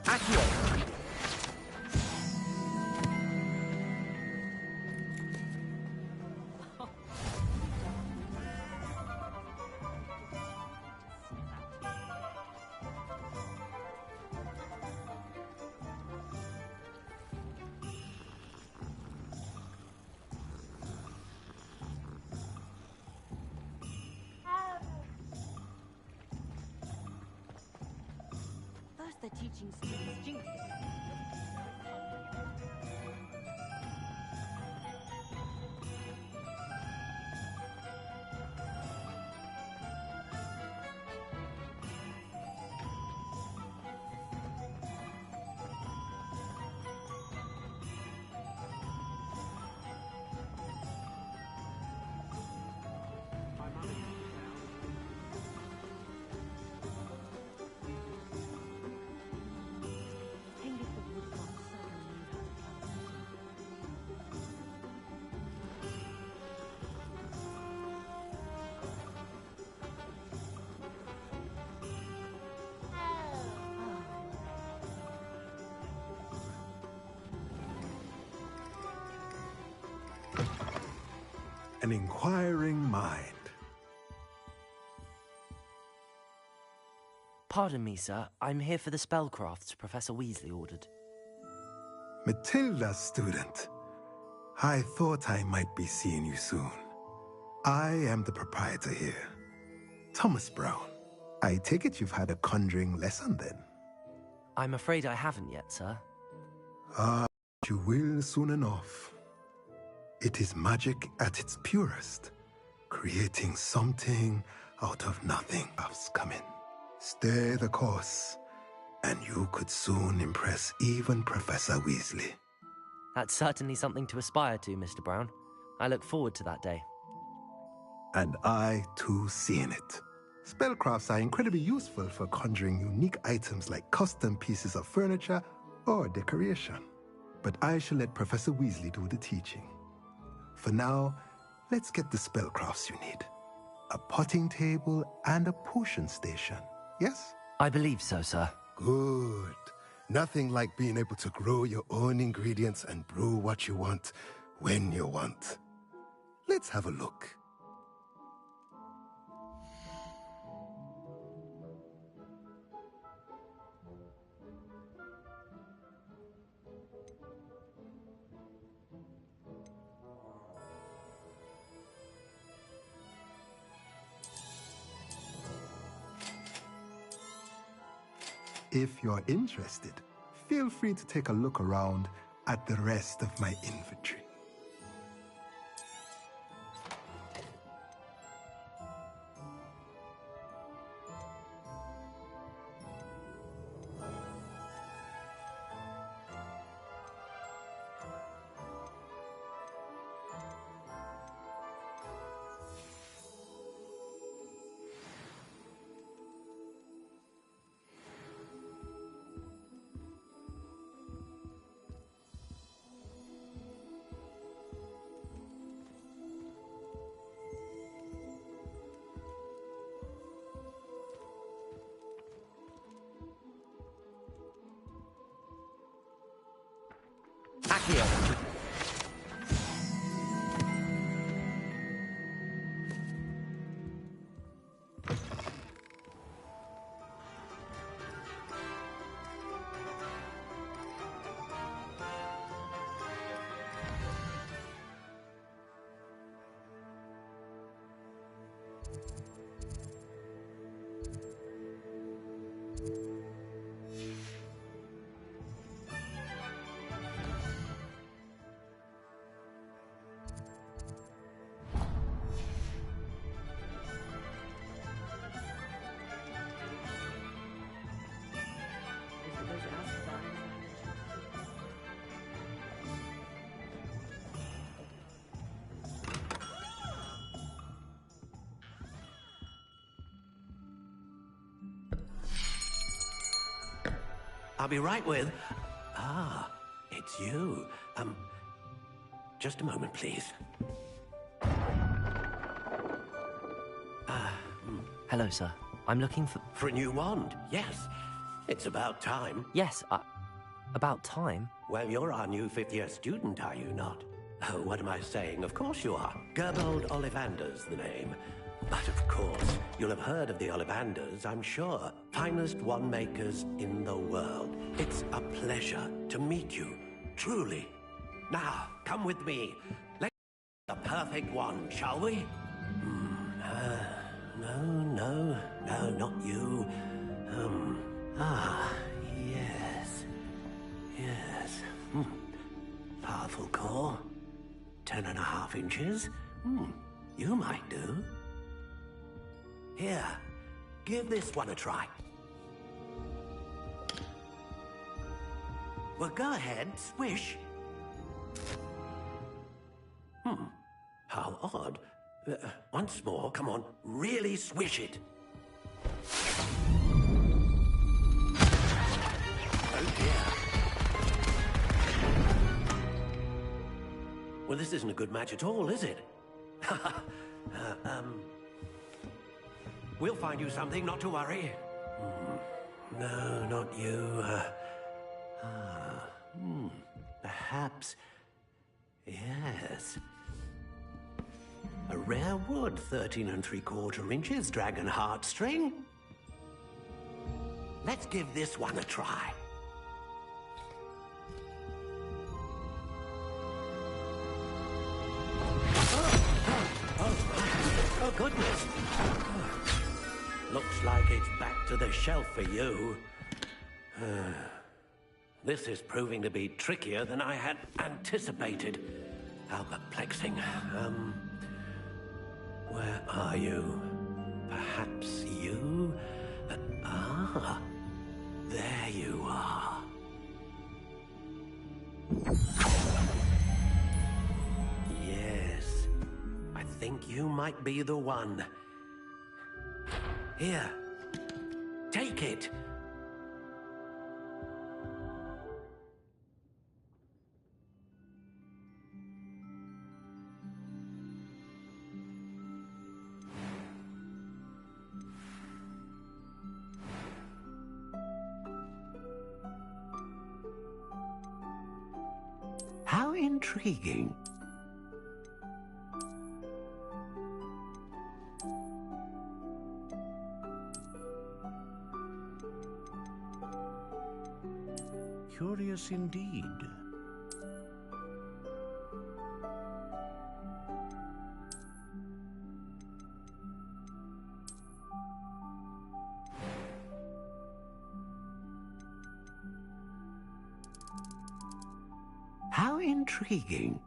Accio! First they're teaching students jinx. An inquiring mind. Pardon me, sir. I'm here for the spellcrafts Professor Weasley ordered. Matilda, student. I thought I might be seeing you soon. I am the proprietor here, Thomas Brown. I take it you've had a conjuring lesson then? I'm afraid I haven't yet, sir. You will soon enough. It is magic at its purest, creating something out of nothing. Come in. Stay the course, and you could soon impress even Professor Weasley. That's certainly something to aspire to, Mr. Brown. I look forward to that day. And I, too, seeing it. Spellcrafts are incredibly useful for conjuring unique items like custom pieces of furniture or decoration. But I shall let Professor Weasley do the teaching. For now, let's get the spellcrafts you need. A potting table and a potion station, yes? I believe so, sir. Good. Nothing like being able to grow your own ingredients and brew what you want when you want. Let's have a look. If you're interested, feel free to take a look around at the rest of my inventory. Accio! I'll be right with... Ah, it's you. Just a moment, please. Hello, sir. I'm looking for... For a new wand, yes. It's about time. Yes, about time? Well, you're our new fifth-year student, are you not? Oh, what am I saying? Of course you are. Gerbold Ollivander's the name. But of course, you'll have heard of the Ollivanders, I'm sure. Finest wand makers in the world. It's a pleasure to meet you, truly. Now, come with me. Let's get the perfect wand, shall we? No, not you. Yes. Powerful core. 10.5 inches. You might do. Here, give this one a try. Well, go ahead, swish. How odd. Once more, come on, really swish it. Oh dear. Well, this isn't a good match at all, is it? We'll find you something, not to worry. No, not you. Perhaps... Yes. A rare wood, 13 3/4 inches, dragon heartstring. Let's give this one a try. Oh, goodness. Looks like it's back to the shelf for you. This is proving to be trickier than I had anticipated. How perplexing. Where are you? Perhaps you? There you are. Yes, I think you might be the one. Here, take it. How intriguing. Curious indeed. How intriguing.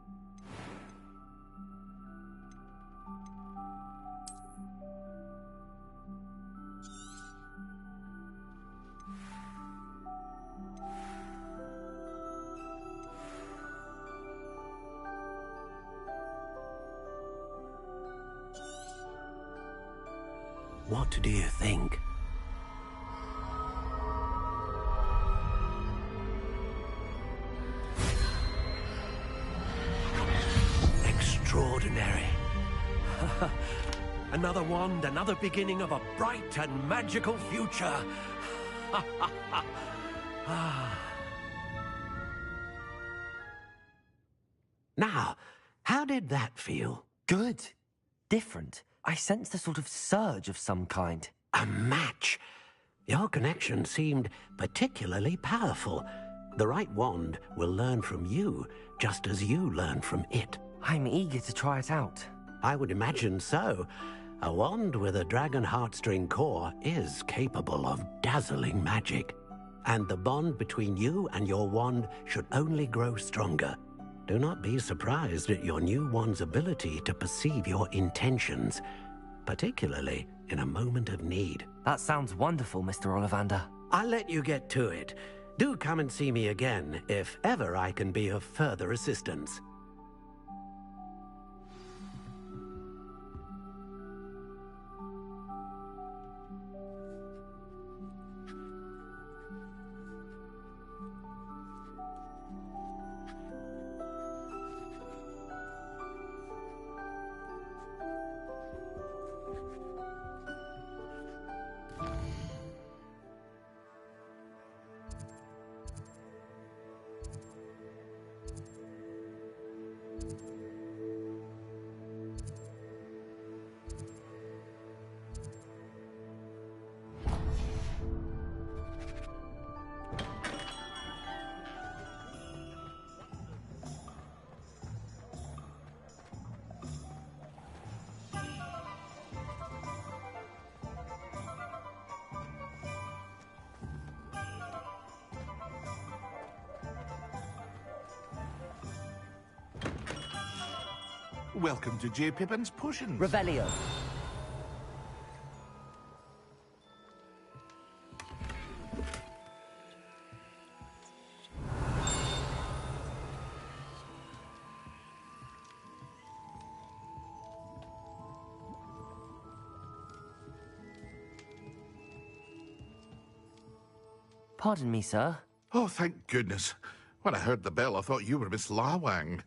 What do you think? Extraordinary. Another wand, another beginning of a bright and magical future. Now, how did that feel? Good. Different. I sensed a sort of surge of some kind. A match. Your connection seemed particularly powerful. The right wand will learn from you, just as you learn from it. I'm eager to try it out. I would imagine so. A wand with a dragon heartstring core is capable of dazzling magic. And the bond between you and your wand should only grow stronger. Do not be surprised at your new wand's ability to perceive your intentions, particularly in a moment of need. That sounds wonderful, Mr. Ollivander. I'll let you get to it. Do come and see me again if ever I can be of further assistance. Welcome to J. Pippin's Potions. Revelio. Pardon me, sir. Oh, thank goodness. When I heard the bell, I thought you were Miss Lawang.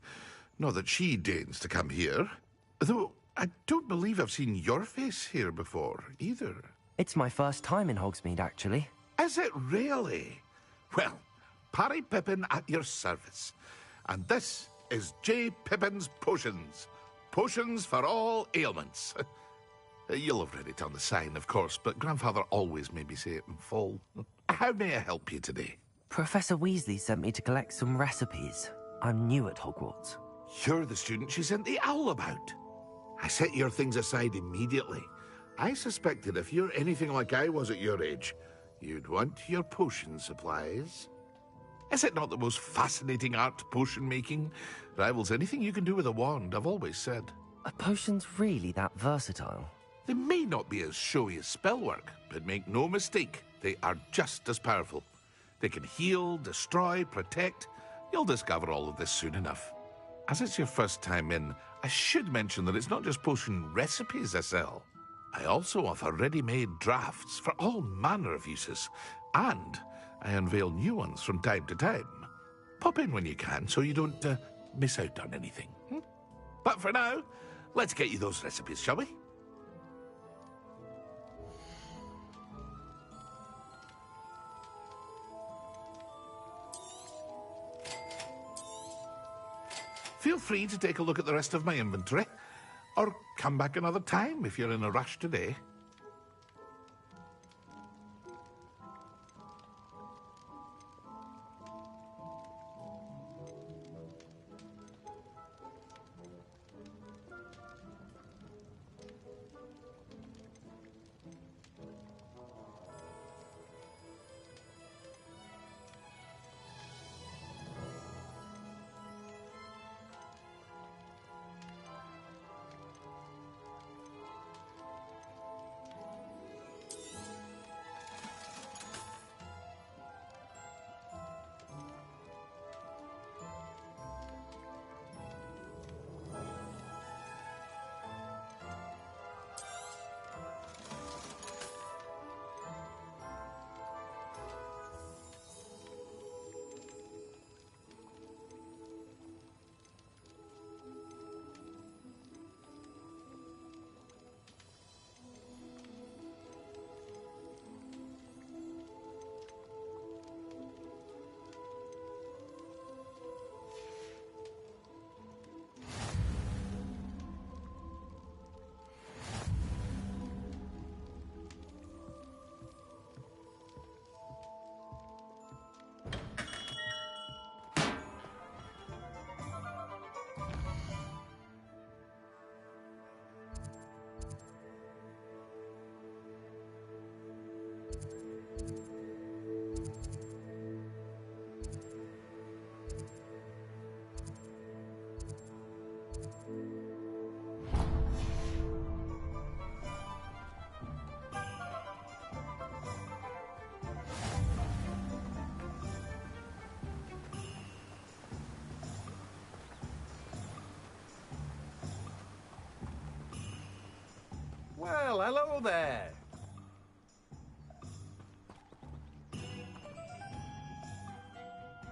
Not that she deigns to come here. Though, I don't believe I've seen your face here before, either. It's my first time in Hogsmeade, actually. Is it really? Well, Parry Pippin at your service. And this is J. Pippin's Potions. Potions for all ailments. You'll have read it on the sign, of course, but Grandfather always made me say it in full. How may I help you today? Professor Weasley sent me to collect some recipes. I'm new at Hogwarts. You're the student she sent the owl about. I set your things aside immediately. I suspected if you're anything like I was at your age, you'd want your potion supplies. Is it not the most fascinating art, potion making? Rivals anything you can do with a wand, I've always said. Are potions really that versatile? They may not be as showy as spellwork, but make no mistake, they are just as powerful. They can heal, destroy, protect. You'll discover all of this soon enough. As it's your first time in, I should mention that it's not just potion recipes I sell. I also offer ready-made drafts for all manner of uses, and I unveil new ones from time to time. Pop in when you can so you don't miss out on anything. But for now, let's get you those recipes, shall we? Feel free to take a look at the rest of my inventory, or come back another time if you're in a rush today. Well, hello there.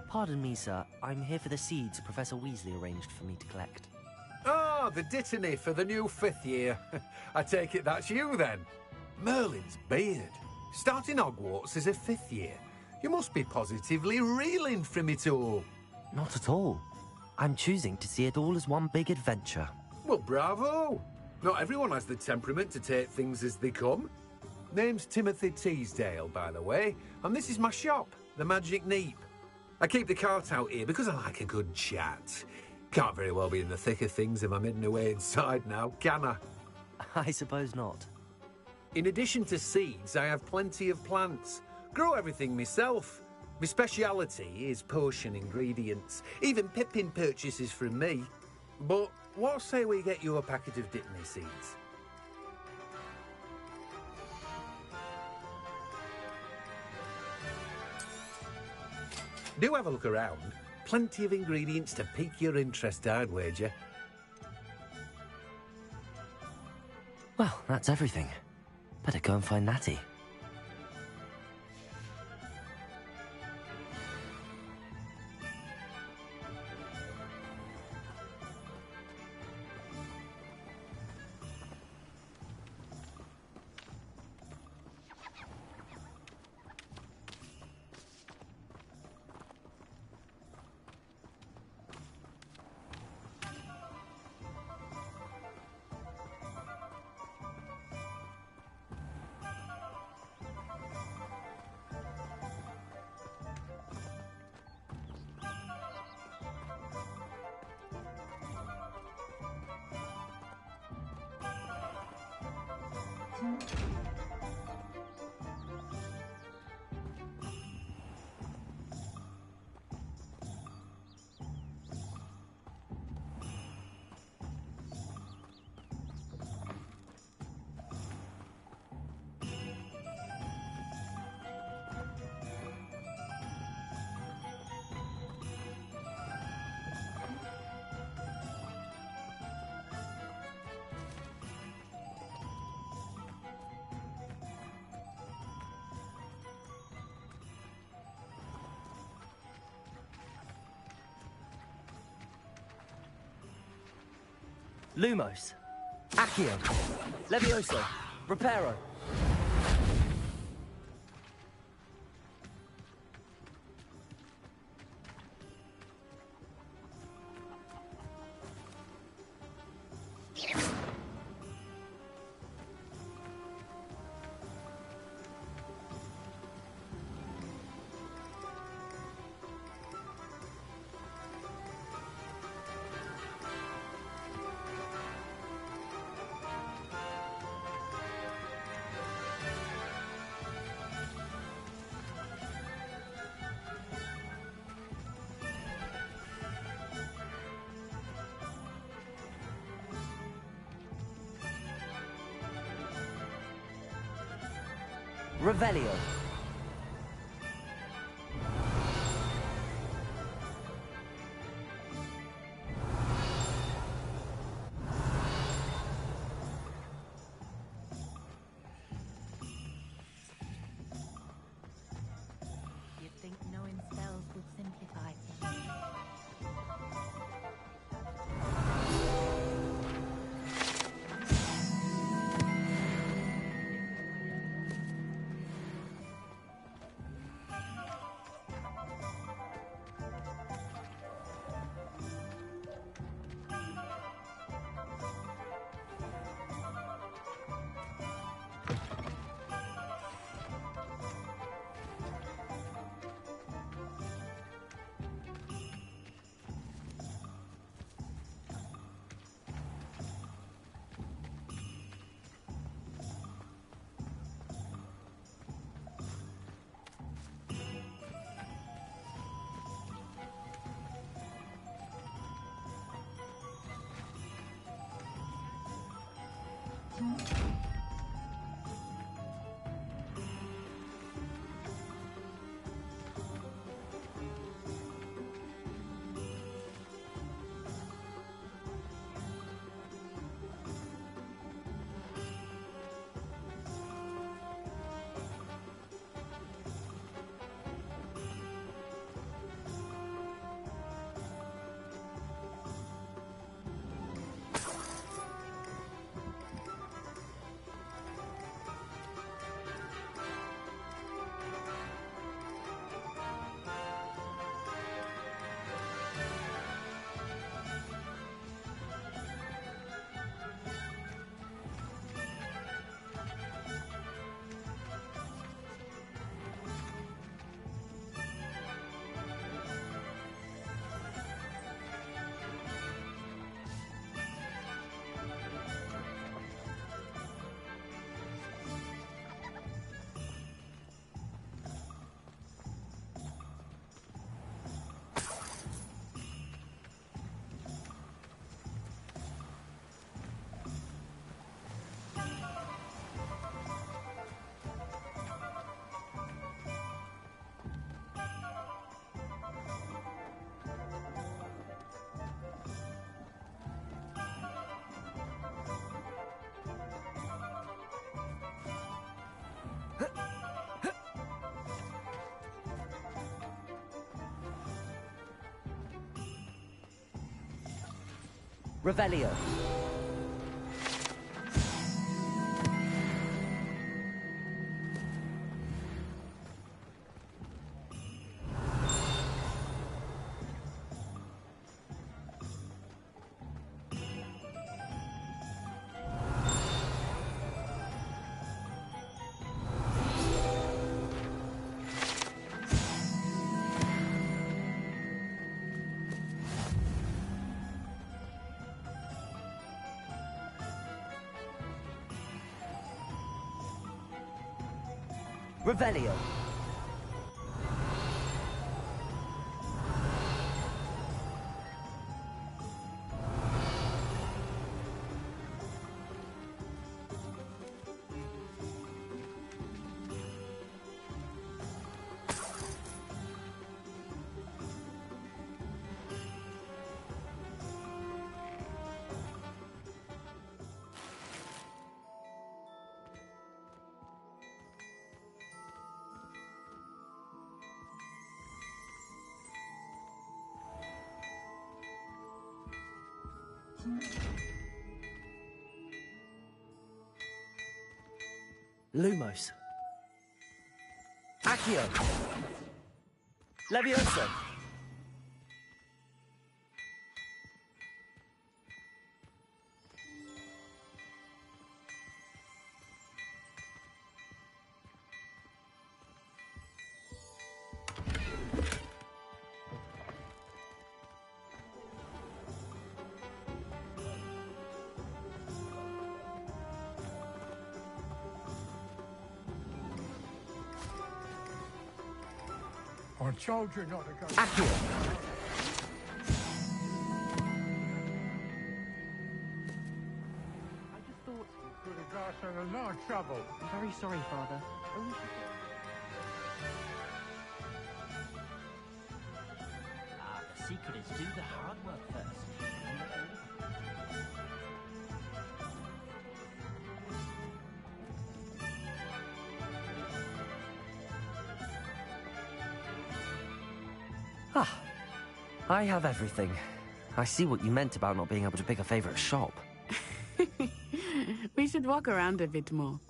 Pardon me, sir. I'm here for the seeds Professor Weasley arranged for me to collect. Ah, the Dittany for the new 5th year. I take it that's you, then. Merlin's beard. Starting Hogwarts as a 5th year. You must be positively reeling from it all. Not at all. I'm choosing to see it all as one big adventure. Well, bravo. Not everyone has the temperament to take things as they come. Name's Timothy Teasdale, by the way, and this is my shop, the Magic Neep. I keep the cart out here because I like a good chat. Can't very well be in the thick of things if I'm hidden away inside now, can I? I suppose not. In addition to seeds, I have plenty of plants. Grow everything myself. My speciality is potion ingredients. Even Pippin purchases from me. But what say we get you a packet of Dittany seeds? Do have a look around. Plenty of ingredients to pique your interest, I'd wager. Well, that's everything. Better go and find Natty. Lumos. Accio. Levioso. Reparo. Revelio. You'd think knowing spells would simplify things. Revelio. Revelio. Lumos. Accio. Levioso. I told you not to go. Accio. I just thought you could have got us in a lot of trouble. I'm very sorry, Father. The secret is do the hard work first. Ah, I have everything. I see what you meant about not being able to pick a favorite shop. We should walk around a bit more.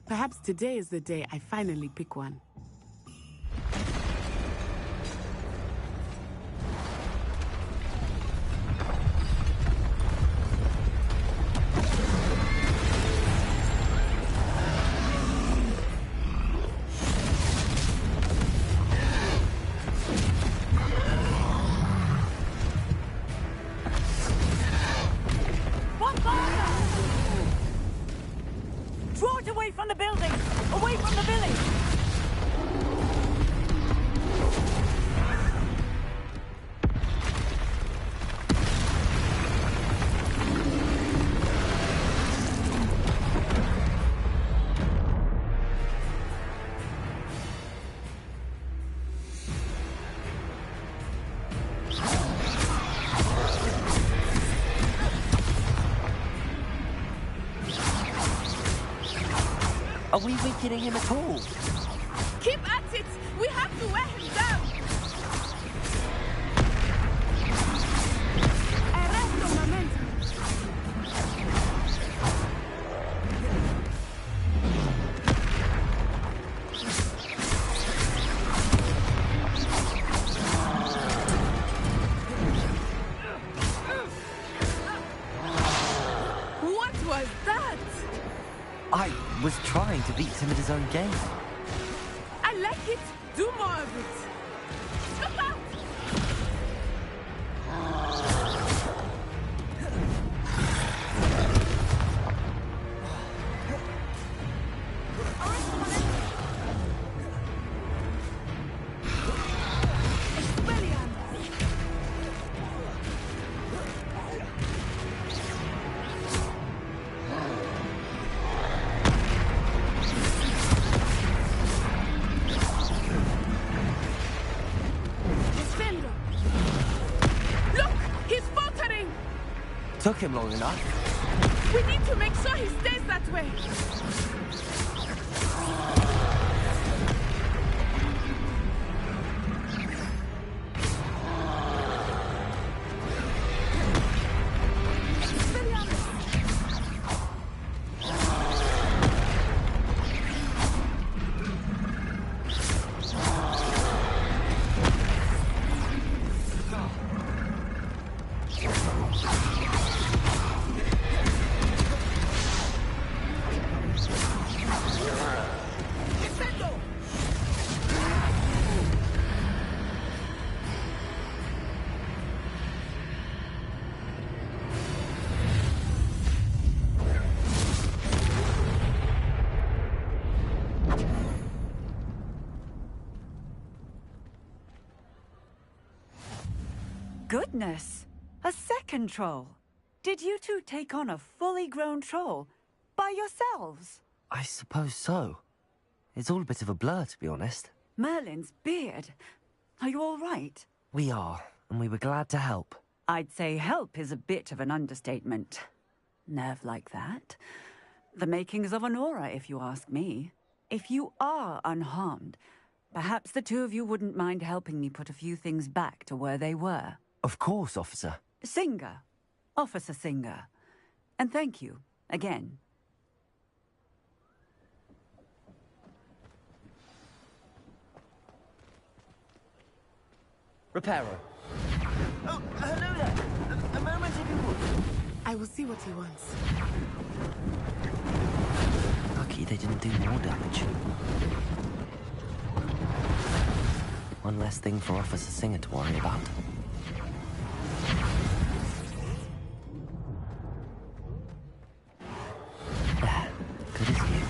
Perhaps today is the day I finally pick one. Draw it away from the building! Away from the village! Are we weakening him at all? Keep at it! We have to wear him down! Arresto momentum! What was that? I was trying to beat him at his own game. I like it. Do more of it. Look out! Took him long enough. We need to make sure he stays that way. goodness! A second troll! Did you two take on a fully grown troll? By yourselves? I suppose so. It's all a bit of a blur, to be honest. Merlin's beard. Are you all right? We are, and we were glad to help. I'd say help is a bit of an understatement. Nerve like that. The makings of an aura, if you ask me. If you are unharmed, perhaps the two of you wouldn't mind helping me put a few things back to where they were. Of course, officer. Singer. Officer Singer. And thank you, again. Reparo. Oh, hello there. A moment if you would. I will see what he wants. Lucky they didn't do more damage. One less thing for Officer Singer to worry about. There. Good as new.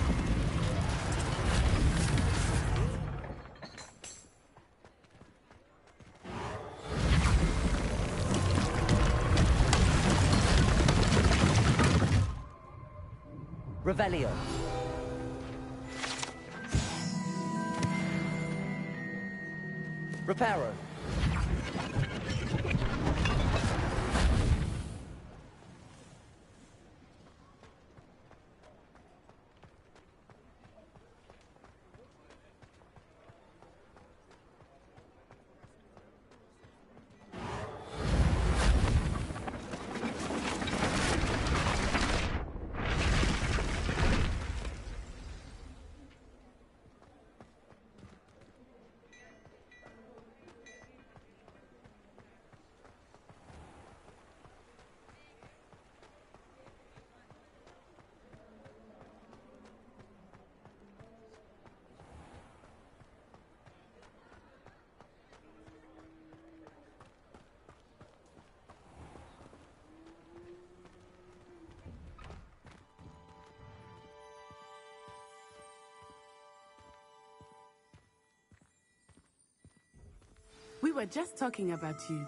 Revelio. Reparo. We were just talking about you.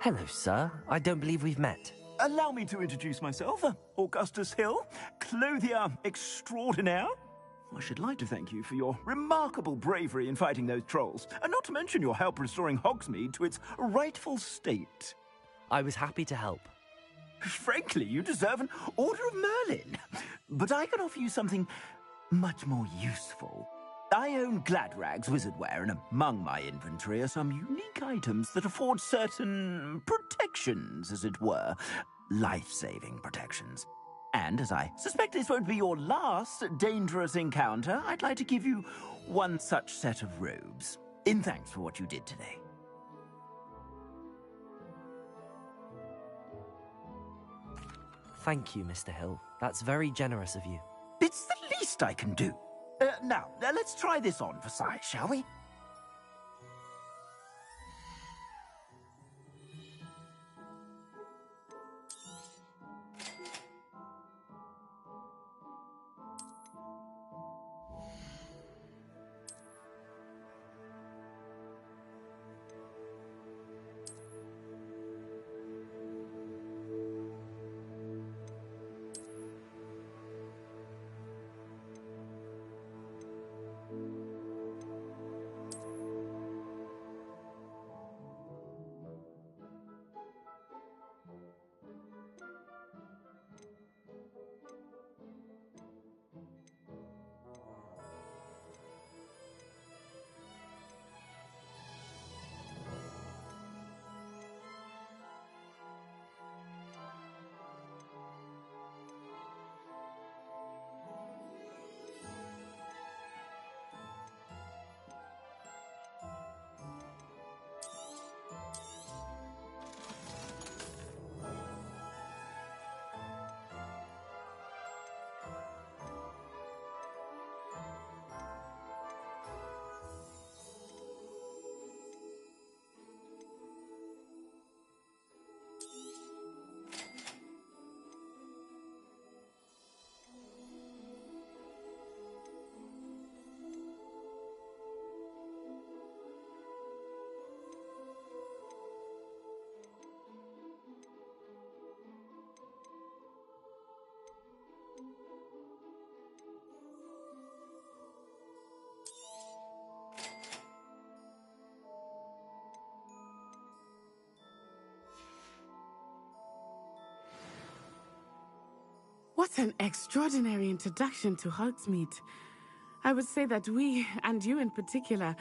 Hello, sir. I don't believe we've met. Allow me to introduce myself. Augustus Hill, clothier extraordinaire. I should like to thank you for your remarkable bravery in fighting those trolls, and not to mention your help restoring Hogsmeade to its rightful state. I was happy to help. Frankly, you deserve an Order of Merlin. But I can offer you something much more useful. I own Gladrag's wizardware, and among my inventory are some unique items that afford certain protections, as it were. Life-saving protections. And as I suspect this won't be your last dangerous encounter, I'd like to give you one such set of robes, in thanks for what you did today. Thank you, Mr. Hill. That's very generous of you. It's the least I can do. Now, let's try this on for size, shall we? What an extraordinary introduction to Hogsmeade. I would say that we, and you in particular,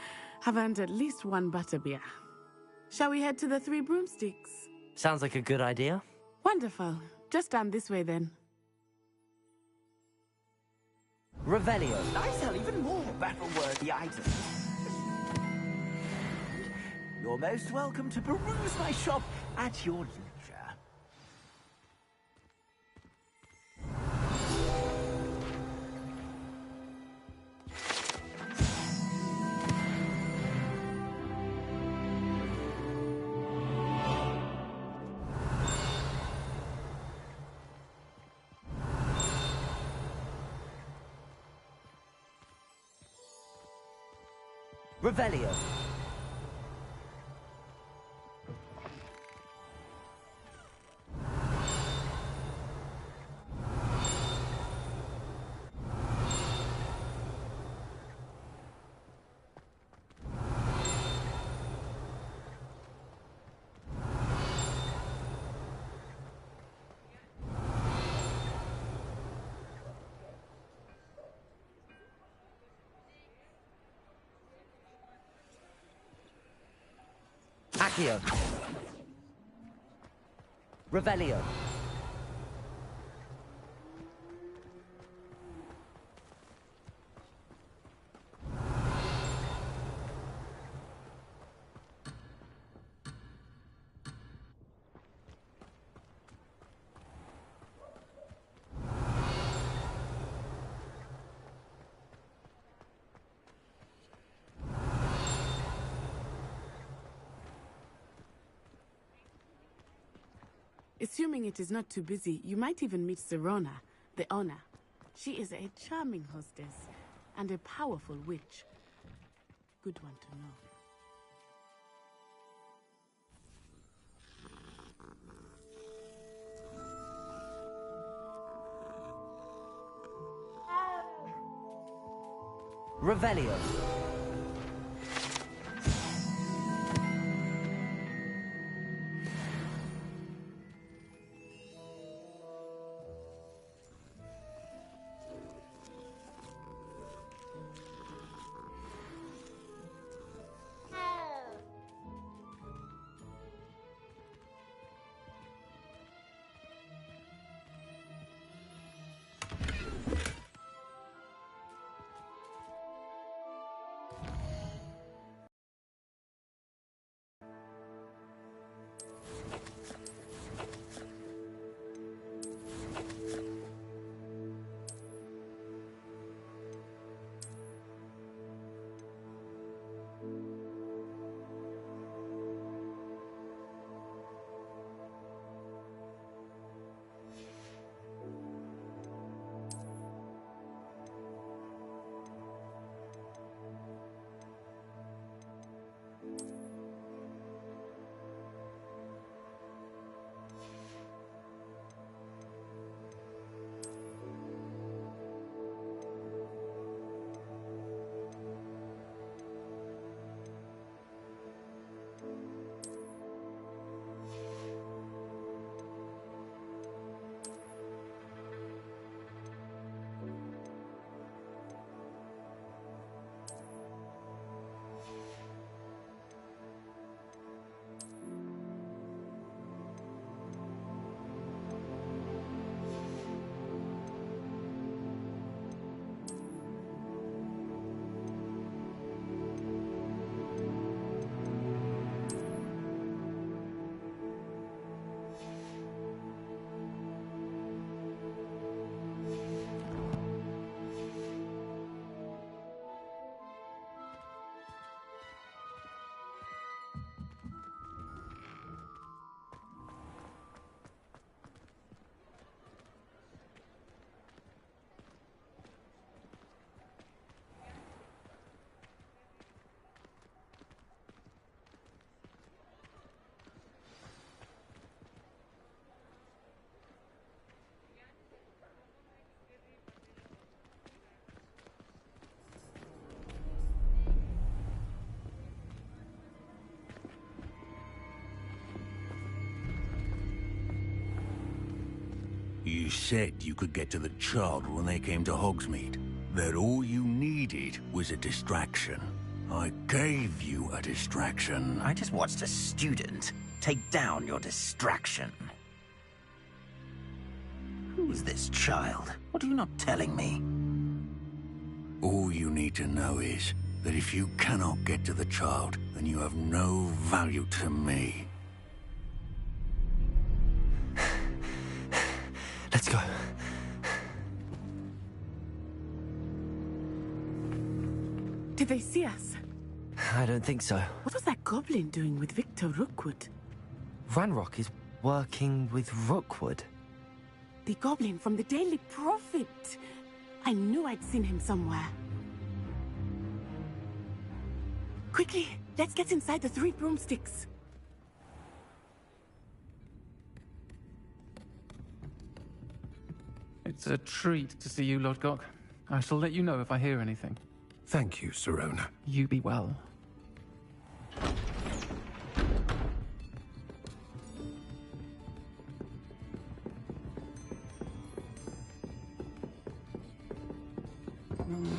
have earned at least one butterbeer. Shall we head to the Three Broomsticks? Sounds like a good idea. Wonderful. Just down this way then. Revelio. I sell even more battle-worthy items. You're most welcome to peruse my shop at your leisure. Revelio. Accio. Revelio. Assuming it is not too busy, you might even meet Sirona, the owner. She is a charming hostess and a powerful witch. Good one to know. Revelio. You said you could get to the child when they came to Hogsmeade. That all you needed was a distraction. I gave you a distraction. I just watched a student take down your distraction. Who's this child? What are you not telling me? All you need to know is that if you cannot get to the child, then you have no value to me. Let's go. Did they see us? I don't think so. What was that goblin doing with Victor Rookwood? Ranrock is working with Rookwood. The goblin from the Daily Prophet. I knew I'd seen him somewhere. Quickly, let's get inside the 3 broomsticks. It's a treat to see you, Lodgok. I shall let you know if I hear anything. Thank you, Sirona. You be well.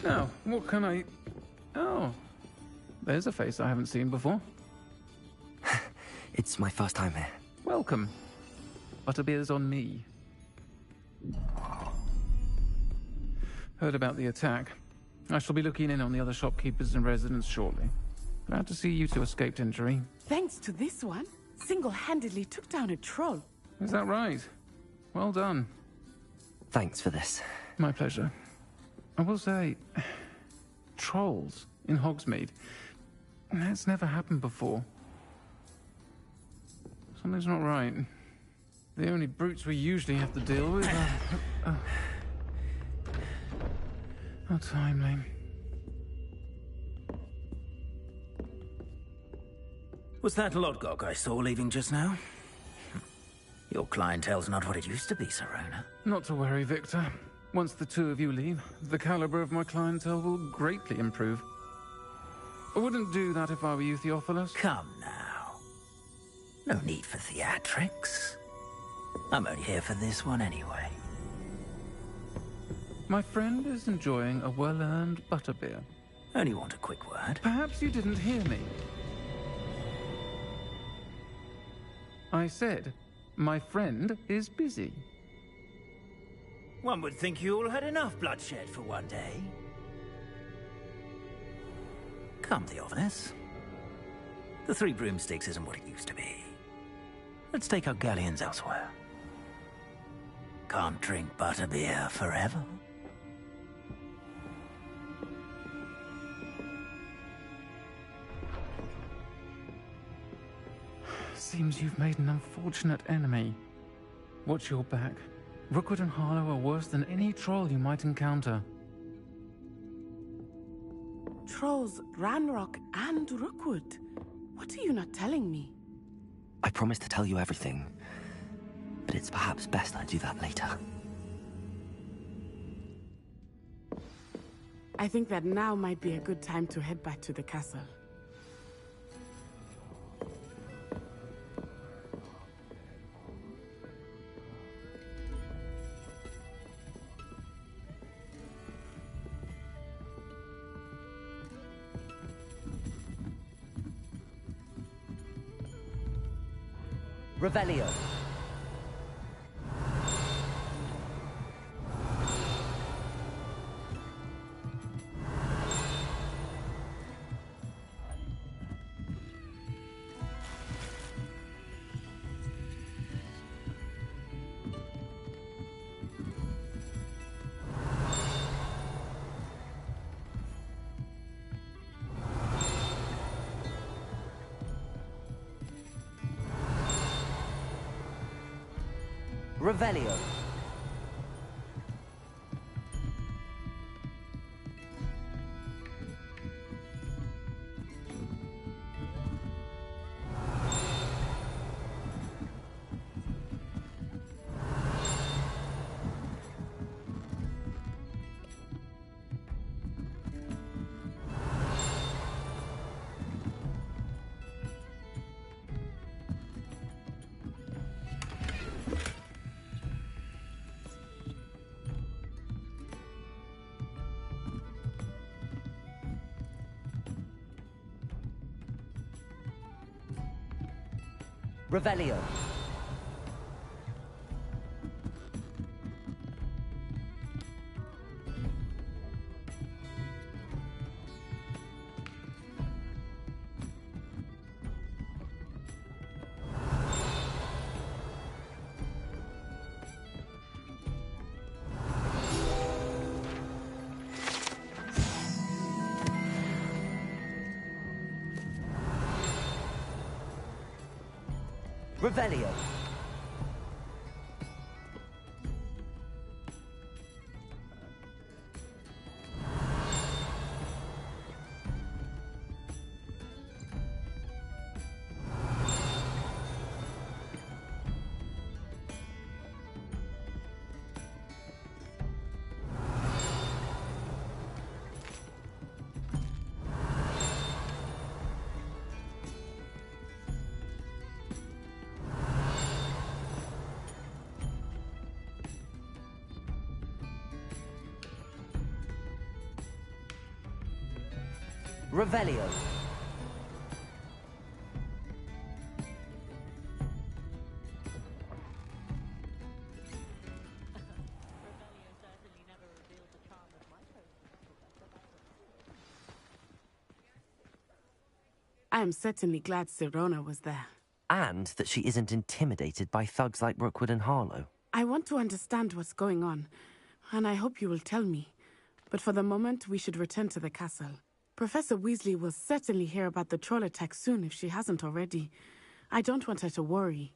Now, what can I... Oh, there's a face I haven't seen before. It's my first time here. Welcome. Butterbeer's on me. Heard about the attack. I shall be looking in on the other shopkeepers and residents shortly. Glad to see you two escaped injury. Thanks to this one, single-handedly took down a troll. Is that right? Well done. Thanks for this. My pleasure. I will say, trolls in Hogsmeade. That's never happened before. Something's not right. The only brutes we usually have to deal with are... How timely. Was that Lodgok I saw leaving just now? Your clientele's not what it used to be, Sirona. Not to worry, Victor. Once the two of you leave, the caliber of my clientele will greatly improve. I wouldn't do that if I were you, Theophilus. Come now. No need for theatrics. I'm only here for this one anyway. My friend is enjoying a well-earned butterbeer. Only want a quick word. Perhaps you didn't hear me. I said, my friend is busy. One would think you all had enough bloodshed for one day. Come, Theophilus. The 3 broomsticks isn't what it used to be. Let's take our galleons elsewhere. Can't drink butterbeer forever. Seems you've made an unfortunate enemy. Watch your back. Rookwood and Harlow are worse than any troll you might encounter. Trolls, Ranrock, and Rookwood. What are you not telling me? I promised to tell you everything, but it's perhaps best I do that later. I think that now might be a good time to head back to the castle. Revelio. Revelio. Revelio. Revelio. Revelio. I am certainly glad Sirona was there. And that she isn't intimidated by thugs like Rookwood and Harlow. I want to understand what's going on, and I hope you will tell me. But for the moment, we should return to the castle. Professor Weasley will certainly hear about the troll attack soon if she hasn't already. I don't want her to worry.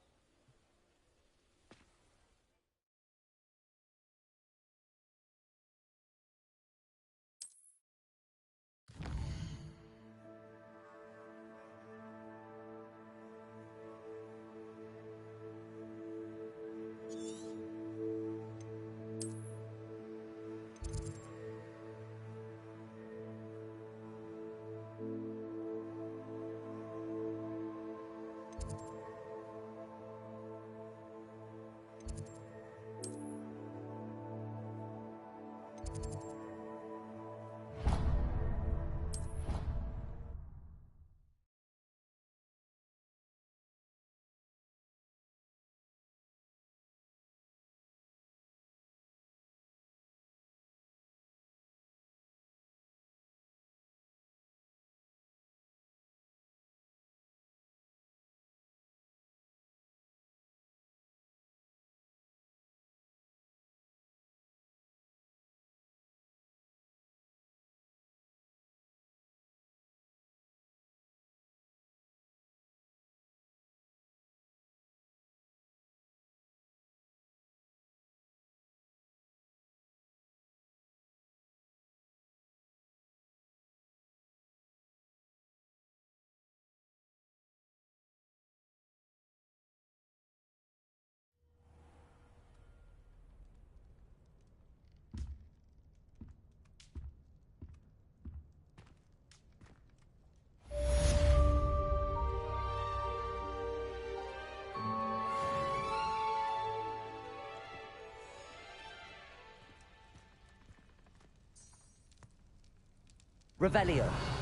Revelio.